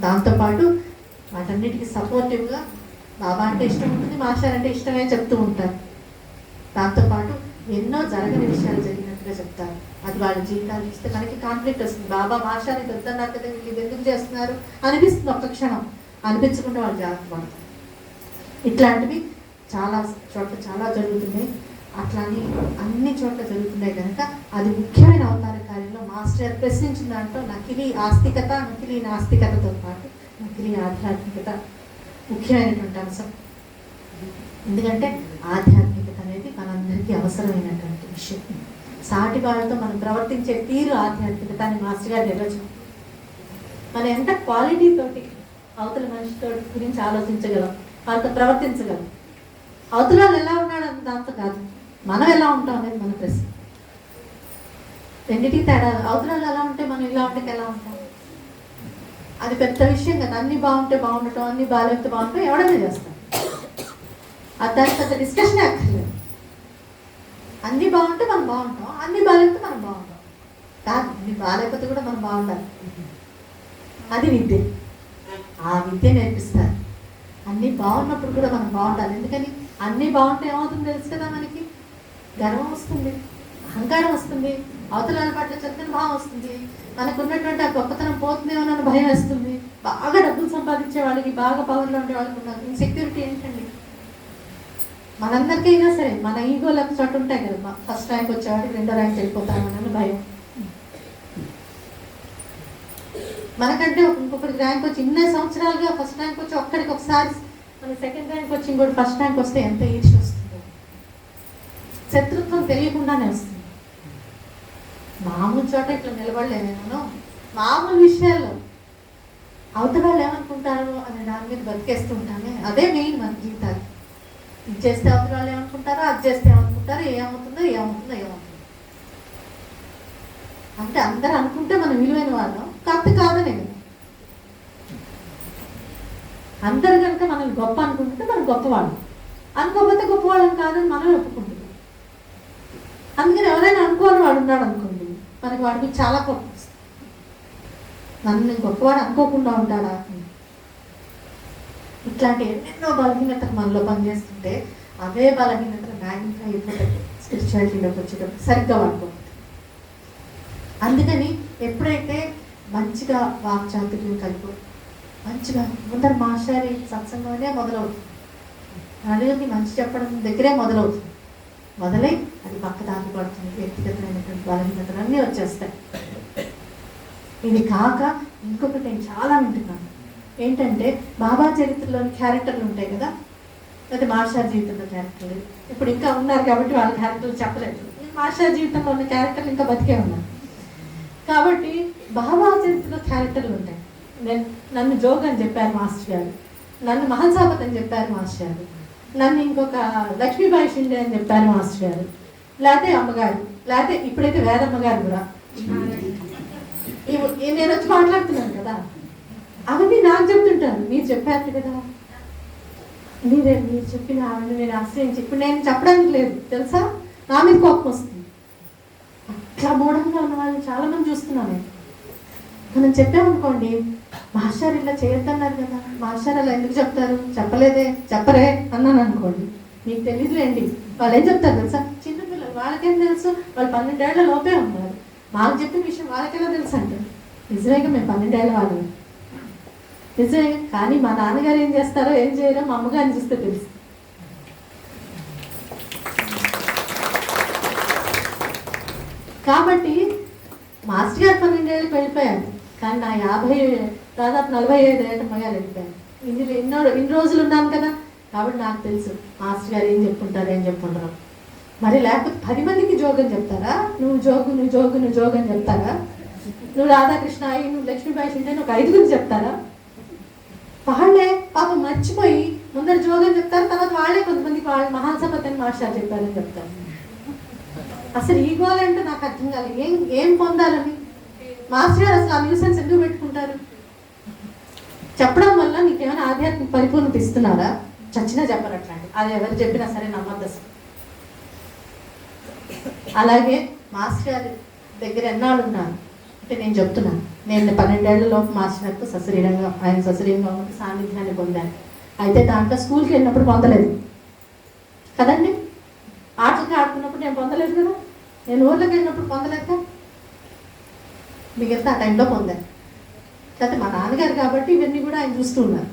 దాంతోపాటు వాటన్నిటికీ సపోర్టివ్గా బాబా అంటే ఇష్టం ఉంటుంది, మాస్టర్ అంటే ఇష్టమే చెప్తూ ఉంటారు. దాంతోపాటు ఎన్నో జరగని విషయాలు జరిగినట్టుగా చెప్తారు. అది వాళ్ళ జీవితాలు చూస్తే మనకి కాన్ఫ్లిక్ట్ వస్తుంది. బాబా మాస్టర్ ఇది వద్దన్నారు కదా, వీళ్ళు ఎందుకు చేస్తున్నారు అనిపిస్తుంది ఒక్క క్షణం. అనిపించకుండా వాళ్ళు జాగ్రత్త పడతారు. ఇట్లాంటివి చాలా చోట్ల చాలా జరుగుతున్నాయి. అట్లాని అన్ని చోట్ల జరుగుతున్నాయి కనుక అది ముఖ్యమైన అవతార కార్యంలో మాస్టర్ ప్రశ్నించిన దాంట్లో నకిలీ ఆస్తికత, నకిలీ నాస్తికతతో పాటు నకిలీ ఆధ్యాత్మికత ముఖ్యమైనటువంటి అంశం. ఎందుకంటే ఆధ్యాత్మికత అనేది మనందరికీ అవసరమైనటువంటి విషయం. సాటి వాళ్ళతో మనం ప్రవర్తించే తీరు ఆధ్యాత్మికత అని మాస్టర్ గారి నిర్వచనం. మనం ఎంత క్వాలిటీ తోటి అవతల మనిషితో గురించి ఆలోచించగలం, వాళ్ళతో ప్రవర్తించగలం. అవతల వాళ్ళు ఎలా ఉన్నాడు అంత దాంతో కాదు, మనం ఎలా ఉంటాం అనేది మన ప్రశ్న. రెండింటికి తేడా. అవతల వాళ్ళు ఎలా ఉంటే మనం ఇలా ఉంటే ఎలా ఉంటాం, అది పెద్ద విషయం కదా. అన్ని బాగుంటే బాగుండటం, అన్ని బాగాలేకపోతే బాగుంటాం, ఎవడైనా చేస్తాం. అది దానికి పెద్ద డిస్కషన్ అక్కర్లేదు. అన్ని బాగుంటే మనం బాగుంటాం, అన్ని బాగాలేకపోతే మనం బాగుంటాం కాదు. అన్ని బాగాలేకపోతే కూడా మనం బాగుండాలి. అది విద్య. ఆ విద్య నేర్పిస్తారు. అన్నీ బాగున్నప్పుడు కూడా మనం బాగుండాలి. ఎందుకని అన్నీ బాగుంటే ఏమవుతుందో తెలుసు కదా, మనకి గర్వం వస్తుంది, అహంకారం వస్తుంది, అవతల పట్ల చక్కని భావం వస్తుంది, మనకు ఉన్నటువంటి ఆ గొప్పతనం పోతుందేమో భయం వేస్తుంది. బాగా డబ్బులు సంపాదించే వాళ్ళకి, బాగా పవర్లో ఉండే వాళ్ళకి ఉన్న ఇన్సెక్యూరిటీ ఏంటండి? మనందరికీ అయినా సరే మన ఈగోలు ఒక చోట ఉంటాయి కదా. ఫస్ట్ ర్యాంక్ వచ్చేవాడికి రెండో ర్యాంక్ వెళ్ళిపోతామని భయం. మనకంటే ఇంకొకరికి ర్యాంక్ వచ్చి ఇన్ని సంవత్సరాలుగా ఫస్ట్ ర్యాంక్ వచ్చి ఒక్కడికి ఒకసారి మన సెకండ్ ర్యాంక్ వచ్చి ఇంకోటి ఫస్ట్ ర్యాంక్ వస్తే ఎంత ఈర్ష్య వస్తుందో. శత్రుత్వం తెలియకుండానే వస్తుంది. మామూలు చోట ఇట్లా నిలబడలేను, మామూలు విషయాల్లో అవతల వాళ్ళు ఏమనుకుంటారు అనే దాని మీద బతికేస్తూ ఉంటామే. అదే మెయిన్ మన జీవితాలు. ఇది చేస్తే అవతల వాళ్ళు ఏమనుకుంటారో, అది చేస్తే ఏమనుకుంటారో, ఏమవుతుందో అంటే అందరూ అనుకుంటే మనం విలువైన వాళ్ళం, కాకపోతే కాదనే కదా. అందరు కనుక మనల్ని గొప్ప అనుకుంటే మనం గొప్పవాళ్ళం, అనుకోకపోతే గొప్పవాళ్ళని కాదని మనం ఒప్పుకుంటున్నాం. అందుకని ఎవరైనా అనుకోని వాడు ఉన్నాడు అనుకోండి, మనకి వాడికి చాలా కోపం వస్తుంది. నన్ను గొప్పవాడు అనుకోకుండా ఉంటాడా? ఇట్లాంటి ఎన్నెన్నో బలహీనతలు మనలో పనిచేస్తుంటే అవే బలహీనతలు మ్యాగ్నిఫై అయిపోతాయి స్పిరిచువాలిటీలోకి వచ్చేటప్పుడు సరిగ్గా వాడుకో. అందుకని ఎప్పుడైతే మంచిగా వాక్చాతుర్యం కలిపి మంచిగా ముందర మాస్టారి సత్సంగంలోనే మొదలవుతుంది, నలుగురికి మంచి చెప్పడం దగ్గరే మొదలవుతుంది. మొదలై అది పక్క దారి పడుతుంది, వ్యక్తిగతమైనటువంటి బలహీనతలు అన్నీ వచ్చేస్తాయి. ఇది కాక ఇంకొకటి నేను చాలా వింటున్నాను ఏంటంటే, బాబా చరిత్రలోని క్యారెక్టర్లు ఉంటాయి కదా, అయితే మాస్టర్ జీవితంలో క్యారెక్టర్లు ఇప్పుడు ఇంకా ఉన్నారు కాబట్టి వాళ్ళ క్యారెక్టర్లు చెప్పలేదు. మాస్టర్ జీవితంలో ఉన్న క్యారెక్టర్లు ఇంకా బతికే ఉన్నారు కాబట్టి బాబా చరిత్రలో క్యారెక్టర్లు ఉంటాయి. నన్ను జోగ్ అని చెప్పారు మాస్టర్ గారు, నన్ను మహల్సాపత్ అని చెప్పారు మాస్టర్ గారు, నన్ను ఇంకొక లక్ష్మీబాయి షిండే అని చెప్పారు మాస్టర్ గారు, లేకపోతే అమ్మగారు, లేకపోతే ఇప్పుడైతే వేదమ్మ గారు కూడా. నేను వచ్చి మాట్లాడుతున్నాను కదా, అవన్నీ నాకు చెప్తుంటాను. మీరు చెప్పారు కదా, మీరు చెప్పిన ఆవిడని నేను ఆశ్రయించి ఇప్పుడు నేను చెప్పడానికి లేదు తెలుసా, నా మీద కోపం వస్తుంది. అట్లా మూఢంగా ఉన్న వాళ్ళని చాలా మంది చూస్తున్నాను. మనం చెప్పామనుకోండి, మాస్టర్ ఇలా చేయొద్దన్నారు కదా, మాస్టర్ అలా ఎందుకు చెప్తారు, చెప్పరే అన్నాను అనుకోండి, మీకు తెలియదులేండి. వాళ్ళు ఏం చెప్తారు తెలుసా, చిన్నపిల్లలు వాళ్ళకేం తెలుసు, వాళ్ళు 12 ఏళ్ల లోపే ఉన్నారు, మాకు చెప్పిన విషయం వాళ్ళకెలా తెలుసు అంటే, నిజమేగా మేము 12 ఏళ్ల వాళ్ళు, నిజమే. కానీ మా నాన్నగారు ఏం చేస్తారో ఏం చేయరో మా అమ్మగారిని చూస్తే తెలుసు. కాబట్టి మాస్టర్ గారు 12 ఏళ్ళకి వెళ్ళిపోయాను, కానీ నా దాదాపు 45 ఏళ్ళ అమ్మగారు వెళ్ళిపోయాను. ఇన్ని రోజులు ఉన్నాను కదా, కాబట్టి నాకు తెలుసు మాస్టర్ గారు ఏం చెప్పుంటారు. మరి లేకపోతే 10 మందికి జోగని చెప్తారా, నువ్వు జోగు అని చెప్తారా, నువ్వు రాధాకృష్ణ అయ్యి నువ్వు లక్ష్మీబాయి షిండే నువ్వు 5 చెప్తారా? వాళ్ళే పాపం మర్చిపోయి ముందర జోగని చెప్తారు, తర్వాత వాళ్ళే కొంతమందికి వాళ్ళు మహాసపత్ అని మాస్టర్ చెప్పారని చెప్తారు. అసలు ఈ గోల్ అంటే నాకు అర్థం కాలేదు. ఏం పొందాలని మాస్టర్ గారు అసలు ఆ న్యూసెన్స్ ఎందుకు పెట్టుకుంటారు? చెప్పడం వల్ల నీకేమైనా ఆధ్యాత్మిక పరిపూర్ణత ఇస్తున్నారా? చచ్చినా చెప్పరు అట్లాంటి, అది ఎవరు చెప్పినా సరే నమ్మద్దు అసలు. అలాగే మాస్టర్ గారి దగ్గర ఎన్నాళ్ళు ఉన్నాను అంటే నేను చెప్తున్నాను, నేను 12 ఏళ్లలోపు మాస్టర్ గారితో సశరీరంగా ఆయన సశరీరంగా సాన్నిధ్యాన్ని పొందాను. అయితే దాంట్లో స్కూల్కి వెళ్ళినప్పుడు పొందలేదు కదండి, ఆటలకి ఆడుకున్నప్పుడు నేను పొందలేదు కదా, నేను ఊర్లోకి వెళ్ళినప్పుడు పొందలేదు కదా, మిగతా ఆ టైంలో పొందాను. అయితే మా నాన్నగారు కాబట్టి ఇవన్నీ కూడా ఆయన చూస్తూ ఉన్నారు.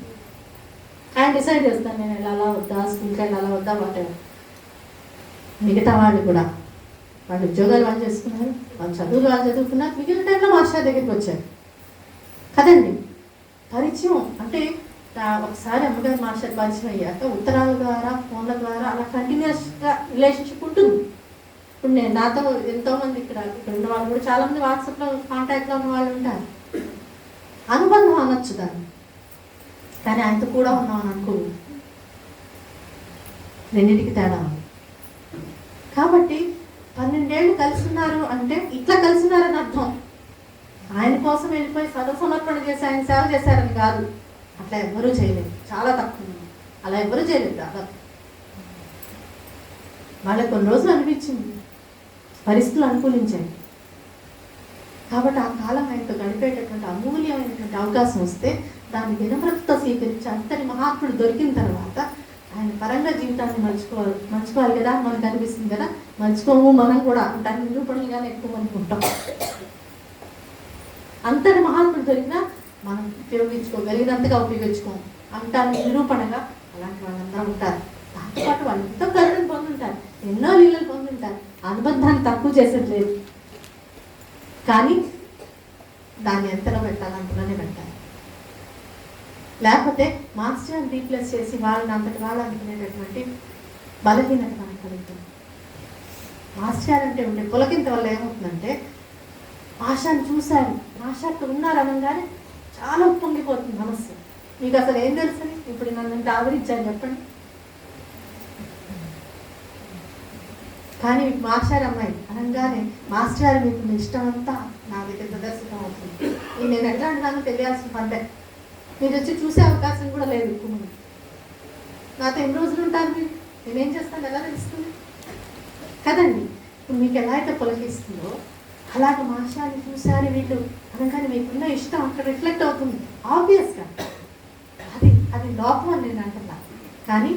ఆయన డిసైడ్ చేస్తాను నేను వెళ్ళాలా వద్దా, స్కూల్కి వెళ్ళాలా వద్దా, వాటెవర్. మిగతా వాళ్ళు కూడా వాళ్ళ ఉద్యోగాలు వాళ్ళు చేసుకున్నారు, వాళ్ళ చదువులు వాళ్ళు చదువుకున్నారు, మిగిలిన టైంలో మాస్టర్ దగ్గరికి వచ్చారు కదండి. పరిచయం అంటే ఒకసారి అమ్మగారు మాస్టర్ పరిచయం అయ్యాక ఉత్తరాల ద్వారా ఫోన్ల ద్వారా అలా కంటిన్యూస్గా రిలేషన్షిప్ ఉంటుంది. ఇప్పుడు నేను నాతో ఎంతోమంది ఇక్కడ ఉన్న వాళ్ళు కూడా చాలామంది వాట్సాప్లో కాంటాక్ట్లో ఉన్న వాళ్ళు ఉంటారు. అనుబంధం అనొచ్చు దాన్ని, కానీ ఆయనతో కూడా ఉన్నామని అనుకో, రెండింటికి తేడా ఉంది. కాబట్టి 12 ఏళ్ళు కలిసి ఉన్నారు అంటే ఇట్లా కలిసి ఉన్నారని అర్థం. ఆయన కోసం వెళ్ళిపోయి సర్వసమర్పణ చేసి ఆయన సేవ చేశారని కాదు. అట్లా ఎవ్వరూ చేయలేదు, చాలా తక్కువ, అలా ఎవ్వరూ చేయలేదు. దాదాపు వాళ్ళకి కొన్ని రోజులు అనిపించింది, పరిస్థితులు అనుకూలించాయి. కాబట్టి ఆ కాలం ఆయనతో గడిపేటటువంటి అమూల్యమైనటువంటి అవకాశం వస్తే దాన్ని వినమ్రతతో స్వీకరించి అంతటి మహాత్ముడు దొరికిన తర్వాత ఆయన పరంగా జీవితాన్ని మర్చుకోవాలి కదా, మనకు అనిపిస్తుంది కదా. మర్చుకోము మనం కూడా, దాన్ని నిరూపణలుగానే ఎక్కువ మంది ఉంటాం. అంతటి మహాత్ముడు దొరికినా మనం ఉపయోగించుకోగలిగినంతగా ఉపయోగించుకోము. అంటాన్ని నిరూపణగా అలాంటి వాళ్ళందరూ ఉంటారు. దాంతోపాటు వాళ్ళు ఎంతో కరుణను పొందుంటారు, ఎన్నో లీలలు పొందుంటారు. అనుబంధాన్ని తక్కువ చేసేది లేదు, కానీ దాన్ని ఎంతలో పెట్టాలి అంతలోనే పెట్టాలి. లేకపోతే మాస్టర్ని రీప్లేస్ చేసి వాళ్ళని అంతటి వాళ్ళు అనుకునేటటువంటి బలహీనత మనకు కలుగుతుంది. మాస్టర్ అంటే ఉండే పులకింత వల్ల ఏమవుతుందంటే, ఆశాను చూశారు, ఆశాతో ఉన్నారు అనగానే చాలా ఉప్పొంగిపోతుంది మనస్సు. మీకు అసలు ఏం తెలుసని ఇప్పుడు నన్ను ఇంత ఆదరించాను చెప్పండి. కానీ మీకు మాస్టర్ అమ్మాయి అనగానే మాస్టర్ మీకు ఇష్టం అంతా నా దగ్గర ప్రదర్శితం అవుతుంది. నేను ఎట్లా అంటున్నానో తెలియాల్సిన పంటే. మీరు వచ్చి చూసే అవకాశం కూడా లేదు. నాతో ఎన్ని రోజులు ఉంటారు మీరు, నేనేం చేస్తాను ఎలా తెలుస్తుంది కదండి. ఇప్పుడు మీకు ఎలా అయితే పులకిస్తుందో అలాగ మాస్టర్ని చూసారు వీళ్ళు అనగానే మీకున్న ఇష్టం అక్కడ రిఫ్లెక్ట్ అవుతుంది ఆబ్వియస్గా. అది లోపం అని నేను అంటున్నా. కానీ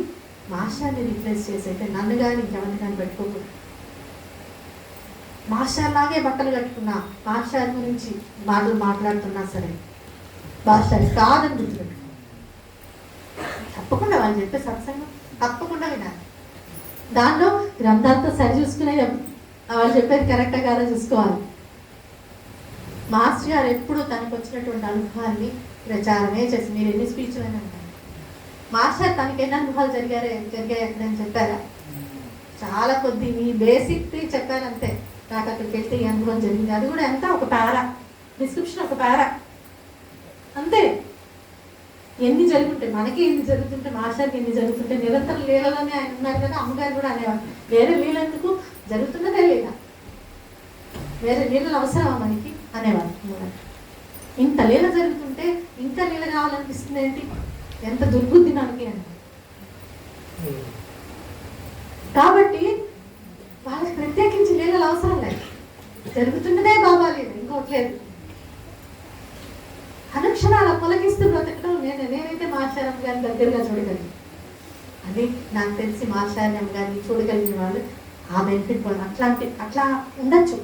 మాస్టర్ని రీప్లేస్ చేసైతే నన్ను కానీ ఇంకెవరిని కానీ పెట్టుకోకూడదు. మాస్టర్ లాగే బట్టలు కట్టుకున్నా, మాస్టర్ గురించి మాటలు మాట్లాడుతున్నా సరే మాస్టర్ కాదని గుర్తుపెట్టుకున్నా. తప్పకుండా వాళ్ళు చెప్పే సత్సంగం తప్పకుండా వినాలి. దానిలో గ్రంథాలతో సరి చూసుకునే వాళ్ళు చెప్పేది కరెక్టా కాదా చూసుకోవాలి. మాస్టర్ గారు ఎప్పుడు తనకు వచ్చినటువంటి అనుభవాన్ని ప్రచారమే చేసి, మీరు ఎన్ని స్పీచ్లు అయినా అంటారు, మాస్టర్ తనకి ఎన్ని అనుభవాలు జరిగాయి ఎక్కడని చెప్పారా? చాలా కొద్ది, మీ బేసిక్ చెప్పారు అంతే. నాకు అక్కడికి వెళ్తే ఈ అనుభవం జరిగింది, అది కూడా ఎంత ఒక పారా డిస్క్రిప్షన్, ఒక పారా అంతే. ఎన్ని జరుగుతుంటాయి మనకి, ఎన్ని జరుగుతుంటే మాస్టర్కి ఎన్ని జరుగుతుంటే, నిరంతరం లీలలోనే ఆయన ఉన్నారు కదా. అమ్మగారు కూడా అనేవారు, వేరే లీల ఎందుకు జరుగుతున్నదే లీల, వేరే లీలలు అవసరమా మనకి అనేవారు. ఇంత లీల జరుగుతుంటే ఇంకా లీల కావాలనిపిస్తుంది ఏంటి, ఎంత దుర్బుద్ధి మనకి అని. కాబట్టి వాళ్ళకి ప్రత్యేకించి లీలలు అవసరం లేదు, జరుగుతున్నదే బాబా లీల, ఇంకోట్లేదు. అనుక్షణాల పొలకిస్తూ బ్రతకడం నేనైతే మాస్టర్ గారిని దగ్గరగా చూడగలిగి, అది నాకు తెలిసి మాస్టర్ గారిని చూడగలిగిన వాళ్ళు ఆ బెనిఫిట్ వాళ్ళు అట్లా ఉండొచ్చు.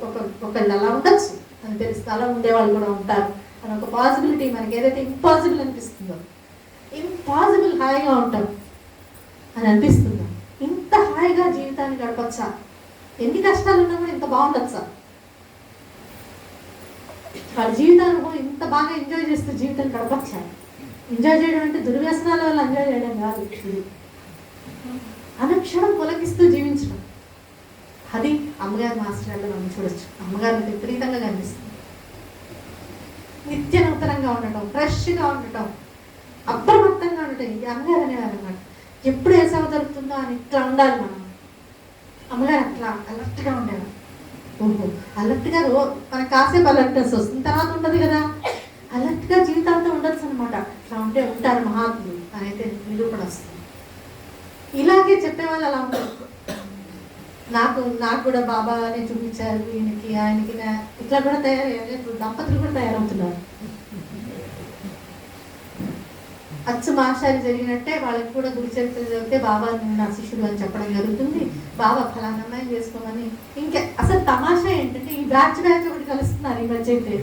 ఒకళ్ళు అలా ఉండొచ్చు అని తెలిస్తే అలా ఉండేవాళ్ళు కూడా ఉంటారు అని ఒక పాసిబిలిటీ. మనకి ఏదైతే ఇంపాసిబుల్ అనిపిస్తుందో, ఇంపాసిబుల్ హాయిగా ఉంటాం అని అనిపిస్తుందో, ఇంత హాయిగా జీవితాన్ని గడపచ్చా, ఎన్ని కష్టాలు ఉన్నా కూడా ఇంత బాగుండొచ్చా, వాళ్ళ జీవితాన్ని ఇంత బాగా ఎంజాయ్ చేస్తూ జీవితం గడపచ్చా. ఎంజాయ్ చేయడం అంటే దుర్వ్యసనాల వల్ల ఎంజాయ్ చేయడం కాదు, అనుక్షణం పులకిస్తూ జీవించడం. అది అమ్మగారి మాస్టర్లో మనం చూడొచ్చు. అమ్మగారికి విపరీతంగా కనిపిస్తుంది. నిత్య నూతనంగా ఉండటం, ఫ్రెష్గా ఉండటం, అప్రమత్తంగా ఉండటం. ఇది అమ్మగారు అనేవారు అనమాట. ఎప్పుడు ఏ సేవ దొరుకుతుందో అని ఇట్లా ఉండాలి మనం. అమ్మగారు అట్లా అలర్ట్గా ఉండేవారు. ఓహో అలర్ట్గా మనకు కాసేపు అలర్ట్నెస్ వస్తుంది, తర్వాత ఉండదు కదా. అలర్ట్గా జీవితాంతో ఉండొచ్చు అనమాట. అట్లా ఉంటే ఉంటారు మహాత్ములు అనేది నిరూపణ వస్తుంది. ఇలాగే చెప్పేవాళ్ళు అలా ఉంటారు. నాకు కూడా బాబానే చూపించారు, ఈయనకి ఆయనకి ఇట్లా కూడా తయారయ్యారు. ఇప్పుడు దంపతులు కూడా తయారవుతున్నారు. అచ్చు మాస్టారి జరిగినట్టే వాళ్ళకి కూడా గురు చరిత్ర చదివితే బాబా నా శిష్యుడు అని చెప్పడం జరుగుతుంది. బాబా ఫలానా అమ్మాయిని చేసుకోమని. ఇంకా అసలు తమాషా ఏంటంటే ఈ బ్యాచ్ ఒకటి కలుస్తున్నారు ఈ మధ్య. అయితే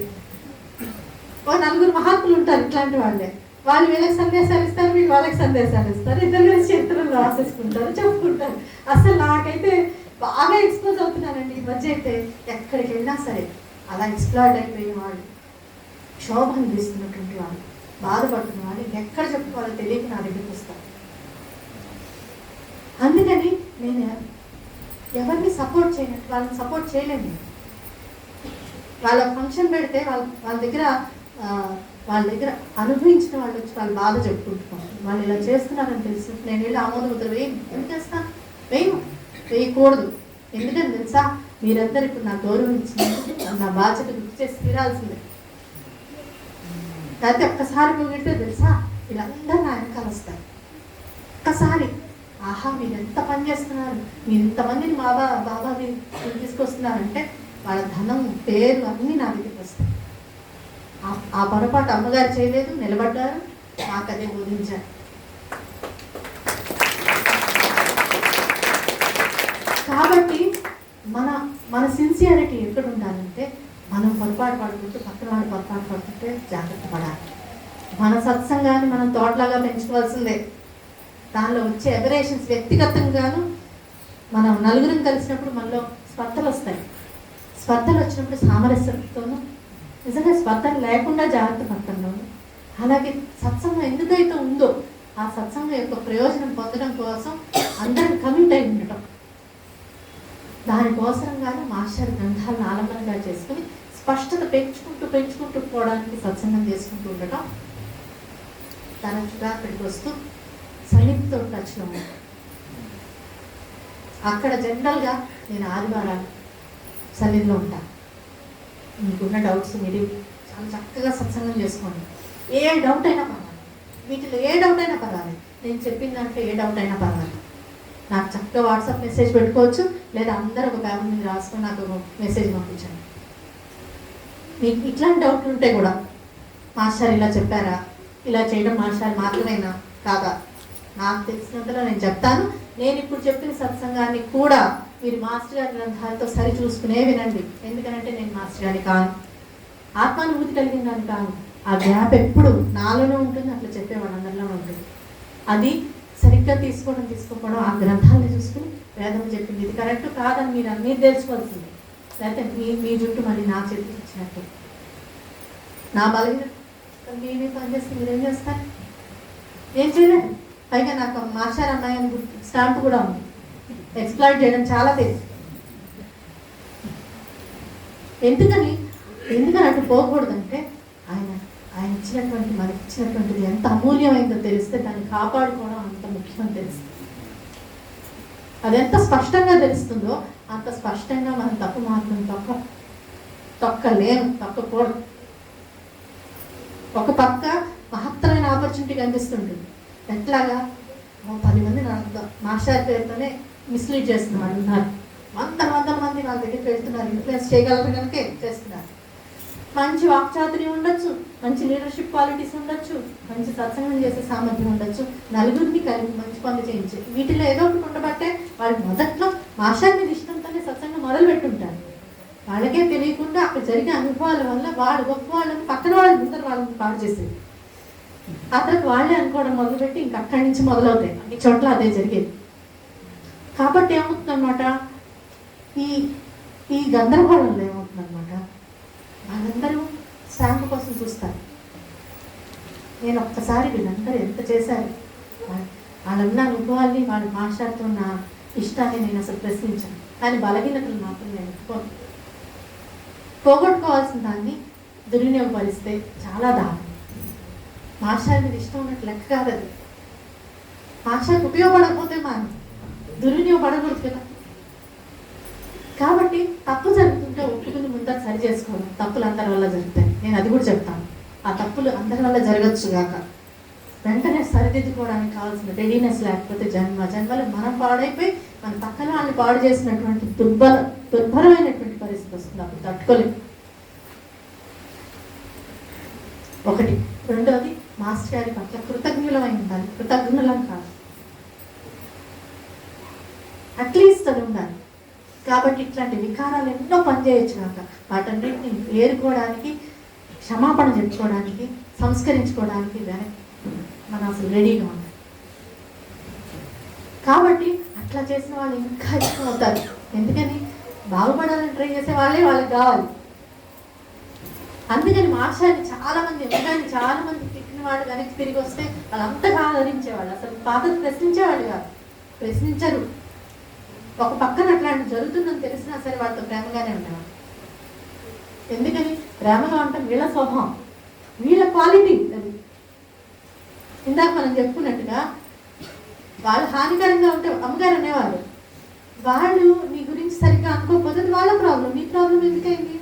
ఓ 4 మహాత్ములు ఉంటారు ఇట్లాంటి వాళ్ళే. వాళ్ళు వీళ్ళకి సందేశాలు ఇస్తారు, వీళ్ళు వాళ్ళకి సందేశాలు ఇస్తారు. ఇద్దరు కలిసి చరిత్రలు రాసేసుకుంటారు, చెప్పుకుంటారు. అసలు నాకైతే బాగా ఎక్స్పోజ్ అవుతున్నానండి ఈ మధ్య. అయితే ఎక్కడికి వెళ్ళినా సరే అలా ఎక్స్ప్లాయిట్ అయిపోయిన వాళ్ళు, క్షోభ అనిపిస్తున్నటువంటి వాళ్ళు, బాధపడుతున్న వాళ్ళు ఎక్కడ చెప్పుకోవాలో తెలియక నా దగ్గరికి వస్తారు. అందుకని నేను ఎవరిని సపోర్ట్ చేయనట్టు వాళ్ళని సపోర్ట్ చేయలేను. వాళ్ళ ఫంక్షన్ పెడితే వాళ్ళ దగ్గర వాళ్ళ దగ్గర అనుభవించిన వాళ్ళు వచ్చి వాళ్ళ బాధ చెప్పుకుంటున్నాం. వాళ్ళు ఇలా చేస్తున్నారని తెలుసు, నేను వెళ్ళి ఆమోద ముద్ర ఎందుకు వేస్తాను? వేయకూడదు. ఎందుకని తెలుసా? మీరందరూ ఇప్పుడు నాకు గౌరవం ఇచ్చింది, నా బాధ్యత గుర్తు చేసి తీరాల్సిందే. అయితే ఒక్కసారి ముగితే తెలుసా వీళ్ళందరూ నా వెనకాల వస్తారు. ఒక్కసారి ఆహా మీరు ఎంత పని చేస్తున్నారు, మీరు ఇంతమందిని బాబా మీరు తీసుకొస్తున్నారంటే వాళ్ళ ధనం పేరు అన్నీ నా దగ్గరికి వస్తాయి. ఆ పొరపాటు అమ్మగారు చేయలేదు, నిలబడ్డారు, నాకు అదే బోధించారు. కాబట్టి మన సిన్సియారిటీ ఎక్కడ ఉండాలంటే మనం పొరపాటు పడుతుంటే పక్కన వాళ్ళు పొరపాటు పడుతుంటే జాగ్రత్త పడాలి. మన సత్సంగాన్ని మనం తోటలాగా పెంచుకోవాల్సిందే. దానిలో వచ్చే ఎబరేషన్స్ వ్యక్తిగతంగాను మనం నలుగురిని కలిసినప్పుడు మనలో స్పర్ధలు వస్తాయి. స్పర్ధలు వచ్చినప్పుడు సామరస్యంతోనూ, నిజంగా స్పర్ధలు లేకుండా జాగ్రత్త పడటంలోను, అలాగే సత్సంగం ఎందుకైతే ఉందో ఆ సత్సంగం యొక్క ప్రయోజనం పొందడం కోసం అందరం కమిట్ అయి ఉండటం, దానికోసంగానే మాస్టర్ గ్రంథాలను ఆలంబనగా చేసుకుని స్పష్టత పెంచుకుంటూ పోవడానికి సత్సంగం చేసుకుంటూ ఉండటం. తరచుగా అక్కడికి వస్తూ సన్నిధితో టచ్లో అక్కడ జనరల్గా నేను ఆదివారాలు సన్నిధిలో ఉంటాను. మీకున్న డౌట్స్ మీరు చాలా చక్కగా సత్సంగం చేసుకోండి. ఏ డౌట్ అయినా పర్వాలేదు, వీటిలో ఏ డౌట్ అయినా పర్వాలేదు, నేను చెప్పిన దాంట్లో ఏ డౌట్ అయినా పర్వాలేదు. నాకు చక్కగా వాట్సాప్ మెసేజ్ పెట్టుకోవచ్చు, లేదా అందరూ ఒక పేపర్ మీద రాసుకొని నాకు ఒక మెసేజ్ పంపించండి. మీకు ఇట్లాంటి డౌట్లు ఉంటే కూడా మాస్టర్ ఇలా చెప్పారా, ఇలా చేయడం మాస్టర్ మాత్రమేనా కాదా, నాకు తెలిసినంతలో నేను చెప్తాను. నేను ఇప్పుడు చెప్పిన సత్సంగాన్ని కూడా మీరు మాస్టర్ గారి గ్రంథాలతో సరి చూసుకునే వినండి. ఎందుకనంటే నేను మాస్టర్ గారిని కాను, ఆత్మానుభూతి కలిగిన దాన్ని కాను. ఆ గ్యాప్ ఎప్పుడు నాలోనే ఉంటుంది, అట్లా చెప్పేవాడు అందరిలోనే ఉంటుంది. అది సరిగ్గా తీసుకోకపోవడం ఆ గ్రంథాలను చూసుకుని వేదం చెప్పింది ఇది కరెక్ట్ కాదని మీరు తెలుసుకోవాల్సింది. లేకపోతే మీ జుట్టు మళ్ళీ నా చేతికి ఇచ్చినట్టు, నా బలహీన మేమే పనిచేస్తే మీరేం చేస్తారు? ఏం చేయలేదు. పైగా నాకు మాస్టర్ అమ్మాయి అని స్టాంప్ కూడా ఉంది. ఎక్స్ప్లాయిట్ చేయడం చాలా తెలుసు. ఎందుకని అటు పోకూడదంటే ఆయన ఇచ్చినటువంటి మనకి ఇచ్చినటువంటిది ఎంత అమూల్యమైందో తెలిస్తే దాన్ని కాపాడుకోవడం అంత ముఖ్యమని తెలుస్తుంది. అది ఎంత స్పష్టంగా తెలుస్తుందో అంత స్పష్టంగా మనం తప్పు మార్గం తొక్కకూడదు. ఒక పక్క మహత్తరమైన ఆపర్చునిటీ కనిపిస్తుంటుంది. ఎట్లాగా 10 మంది మాస్టర్ పేరుతోనే మిస్లీడ్ చేస్తున్నారు ఉన్నారు. వందల మంది వాళ్ళ దగ్గరికి వెళ్తున్నారు, ఇన్ఫ్లుయెన్స్ చేయగలరు కనుక చేస్తున్నారు. మంచి వాక్చాతుర్యం ఉండొచ్చు, మంచి లీడర్షిప్ క్వాలిటీస్ ఉండొచ్చు, మంచి సత్సంగం చేసే సామర్థ్యం ఉండొచ్చు, నలుగురిని కలిపి మంచి పనులు చేయించే వీటిలో ఏదో ఒకటి ఉండబట్టే వాళ్ళు మొదట్లో మాస్టర్ మీద ఇష్టంతోనే సత్సంగం మొదలు పెట్టుంటారు. వాళ్ళకే తెలియకుండా అక్కడ జరిగే అనుభవాల వల్ల వాళ్ళు గొప్ప వాళ్ళని పక్కన వాళ్ళు ముందర వాళ్ళని పాడు చేసేది. ఆ తర్వాత వాళ్ళే అనుకోవడం మొదలుపెట్టి ఇంక అక్కడి నుంచి మొదలవుతాయి. అన్ని చోట్ల అదే జరిగేది. కాబట్టి ఏమవుతుందన్నమాట, ఈ గందరగోళంలో ఏమవుతుందన్నమాట, వాళ్ళందరూ స్టాంప్ కోసం చూస్తారు. నేను ఒక్కసారి వీళ్ళందరూ ఎంత చేశారు, వాళ్ళన్న అనుభవాల్ని వాళ్ళ మాస్టర్తో ఉన్న ఇష్టాన్ని నేను అసలు ప్రశ్నించాను. కానీ బలహీనతలు మాత్రం నేను పోగొట్టుకోవాల్సిన దాన్ని దుర్వినియోగపరిస్తే చాలా దారుణం. మాస్టర్ మీద ఇష్టం ఉన్నట్టు లెక్క కాదు అది. మాస్టర్కి ఉపయోగపడకపోతే మనం దుర్వినియోగపడకూడదు కదా. కాబట్టి తప్పు జరుగుతుంటే ఒప్పుకుని ముందర సరి చేసుకోవడం. తప్పులు అందరి వల్ల జరుగుతాయి, నేను అది కూడా చెప్తాను. ఆ తప్పులు అందరి వల్ల జరగచ్చు కాక వెంటనే సరిదిద్దుకోవడానికి కావాల్సిన రెడీనెస్ లేకపోతే జన్మలు మనం పాడైపోయి మన పక్కన వాళ్ళని పాడు చేసినటువంటి దుర్భరమైనటువంటి పరిస్థితి వస్తుంది. అప్పుడు తట్టుకోలేదు. ఒకటి. రెండోది, మాస్టర్ గారి పట్ల కృతజ్ఞులమై ఉండాలి. కృతజ్ఞులం కాదు, అట్లీస్ట్ అది ఉండాలి. కాబట్టి ఇట్లాంటి వికారాలు ఎన్నో పనిచేయచ్చు కాక వాటన్నింటినీ ఏరుకోవడానికి, క్షమాపణ చెప్పుకోవడానికి, సంస్కరించుకోవడానికి మనం అసలు రెడీగా ఉండాలి. కాబట్టి అట్లా చేసిన వాళ్ళు ఇంకా ఇష్టం అవుతారు. ఎందుకని బాగుపడాలని ట్రై చేసే వాళ్ళకి కావాలి. అందుకని మాస్టర్ని చాలా మంది తిట్టిన వాళ్ళు వెనక్కి తిరిగి వస్తే వాళ్ళంతగా ఆదరించేవాళ్ళు. అసలు పాత ప్రశ్నించేవాళ్ళు కాదు, ప్రశ్నించరు. ఒక పక్కన అట్లాంటి జరుగుతుందని తెలిసినా సరే వాళ్ళతో ప్రేమగానే ఉండేవాళ్ళు. ఎందుకని ప్రేమగా ఉంటాం వీళ్ళ స్వభావం. వీళ్ళ క్వాలిటీ అది. ఇందాక మనం చెప్పుకున్నట్టుగా వాళ్ళు హానికరంగా ఉంటే అమ్మగారు అనేవారు, వాళ్ళు నీ గురించి సరిగ్గా అనుకోకపోతే వాళ్ళ ప్రాబ్లం, నీ ప్రాబ్లం ఎందుకైంది?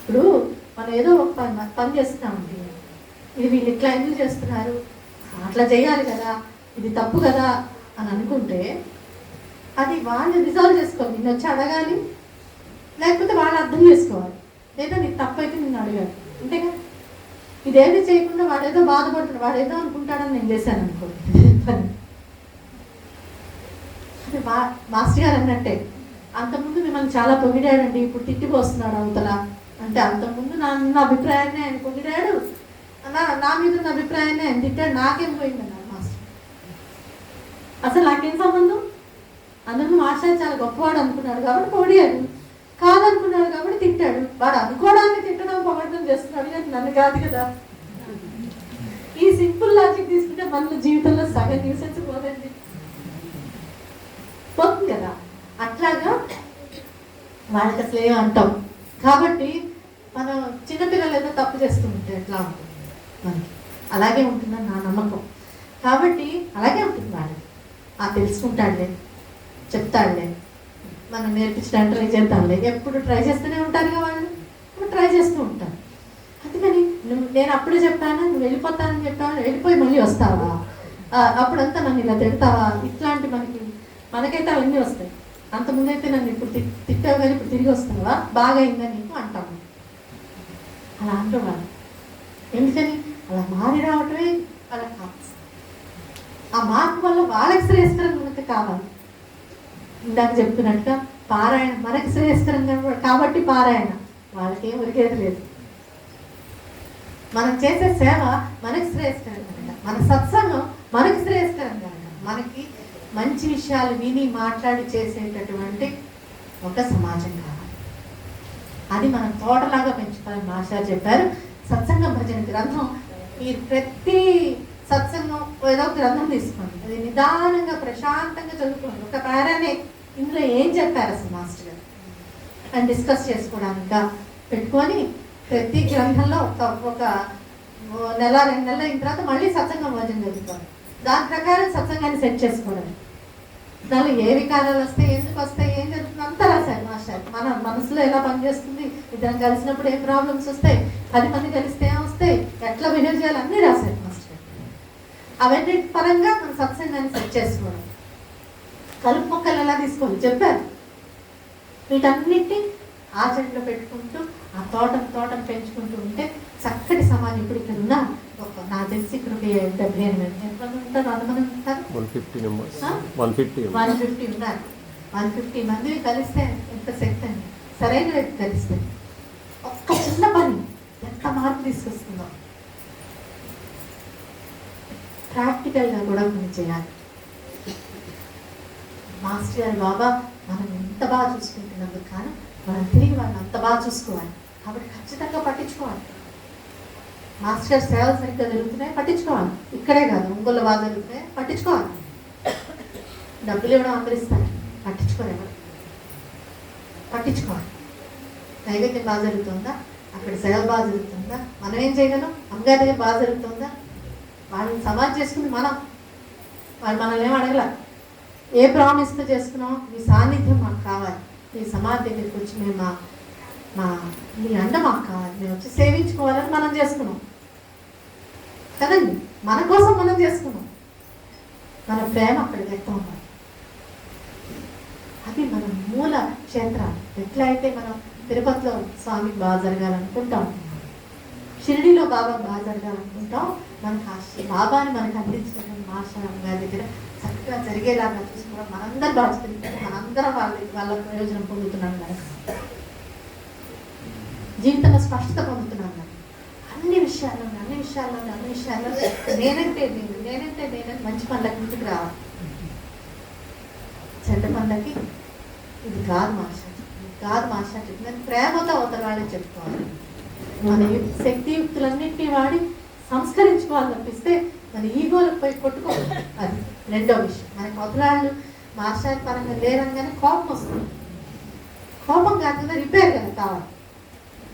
ఇప్పుడు మనం ఏదో ఒక పని చేస్తున్నామండి, ఇది వీళ్ళు ఇట్లా ఎందుకు చేస్తున్నారు, అట్లా చేయాలి కదా, ఇది తప్పు కదా అని అనుకుంటే అది వాళ్ళు రిజాల్వ్ చేసుకోవాలి. నిన్ను వచ్చి అడగాలి, లేకపోతే వాళ్ళు అర్థం చేసుకోవాలి, లేదా నీకు తప్పు అయితే నిన్ను అడగాలి, అంతేగా. ఇదేమి చేయకుండా వాడేదో బాధపడుతున్నాడు, వాడేదో అనుకుంటాడని నేను చేశాను అనుకోండి పని. మాస్టర్ గారు అన్నట్టే, అంతకుముందు మిమ్మల్ని చాలా పొగిడాడండి, ఇప్పుడు తిట్టిపోస్తున్నాడు అవతల అంటే, అంతకుముందు నా అభిప్రాయాన్ని ఆయన పొగిడాడు, నా మీద ఉన్న అభిప్రాయాన్ని ఆయన తిట్టాడు, నాకేం పోయిందన్నారు మాస్టర్. అసలు నాకేం సంబంధం? అందుకు మాస్టర్ చాలా గొప్పవాడు అనుకున్నాడు కాబట్టి పొగిడాడు, కాదనుకున్నాడు కాబట్టి తిట్టాడు. వాడు అనుకోవడానికి తిట్టడం పొగడడం చేస్తున్నాడు కానీ నన్ను కాదు కదా. ఈ సింపుల్ లాజిక్ తీసుకుంటే మన జీవితంలో సగం న్యూసెన్స్ పోదండి, పోతుంది కదా. అట్లాగా వాళ్ళకి అసలు ఏం అంటాం కాబట్టి మనం చిన్నపిల్లలు ఏదో తప్పు చేస్తూ ఉంటే ఎట్లా ఉంటుంది మనకి, అలాగే ఉంటుందని నా నమ్మకం. కాబట్టి అలాగే ఉంటుంది వాళ్ళకి, తెలుసుకుంటాడులే, చెప్తాడులే, మనం నేర్పించడానికి ట్రై చేద్దాంలే, ఎప్పుడు ట్రై చేస్తూనే ఉంటారుగా వాళ్ళు, ఇప్పుడు ట్రై చేస్తూ ఉంటారు. అందుకని నేను అప్పుడే చెప్పాను, నువ్వు వెళ్ళిపోతానని చెప్పాను, వెళ్ళిపోయి మళ్ళీ వస్తావా, అప్పుడంతా నన్ను ఇలా తిడతావా, ఇట్లాంటి మనకైతే అవన్నీ వస్తాయి. అంతకుముందైతే నన్ను ఇప్పుడు తిట్టావు కానీ ఇప్పుడు తిరిగి వస్తావా, బాగా అయిందా నీకు అంటాము. అలా అంటున్నాను. ఎందుకని అలా మారి రావటమే అలా కాదు. ఆ మార్పు వల్ల వాళ్ళకి శ్రేయస్కరంగా మనకి కావాలి. ఇందాక చెప్తున్నట్టుగా పారాయణ మనకి శ్రేయస్కరంగా కాబట్టి పారాయణ, వాళ్ళకేం ఉరికేది లేదు. మనం చేసే సేవ మనకి శ్రేయస్కరంగా, మన సత్సంగం మనకి శ్రేయస్కరంగా, మనకి మంచి విషయాలు విని మాట్లాడి చేసేటటువంటి ఒక సమాజం కావాలి. అది మనం తోటలాగా పెంచుకోవాలని మాస్టర్ చెప్పారు. సత్సంగం భజన గ్రంథం మీరు ప్రతి సత్సంగం ఏదో గ్రంథం తీసుకోండి, అది నిదానంగా ప్రశాంతంగా చదువుకోండి. ఒక పారానే ఇందులో ఏం చెప్పారు అసలు మాస్టర్ గారు అని డిస్కస్ చేసుకోవడానికి పెట్టుకొని ప్రతి గ్రంథంలో ఒక నెల 2 నెలలు అయిన తర్వాత మళ్ళీ సత్సంగం భజన చదువుకోండి. దాని ప్రకారం సత్సంగాన్ని సెట్ చేసుకోవడం. దానిలో ఏ వికారాలు వస్తాయి, ఎందుకు వస్తాయి, ఏం జరుగుతుంది అంతా రాశారు మాస్టర్. మన మనసులో ఎలా పనిచేస్తుంది, ఇద్దరం కలిసినప్పుడు ఏం ప్రాబ్లమ్స్ వస్తాయి, 10 మంది కలిస్తే ఏం వస్తాయి, ఎట్లా బిహేవ్ చేయాలి అన్నీ రాశారు మాస్టర్. అవన్నీ పరంగా మనం సత్సంగాన్ని సెట్ చేసుకోవడం, కలుపు మొక్కలు ఎలా తీసుకోవాలి చెప్పారు. వీటన్నిటిని ఆచరణలో పెట్టుకుంటూ ఆ తోటను పెంచుకుంటూ ఉంటే చక్కటి సమాజం. ఇప్పుడు ఇక్కడ ఉన్నా నాకు తెలిసి ఇక్కడ 78 ఎంతమంది ఉంటారు, 150 ఉన్నారు. 150 మంది కలిస్తే ఎంత శక్తి అండి, సరైన వ్యక్తి కలిస్తే ఒక్క చిన్న పని ఎంత మార్పు తీసుకొస్తుందో. ప్రాక్టికల్గా కూడా మనం చేయాలి. మాస్టర్ గారు బాబా మనం ఎంత బాగా చూసుకుంటున్నందుకు కానీ మనం తిరిగి వాళ్ళని అంత బాగా చూసుకోవాలి. కాబట్టి ఖచ్చితంగా పట్టించుకోవాలి. మాస్టర్ గారు సేవలు సరిగ్గా జరుగుతున్నాయి, పట్టించుకోవాలి. ఇక్కడే కాదు, ఒంగోలు బాగా జరుగుతున్నాయి, పట్టించుకోవాలి. డబ్బులు ఇవ్వడం అందరిస్తారు, పట్టించుకోలేము, పట్టించుకోవాలి. నైవేద్యం బాగా జరుగుతుందా, అక్కడ సేవ బాగా జరుగుతుందా, మనం ఏం చేయగలం, అమ్మగారి దగ్గర బాగా జరుగుతుందా, వాళ్ళని సమాధి చేసుకుంది మనం, వాళ్ళు మనల్ని ఏం అడగల. ఏ ప్రామిస్తో చేసుకున్నాం, మీ సాన్నిధ్యం మాకు కావాలి, మీ సమాధి దగ్గరికి వచ్చి మేము మీ అండ మాకు కావాలి, మేము వచ్చి సేవించుకోవాలని మనం చేసుకున్నాం కదండి. మన కోసం మనం చేసుకున్నాం, మన ప్రేమ అక్కడ వ్యక్తం అవ్వాలి. అది మన మూల క్షేత్రాలు. ఎట్లా అయితే మనం తిరుపతిలో స్వామికి బాగా జరగాలనుకుంటాం, షిరిడిలో బాబా బాగా జరగాలనుకుంటాం, మనకు ఆ బాబాని మనకు అందించిన మాస్టర్ గారి దగ్గర చక్కగా జరిగేలాగా చూసుకోవడం మనందరి బాధ్యత. మనందరం వాళ్ళ ప్రయోజనం పొందుతున్నాం కదా, జీవితంలో స్పష్టత పొందుతున్నాం కదా. అన్ని విషయాల్లో నేనంటే నేను మంచి పనులకి ముందుకు రావాలి, చెడ్డ పనులకి ఇది కాదు మాస్టర్ చెప్పిన ప్రేమతో అవతల వాళ్ళని చెప్పుకోవాలి. మన శక్తియుక్తులన్నింటినీ వాడి సంస్కరించుకోవాలి తప్పిస్తే మన ఈగోలకు పోయి కొట్టుకోవాలి. అది రెండో విషయం. మనకి అవతలాళ్ళు మాస్టర్ పరంగా లేరంగానే కోపం వస్తుంది. కోపం కాకుండా రిపేర్ కదా కావాలి.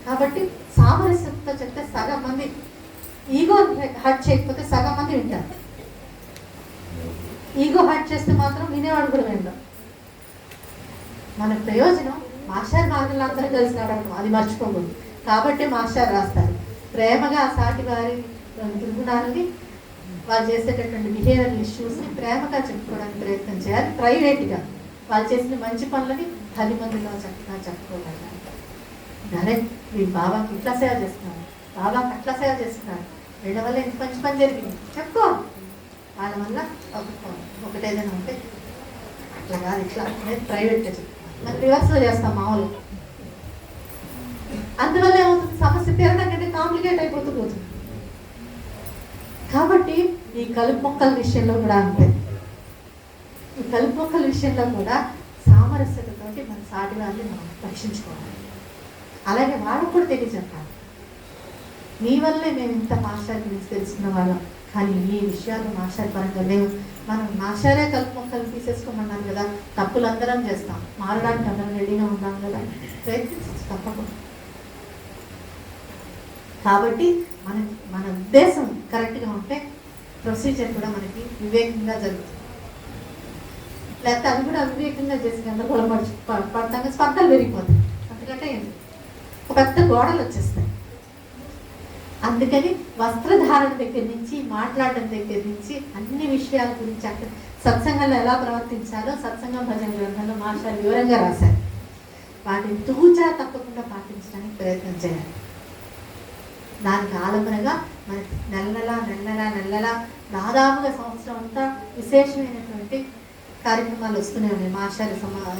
కాబట్టి సామరస్యంతో చెప్తే సగం మంది, ఈగో హర్ట్ చేయకపోతే సగం మంది వింటారు. ఈగో హర్ట్ చేస్తే మాత్రం వినేవాడు కూడా వినడం. మన ప్రయోజనం మాస్టర్ మార్గంలో అందరూ కలిసి నడవడం, అది మర్చిపోకూడదు. కాబట్టి మాస్టర్ రాస్తారు, ప్రేమగా సాటి వారి దుర్గుణాలని, వాళ్ళు చేసేటటువంటి బిహేవియర్ ఇష్యూస్ని ప్రేమగా చెప్పుకోవడానికి ప్రయత్నం చేయాలి. ప్రైవేట్గా వాళ్ళు చేసిన మంచి పనులని 10 మందిలో చక్కగా చెప్పుకోగలగాలి. డైరెక్ట్ మీ బాబాకి ఇట్లా సేవ చేస్తున్నారు, బాబాకి అట్లా సేవ చేస్తున్నారు, వీళ్ళ వల్ల ఇంత మంచి పని జరిగింది చెప్పుకో. వాళ్ళ వల్ల ఒకటి ఏదైనా ఉంటే అట్లా కాదు ఇట్లా అనేది ప్రైవేట్గా చెప్తాం, మనం రివర్స్లో చేస్తాం మామూలు. అందువల్ల ఏమవుతుంది, సమస్య తీరడం కంటే కాంప్లికేట్ అయిపోతూ పోతుంది. కాబట్టి ఈ కలుపు మొక్కల విషయంలో కూడా అంతే. ఈ కలుపు మొక్కల విషయంలో కూడా సామరస్యతతోటి మన సాటి వాళ్ళని మనం రక్షించుకోవాలి. అలాగే వాళ్ళకు కూడా తెలియజెప్పాలి, మీ వల్లే మేము ఇంత మాస్టర్ గురించి తెలుసుకున్న వాళ్ళం, కానీ ఈ విషయాలు మాస్టర్ పరంగా లేవు. మనం మాస్టరే కలుపు మొక్కలు తీసేసుకోమన్నాను కదా, తప్పులు అందరం చేస్తాం, మారడానికి అందరం రెడీగా ఉన్నాం కదా, ప్రయత్నించచ్చు తప్పకుండా. కాబట్టి మన ఉద్దేశం కరెక్ట్గా ఉంటే ప్రొసీజర్ కూడా మనకి వివేకంగా జరుగుతుంది. లేకపోతే అది కూడా అవివేకంగా చేసి గందరగోళం పడతాం, స్పర్ధలు పెరిగిపోతాయి. అందుకంటే ఒక పెద్ద గోడలు వచ్చేస్తాయి. అందుకని వస్త్రధారణ దగ్గర నుంచి, మాట్లాడడం దగ్గర నుంచి అన్ని విషయాల గురించి అక్కడ సత్సంగంలో ఎలా ప్రవర్తించాలో సత్సంగం భజన గ్రంథంలో మాస్టర్ వివరంగా రాశారు. వాటిని తూచా తప్పకుండా పాటించడానికి ప్రయత్నం చేయాలి. దానికి ఆలంబనగా మనకి నెల దాదాపుగా సంవత్సరం అంతా విశేషమైనటువంటి కార్యక్రమాలు వస్తూనే ఉన్నాయి. మాస్టర్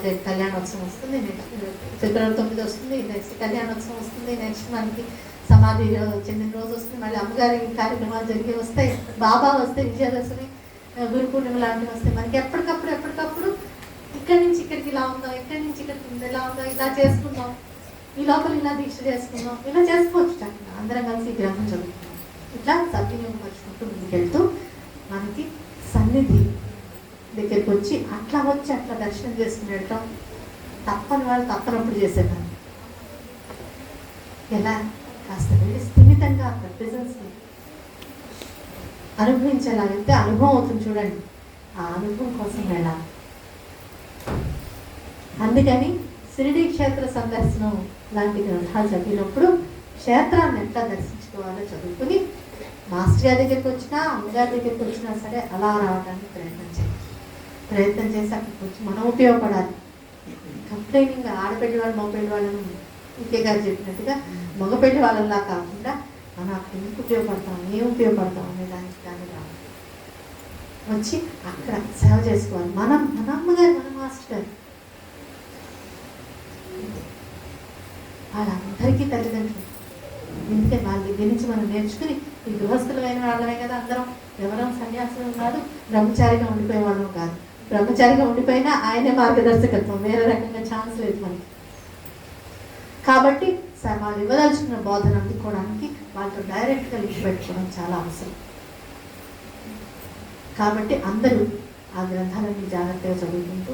రేపు కళ్యాణోత్సవం వస్తుంది, నెక్స్ట్ ఫిబ్రవరి 9 వస్తుంది, నెక్స్ట్ కళ్యాణోత్సవం వస్తుంది, నెక్స్ట్ మనకి సమాధి చెందిన రోజు వస్తుంది, మళ్ళీ అమ్మగారి కార్యక్రమాలు జరిగి వస్తాయి, బాబా వస్తే విజయదశమి, గురు పూర్ణిమ లాంటివి వస్తాయి. మనకి ఎప్పటికప్పుడు ఇక్కడి నుంచి ఇక్కడికి ఇలా ఉందాం, ఇక్కడి నుంచి ఇక్కడికి ఇలా ఉందాం, ఇలా చేసుకుందాం, ఈ లోపల ఇలా దీక్ష చేసుకుందాం, ఇలా చేసుకోవచ్చు. చక్కగా అందరం కలిసి గ్రంథం చదువుకుందాం. ఇట్లా సద్వినియోగపరుచుకుంటూ ముందుకెళ్తూ మనకి సన్నిధి దగ్గరికి వచ్చి అట్లా దర్శనం చేసుకునేటం తప్పని వాళ్ళు తప్పనప్పుడు చేసేదాన్ని. ఎలా కాస్త వెళ్ళి స్థిమితంగా ప్రెజెన్స్ని అనుభవించేలాగైతే అనుభవం అవుతుంది. చూడండి, ఆ అనుభవం కోసం వెళ్ళాలి. అందుకని షిరిడీ క్షేత్ర సందర్శనం లాంటి గ్రంథాలు చదివినప్పుడు క్షేత్రాన్ని ఎట్లా దర్శించుకోవాలో చదువుకుని మాస్టర్ గారి దగ్గరికి వచ్చినా, అమ్మగారి దగ్గరికి వచ్చినా సరే అలా రావడానికి ప్రయత్నం చేసి అక్కడికి వచ్చి మనం ఉపయోగపడాలి. కంప్లైనింగ్ ఆడపెళ్లి వాళ్ళు మగపెళ్లి వాళ్ళని ఇంకే గారు చెప్పినట్టుగా మగపెళ్లి వాళ్ళలా కాకుండా మనం అక్కడ ఎందుకు ఉపయోగపడతాం, ఏం ఉపయోగపడతాం అనే దాన్ని రావాలి. వచ్చి అక్కడ సేవ చేసుకోవాలి. మన అమ్మగారు, మన మాస్టర్ గారు, వాళ్ళందరికీ తల్లిదండ్రులు. ఎందుకంటే వాళ్ళ దగ్గర నుంచి మనం నేర్చుకుని ఈ గృహస్థులమైన వాళ్ళమే కదా అందరం. ఎవరం సన్యాసులు కాదు, బ్రహ్మచారిగా ఉండిపోయే వాళ్ళం కాదు. బ్రహ్మచారిగా ఉండిపోయినా ఆయనే మార్గదర్శకత్వం, వేరే రకంగా ఛాన్స్ లేదు మనకి. కాబట్టి వాళ్ళు ఇవ్వదలుచుకున్న బోధన అందుకోవడానికి వాళ్ళతో డైరెక్ట్గా లింక్ పెట్టుకోవడం చాలా అవసరం. కాబట్టి అందరూ ఆ గ్రంథాలన్నీ జాగ్రత్తగా చదువుకుంటూ,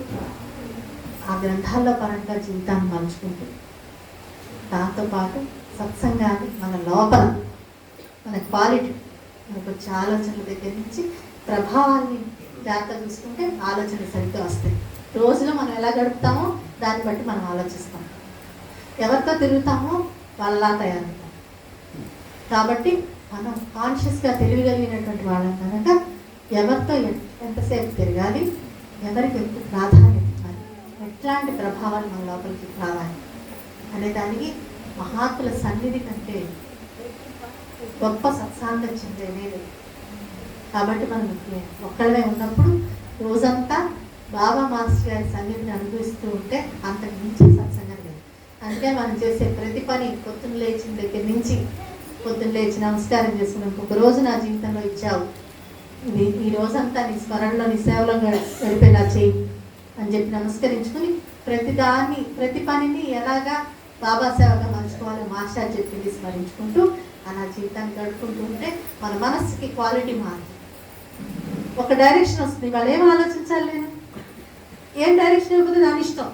ఆ గ్రంథాల్లో పరంగా జీవితాన్ని మలుచుకుంటూ, దాంతోపాటు సత్సంగాన్ని మన లోపల, మన క్వాలిటీ, మనకు వచ్చే ఆలోచనల దగ్గర నుంచి ప్రభావాన్ని జాగ్రత్తగా చూసుకుంటే ఆలోచనలు సరిగ్గా వస్తాయి. రోజులో మనం ఎలా గడుపుతామో దాన్ని బట్టి మనం ఆలోచిస్తాం. ఎవరితో తిరుగుతామో వాళ్ళలా తయారవుతాం. కాబట్టి మనం కాన్షియస్గా తెలియగలిగినటువంటి వాళ్ళం కనుక ఎవరితో ఎంతసేపు తిరగాలి, ఎవరికి ఎంత ప్రాధాన్యత ఇవ్వాలి, ఎట్లాంటి ప్రభావాలు మన లోపలికి రావాలి అనే దానికి మహాత్ముల సన్నిధి కంటే గొప్ప సత్సాంగత్యం లేదు. కాబట్టి మనం ఒక్కళ్ళమే ఉన్నప్పుడు రోజంతా బాబా మాస్టర్ గారి సన్నిధిని అనుభవిస్తూ ఉంటే అంతకు మించి సత్సంగం లేదు. అందుకే మనం చేసే ప్రతి పని పొద్దున్న లేచిన దగ్గర నుంచి, పొద్దున్న లేచి నమస్కారం చేసుకున్నాం, ఒక రోజు నా జీవితంలో ఇచ్చావు, ఈ రోజంతా నీ స్మరణలో, నీ సేవలో గడిపేలా చేయి అని చెప్పి నమస్కరించుకుని ప్రతి పనిని ఎలాగా బాబా సేవగా మలుచుకోవాలో మాస్టర్ చెప్పింది స్మరించుకుంటూ అలా జీవితాన్ని గడుపుకుంటూ ఉంటే మన మనస్సుకి క్వాలిటీ మారుతుంది. ఒక డైరెక్షన్ వస్తుంది. వాళ్ళు ఏం ఆలోచించాలి, నేను ఏం డైరెక్షన్ ఇవ్వకపోతే దాని ఇష్టం,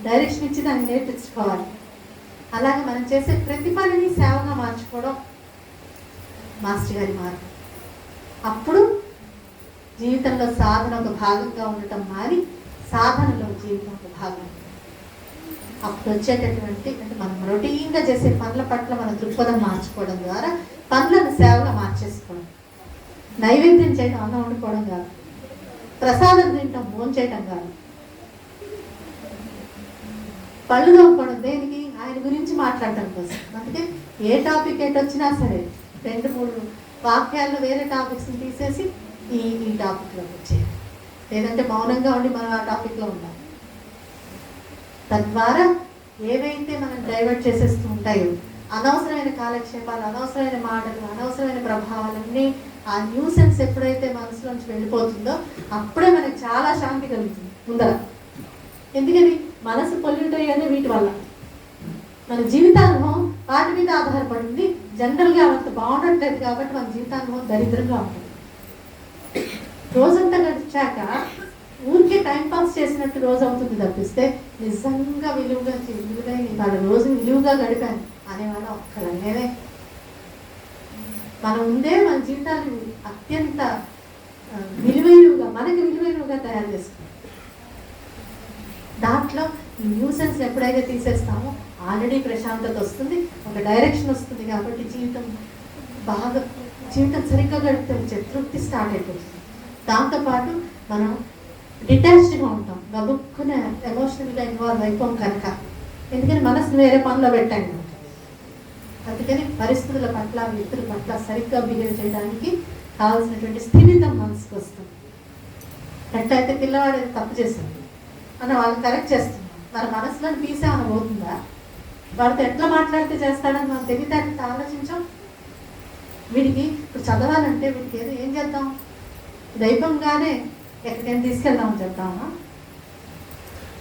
డైరెక్షన్ ఇచ్చి దాన్ని నేర్పించుకోవాలి. అలాగే మనం చేసే ప్రతి పనిని సేవగా మార్చుకోవడం మాస్టర్ గారి మార్గం. అప్పుడు జీవితంలో సాధన ఒక భాగంగా ఉండటం మారి సాధనలో జీవితం ఒక భాగం. అప్పుడు వచ్చేటటువంటి అంటే మనం రొటీన్గా చేసే పనుల పట్ల మన దృక్పథం మార్చుకోవడం ద్వారా పనులను సేవగా మార్చేసుకోవడం. నైవేద్యం చేయడం అన్నం వండుకోవడం కాదు, ప్రసాదం తింటాం భోజనం చేయటం కాదు, పళ్ళు తోముకోవడం దేనికి? ఆయన గురించి మాట్లాడటం కోసం. అందుకే ఏ టాపిక్ వచ్చినా సరే 2-3 వాక్యాల్లో వేరే టాపిక్స్ని తీసేసి ఈ టాపిక్లో వచ్చేయాలి, లేదంటే మౌనంగా ఉండి మనం ఆ టాపిక్లో ఉండాలి. తద్వారా ఏవైతే మనం డైవర్ట్ చేసేస్తూ ఉంటాయో అనవసరమైన కాలక్షేపాలు, అనవసరమైన మాటలు, అనవసరమైన ప్రభావాలన్నీ ఆ న్యూసెన్స్ ఎప్పుడైతే మనసులోంచి వెళ్ళిపోతుందో అప్పుడే మనకి చాలా శాంతి కలుగుతుంది ముందర. ఎందుకని మనసు పొల్యూట్ అయ్యేది వీటి వల్ల. మన జీవితానుభవం వాటి మీద ఆధారపడింది. జనరల్గా అంత బాగుండట్లేదు కాబట్టి మన జీవితానుభవం దరిద్రంగా ఉంటుంది. రోజంతా గడిచాక ఊరికే టైంపాస్ చేసినట్టు రోజు అవుతుంది తప్పిస్తే నిజంగా విలువైన వాళ్ళ రోజు విలువగా గడిపాను అనేవాళ్ళ ఒక్కలనేవే. మనం ముందే మన జీవితాన్ని అత్యంత విలువైనవిగా మనకి విలువైనవిగా తయారు చేసుకుంటాం. దాంట్లో న్యూసెన్స్ ఎప్పుడైతే తీసేస్తామో ఆల్రెడీ ప్రశాంతత వస్తుంది, ఒక డైరెక్షన్ వస్తుంది. కాబట్టి జీవితం సరిగ్గా గడిపితే వచ్చే తృప్తి స్టార్ట్ అయిపోతుంది. దాంతోపాటు మనం డిటాచ్డ్గా ఉంటాం, గబుక్కున ఎమోషనల్గా ఇన్వాల్వ్ అయిపోం కనుక. ఎందుకని మనసును వేరే పనిలో పెట్టాను. అందుకని పరిస్థితుల పట్ల, వ్యక్తుల పట్ల సరిగ్గా బిహేవ్ చేయడానికి కావాల్సినటువంటి స్థిమితం మనసుకు వస్తుంది. ఎట్లయితే పిల్లవాడు తప్పు చేస్తుంది మనం వాళ్ళని కరెక్ట్ చేస్తున్నాం, మన మనసులో పీస్ ఏమైనా పోతుందా? వాడితో ఎట్లా మాట్లాడితే చేస్తాడని మనం తెలియదానికి ఆలోచించాం. వీడికి ఇప్పుడు చదవాలంటే వీడికి ఏం చేద్దాం? దైవంగానే ఎక్కడికైనా తీసుకెళ్దామని చెప్తామా?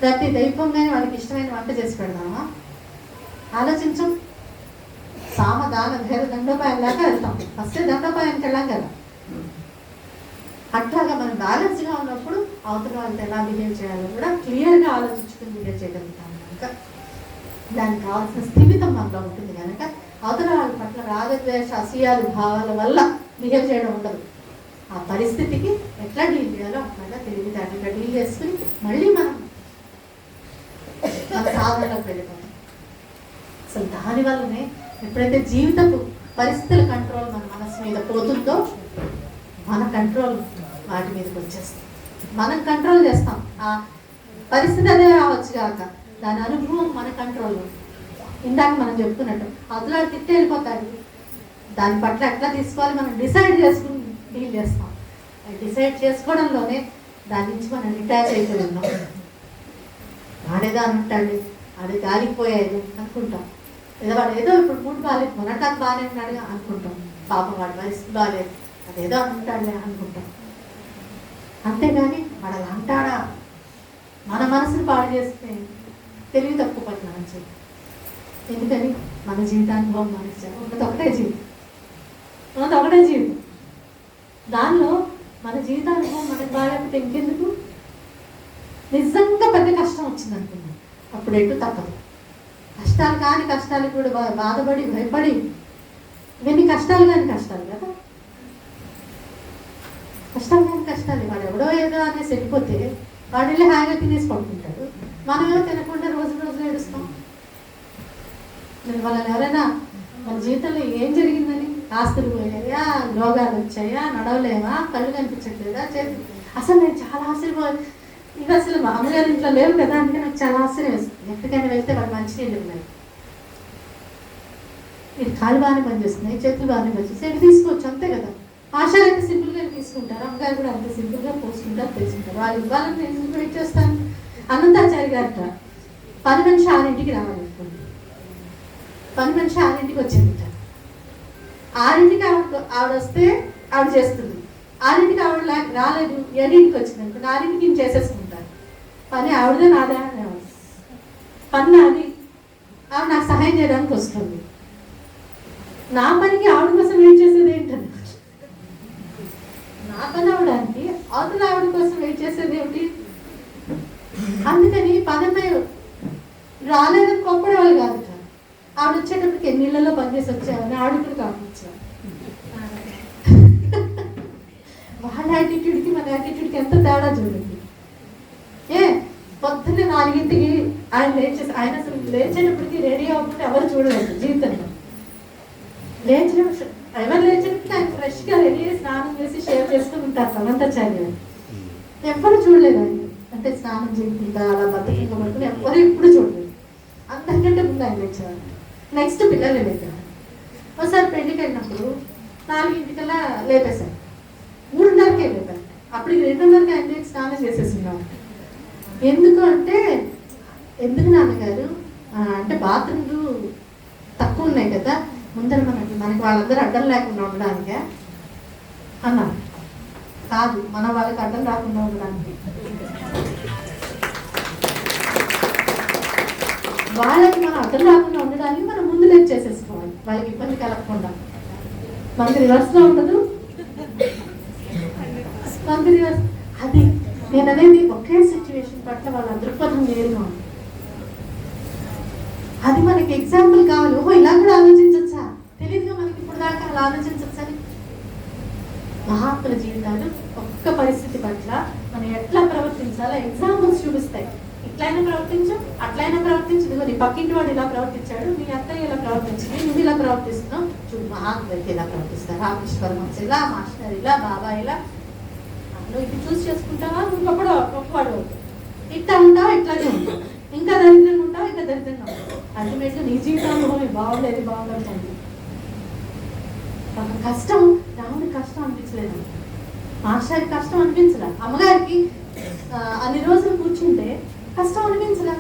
లేకపోతే దైవంగానే వాళ్ళకి ఇష్టమైన వంట చేసి పెడదామా? ఆలోచించం. సామ దాన భేద దండోపాయం దాకా వెళ్తాం, ఫస్ట్ దండోపాయానికి వెళ్ళాం కదా. అట్లాగా మనం బ్యాలెన్స్గా ఉన్నప్పుడు అవతల వాళ్ళతో ఎలా బిహేవ్ చేయాలో కూడా క్లియర్గా ఆలోచించుకుని బిహేవ్ చేయగలుగుతాం కనుక దానికి కావాల్సిన స్థిమితం మనలో ఉంటుంది కనుక అవతల వాళ్ళ పట్ల రాగద్వేష అసూయాలు భావాల వల్ల బిహేవ్ చేయడం ఉండదు. ఆ పరిస్థితికి ఎట్లా డీల్ చేయాలో అట్లా తెలివితేటలుగా డీల్ చేసుకుని మళ్ళీ మనం మన సాధనలోకి వెళ్ళిపోతాం. అసలు దానివల్లనే ఎప్పుడైతే జీవితపు పరిస్థితుల కంట్రోల్ మన మనసు మీద పోతుందో మన కంట్రోల్ వాటి మీదకి వచ్చేస్తాం. మనం కంట్రోల్ చేస్తాం. ఆ పరిస్థితి అదే రావచ్చు కాక దాని అనుభవం మన కంట్రోల్లో. ఇందాక మనం చెప్తున్నట్టు అతను తిట్టి వెళ్ళిపోతాడు, దాని పట్ల ఎట్లా తీసుకోవాలి మనం డిసైడ్ చేసుకుని డీల్ చేస్తాం. డిసైడ్ చేసుకోవడంలోనే దాని నుంచి మనం డిటాచ్ అయిపోయి ఉన్నాం. వాడేదో అనుంటాడు, అది గాలిపోయాడు అనుకుంటాం, లేదా వాడు ఏదో ఇప్పుడు మూడు బాగాలేదు, మొన్నటాకు బాగానే ఉన్నాడుగా అనుకుంటాం. పాపం వాడి పరిస్థితి బాగాలేదు, అదేదో అనుకుంటాడులే అనుకుంటాం. అంతేగాని వాడు అలా అంటాడా? మన మనసును పాడు చేస్తే తెలివి తక్కువ పట్ల అని. ఎందుకని మన జీవితానుభవం మనకి ఉన్నది ఒకటే జీవితం. దానిలో మన జీవితానుభవం మనకు బాగాలేకపోతే ఇంకెందుకు? నిజంగా పెద్ద కష్టం వచ్చింది అనుకున్నాం, అప్పుడు ఎటు తప్పదు. కష్టాలు కూడా బాధపడి భయపడి ఇవన్నీ కష్టాలు కదా. కష్టాలు వాడు ఎవడో ఏదో అనేసి వెళ్ళిపోతే వాడు వెళ్ళి హాయిగా తినేసి పడుకుంటాడు, మనమేమో తినకుండా రోజు ఏడుస్తాం. వాళ్ళని ఎవరైనా మన జీవితంలో ఏం జరిగిందని, ఆస్తులు పోయాయా, రోగాలు వచ్చాయా, నడవలేమా, కళ్ళు కనిపించట్లేదా, అసలు నేను చాలా ఆశ్చర్యపోయి ఇవి అసలు మా అమ్మగారి ఇంట్లో లేవు కదా, అందుకే నాకు చాలా ఆశ్చర్యం వేస్తుంది. ఎక్కడికైనా వెళ్తే వాడు మంచినీళ్ళు ఉన్నాయి, ఇది కాళ్ళు బాగానే పనిచేస్తున్నాయి, చేతులు బాగానే పనిచేస్తాయి, ఎటు తీసుకోవచ్చు అంతే కదా. ఆశాలు అయితే సింపుల్గా తీసుకుంటారు, అమ్మగారు కూడా అంతే సింపుల్గా పోసుకుంటారు, తెలుసుకుంటారు. వాళ్ళు ఇవ్వాలని నేను వెయిట్ చేస్తాను. అనంతాచారి గారట పని మనిషి 6ంటికి రావాలనుకోండి, పని మనిషి 6ంటికి వచ్చింది. 6ంటికి ఆవిడ వస్తే ఆవిడ చేస్తుంది, 6ంటికి ఆవిడ రాలేదు 7ంటికి వచ్చింది అనుకోండి, 6ంటికి నేను చేసేసుకుంటాను. పని ఆవిడదే నాదే పని నాది, ఆవిడ నాకు సహాయం చేయడానికి వస్తుంది. నా పనికి ఆవిడ కోసం వెయిట్ చేసేది ఏంటంటే, నా పని అవడానికి అవతల ఆవిడ కోసం వెయిట్ చేసేది ఏమిటి? అందుకని పని రాలేదని కోప్పడేవాళ్ళు కాదు. ఆవిడ వచ్చేటప్పటికి ఎన్నిళ్ళలో పనిచేసి వచ్చామని ఆవిడ కూడా కాపించాం. వాళ్ళ యాటిట్యూడ్కి మన యాటిట్యూడ్కి ఎంత తేడా చూడండి. పొద్దున్నే 4ంటికి ఆయన అసలు లేచేటప్పటికి రెడీ అవ్వకుండా ఎవరు చూడలేదు జీవితంలో. ఎవరు లేచేటప్పటికి ఆయన ఫ్రెష్గా రెడీ అయ్యి స్నానం చేసి షేర్ చేసుకుని ఉంటారు సమంతాచార్య. ఎవ్వరు చూడలేదు ఆయన, అంటే స్నానం చేయకుండా అలా బద్దకంగా పడుకుని ఎవ్వరు ఎప్పుడు చూడలేదు. అందరికంటే ముందు ఆయన లేచేవారు. నెక్స్ట్ పిల్లలు లేచేవారు. ఒకసారి పెళ్ళికి వెళ్ళినప్పుడు 4ంటికల్లా లేపేశారు, 3:30కే లేపారు. అప్పటికి 2:30కి ఆయన స్నానం చేసేస్తున్నాం. ఎందుకు నాన్నగారు అంటే బాత్రూమ్లు తక్కువ ఉన్నాయి కదా, ముందర మనకి వాళ్ళందరూ అడ్డం లేకుండా ఉండడానికే అన్నారు. కాదు, మన వాళ్ళకి అడ్డం రాకుండా ఉండడానికి. వాళ్ళకి మనం అడ్డం రాకుండా ఉండడానికి మనం ముందు లేట్ చేసేసుకోవాలి, వాళ్ళకి ఇబ్బంది కలగకుండా. మనకి రివర్స్లో ఉండదు, మనకి రివర్స్. అది నేను అనేది ఒకే సిచ్యువేషన్ పట్ల వాళ్ళ దృక్పథం వేరుగా ఉంది. అది మనకి ఎగ్జాంపుల్ కావాలి. ఓహో, ఇలా కూడా ఆలోచించచ్చా, తెలియదుగా మనకి ఇప్పుడు దాకా అలా ఆలోచించచ్చని. మహాత్ముల జీవితాలు ఒక్క పరిస్థితి పట్ల మనం ఎట్లా ప్రవర్తించాలో ఎగ్జాంపుల్స్ చూపిస్తాయి. ఇట్లయినా ప్రవర్తించు, అట్లయినా ప్రవర్తించు, ఇదిగో నీ పక్కింటి వాడు ఇలా ప్రవర్తించాడు, మీ అత్తయ్య ఇలా ప్రవర్తించింది, నువ్వు ఇలా ప్రవర్తిస్తున్నావు చూడు. మహాత్ములకి ఇలా ప్రవర్తిస్తారు, రామకృష్ణ పరమహంస ఇలా, మాస్టర్ ఇలా, బాబా ఇలా. నువ్వు ఇది చూసి చేసుకుంటావా, నువ్వు అప్పుడు గొప్పవాడు ఇట్లా ఉంటావా, ఇట్లాగే ఉంటావు. ఇంకా దరిద్రంగా ఉంటావు, ఇంకా దరిద్రంగా ఉంటావు. అల్టిమేట్గా నీ జీవితంలో బాగుండేది బాగుంటుంది. కష్టం, రాముడికి కష్టం అనిపించలేదు, మాస్టర్కి కష్టం అనిపించలే, అమ్మగారికి అన్ని రోజులు కూర్చుంటే కష్టం అనిపించలే.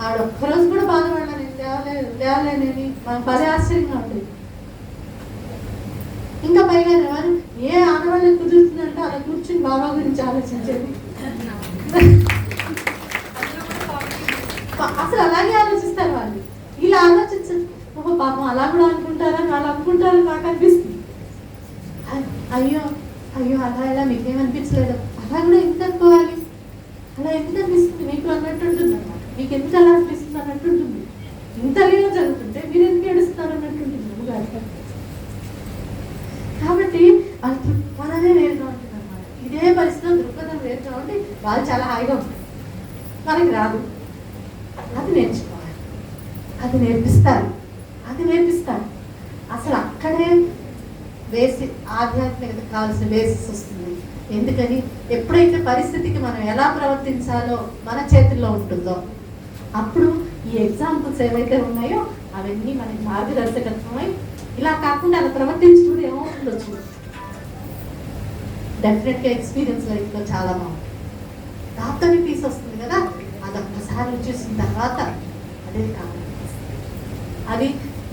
ఆవిడ ఒక్కరోజు కూడా బాధపడాలని లేవలేనని మనకు పదే ఆశ్చర్యంగా ఉంటుంది. ఇంకా పైగా ఎవరు ఏ ఆడవాళ్ళకి కుదురుతుందంటే అలా కూర్చుని బాబా గురించి ఆలోచించేది. అసలు అలాగే ఆలోచిస్తారు వాళ్ళు. ఇలా ఆలోచించదు, ఓహో పాపం అలా కూడా అనుకుంటారని వాళ్ళు అనుకుంటారని నాకు అనిపిస్తుంది. అయ్యో అయ్యో అలా ఇలా మీకేమనిపించలేదు, అలా కూడా ఎందుకు అనుకోవాలి, అలా ఎందుకు అనిపిస్తుంది మీకు అన్నట్టు ఉంటుంది అన్నమాట. మీకు ఎందుకు అలా అనిపిస్తుంది అన్నట్టు ఉంటుంది. ఇంత లీలో జరుగుతుంటే మీరు ఎందుకు ఏడుస్తున్నారు అన్నట్టు ఉంటుంది అమ్మగారు. కాబట్టి వాళ్ళ దృక్పథమే వేరుగా ఉంటుంది అన్నమాట. ఇదే పరిస్థితిలో దృక్పథం వేరుగా ఉంటే వాళ్ళు చాలా హాయిగా ఉంటుంది. మనకి రాదు, అది నేర్చుకోవాలి, అది నేర్పిస్తారు. అసలు అక్కడే ఆధ్యాత్మికత కావాల్సిన బేసిస్ వస్తుంది. ఎందుకని ఎప్పుడైతే పరిస్థితికి మనం ఎలా ప్రవర్తించాలో మన చేతుల్లో ఉంటుందో అప్పుడు ఈ ఎగ్జాంపుల్స్ ఏవైతే ఉన్నాయో అవన్నీ మనకి మార్గదర్శకత్వమై ఇలా కాకుండా అలా ప్రవర్తించుకుంటూ ఏమవుతుందో చూడు. డెఫినెట్గా ఎక్స్పీరియన్స్ లైఫ్లో చాలా బాగుంటుంది. దాంతోనే పీస్ వస్తుంది కదా, అదొక్కసారి చూసిన తర్వాత అదే కావాలి, అది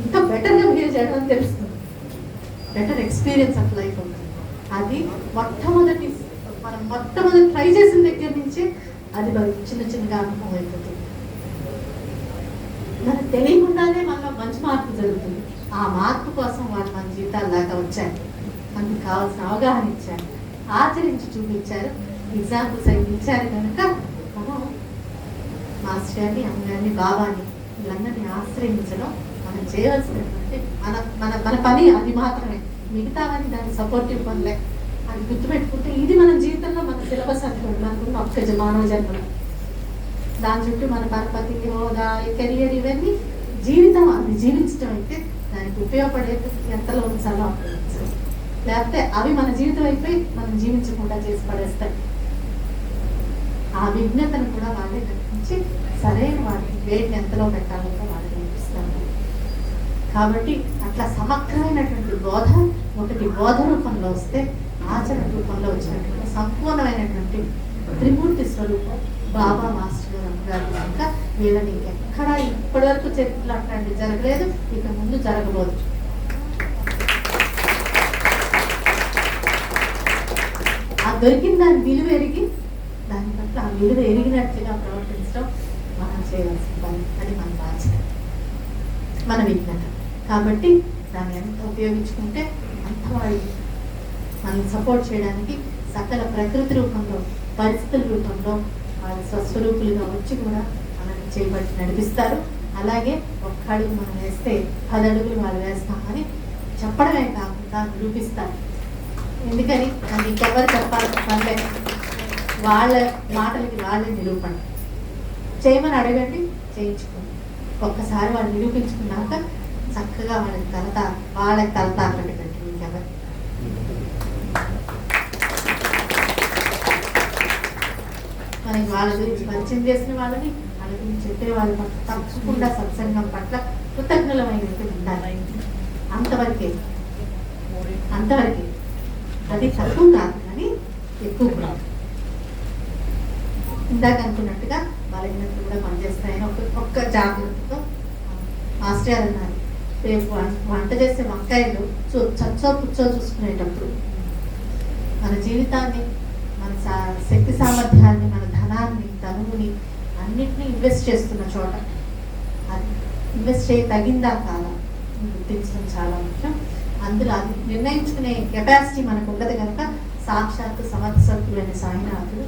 ఇంకా బెటర్గా బిహేవ్ చేయడం అని తెలుస్తుంది. బెటర్ ఎక్స్పీరియన్స్ ఆఫ్ లైఫ్ ఉంటుంది. అది మనం మొట్టమొదటి ట్రై చేసిన దగ్గర నుంచి అది చిన్న చిన్నగా అనుభవం అయిపోతుంది. మనకు తెలియకుండానే మనలో మంచి మార్పు జరుగుతుంది. ఆ మార్పు కోసం వాళ్ళు మన జీవితాల దాకా వచ్చారు, మనకు కావాల్సిన అవగాహన ఇచ్చారు, ఆచరించి చూపించారు, ఎగ్జాంపుల్స్ అవి ఇచ్చారు. కనుక మనం మాస్టర్ గారిని, అమ్మగారిని, బాబాని వీళ్ళందరినీ ఆశ్రయించడం మనం చేయవలసినటువంటి మన పని. అది మాత్రమే, మిగతావని దాని సపోర్టివ్ పనులే. అది గుర్తుపెట్టుకుంటే ఇది మన జీవితంలో మన సిలబస్ అనుకోండి. మనకున్న ఒక్క మానవ జన్మలో దాని చుట్టూ మన పరపతి, హోదా, కెరియర్ ఇవన్నీ జీవితం, అది జీవించడం అయితే దానికి ఉపయోగపడే ఎంతలో ఉంచాలో అప్పుడు. లేకపోతే అవి మన జీవితం అయిపోయి మనం జీవించకుండా చేసి పడేస్తాయి. ఆ విజ్ఞతను కూడా వాళ్ళే కల్పించి సరైన వాటిని వేడిని ఎంతలో పెట్టాలో వాళ్ళు నేర్పిస్తారు. కాబట్టి అట్లా సమగ్రమైనటువంటి బోధ ఒకటి బోధ రూపంలో వస్తే, ఆచరణ రూపంలో వచ్చినటువంటి సంపూర్ణమైనటువంటి త్రిమూర్తి స్వరూపం బాబా, మాస్టర్ గారు, అమ్మగారు కనుక వీళ్ళని ఎక్కడా ఇప్పటి వరకు చరిత్రలో అట్లాంటివి జరగలేదు, ఇక ముందు జరగబోదు. ఆ దొరికిన దాని విలువ ఎరిగి దాని పట్ల ఆ విలువ ఎరిగినట్లుగా ప్రవర్తించడం మనం చేయవలసిన పని. అది మన బాధ్యత, మన విజ్ఞత. కాబట్టి దాన్ని ఎంత ఉపయోగించుకుంటే అంత వాళ్ళు మనల్ని సపోర్ట్ చేయడానికి సకల ప్రకృతి రూపంలో, పరిస్థితుల రూపంలో వాళ్ళ స్వస్వరూపులుగా వచ్చి కూడా మనల్ని చేయబట్టి నడిపిస్తారు. అలాగే ఒక్క అడుగు మనం వేస్తే 10 అడుగులు వాళ్ళు వేస్తామని చెప్పడమే కాకుండా నిరూపిస్తారు. ఎందుకని అది ఇంకెవరు చెప్పాల్సిన పనిలే, వాళ్ళ మాటలకి వాళ్ళే నిరూపణ. చేయమని అడగండి, చేయించుకోండి. ఒక్కసారి వాళ్ళు నిరూపించుకున్నాక చక్కగా వాళ్ళకి తలతాకట్టు పెట్టి ఇంకెవరు. మనకి వాళ్ళ గురించి పరిచయం చేసిన వాళ్ళని, వాళ్ళ గురించి చెప్పే వాళ్ళ పట్ల తప్పకుండా సత్సంగం పట్ల కృతజ్ఞులమైనట్టు ఉండాలి. అంతవరకే అది తక్కువ కాదు కానీ ఎక్కువ కూడా. ఇందాక అనుకున్నట్టుగా బలహీనతలు కూడా పనిచేస్తాయని ఒక్క జాగ్రత్తతో మాస్టర్ గారు అన్నారు, రేపు వంట చేసే వంకాయలు చచ్చో పుచ్చో చూసుకునేటప్పుడు మన జీవితాన్ని, మన శక్తి సామర్థ్యాన్ని, మన ధనాన్ని, తనువుని అన్నిటినీ ఇన్వెస్ట్ చేస్తున్న చోట అది ఇన్వెస్ట్ తగిందా కాదా గుర్తించడం చాలా ముఖ్యం. అందులో అది నిర్ణయించుకునే కెపాసిటీ మనకు ఉండదు కనుక సాక్షాత్తు సమర్థశక్తులైన సాయినాథుడు,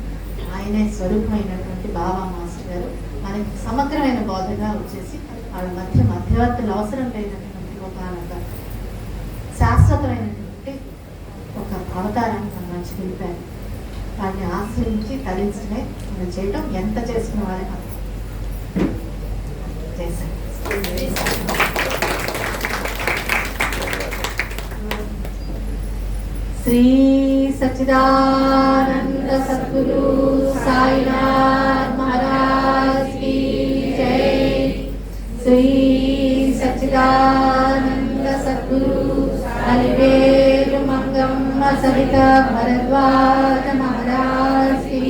ఆయనే స్వరూపమైనటువంటి బాబా మాస్టర్ గారు మనకి సమగ్రమైన బోధగా వచ్చేసి వాళ్ళ మధ్యవర్తులు అవసరం లేనటువంటి ఒక శాశ్వతమైనటువంటి ఒక అవతారాన్ని మన మంచి తెలిపారు. వాటిని ఆశ్రయించి తరించడమే మనం చేయటం, ఎంత చేసుకున్న వాళ్ళని చేశాం. శ్రీ సచ్చిదానంద సద్గురు సాయినాథ్ మహారాజ్ की जय। శ్రీ సచ్చిదానంద సద్గురు అలివేలు మంగమ్మ సహిత భరద్వాజ మహారాజ్ की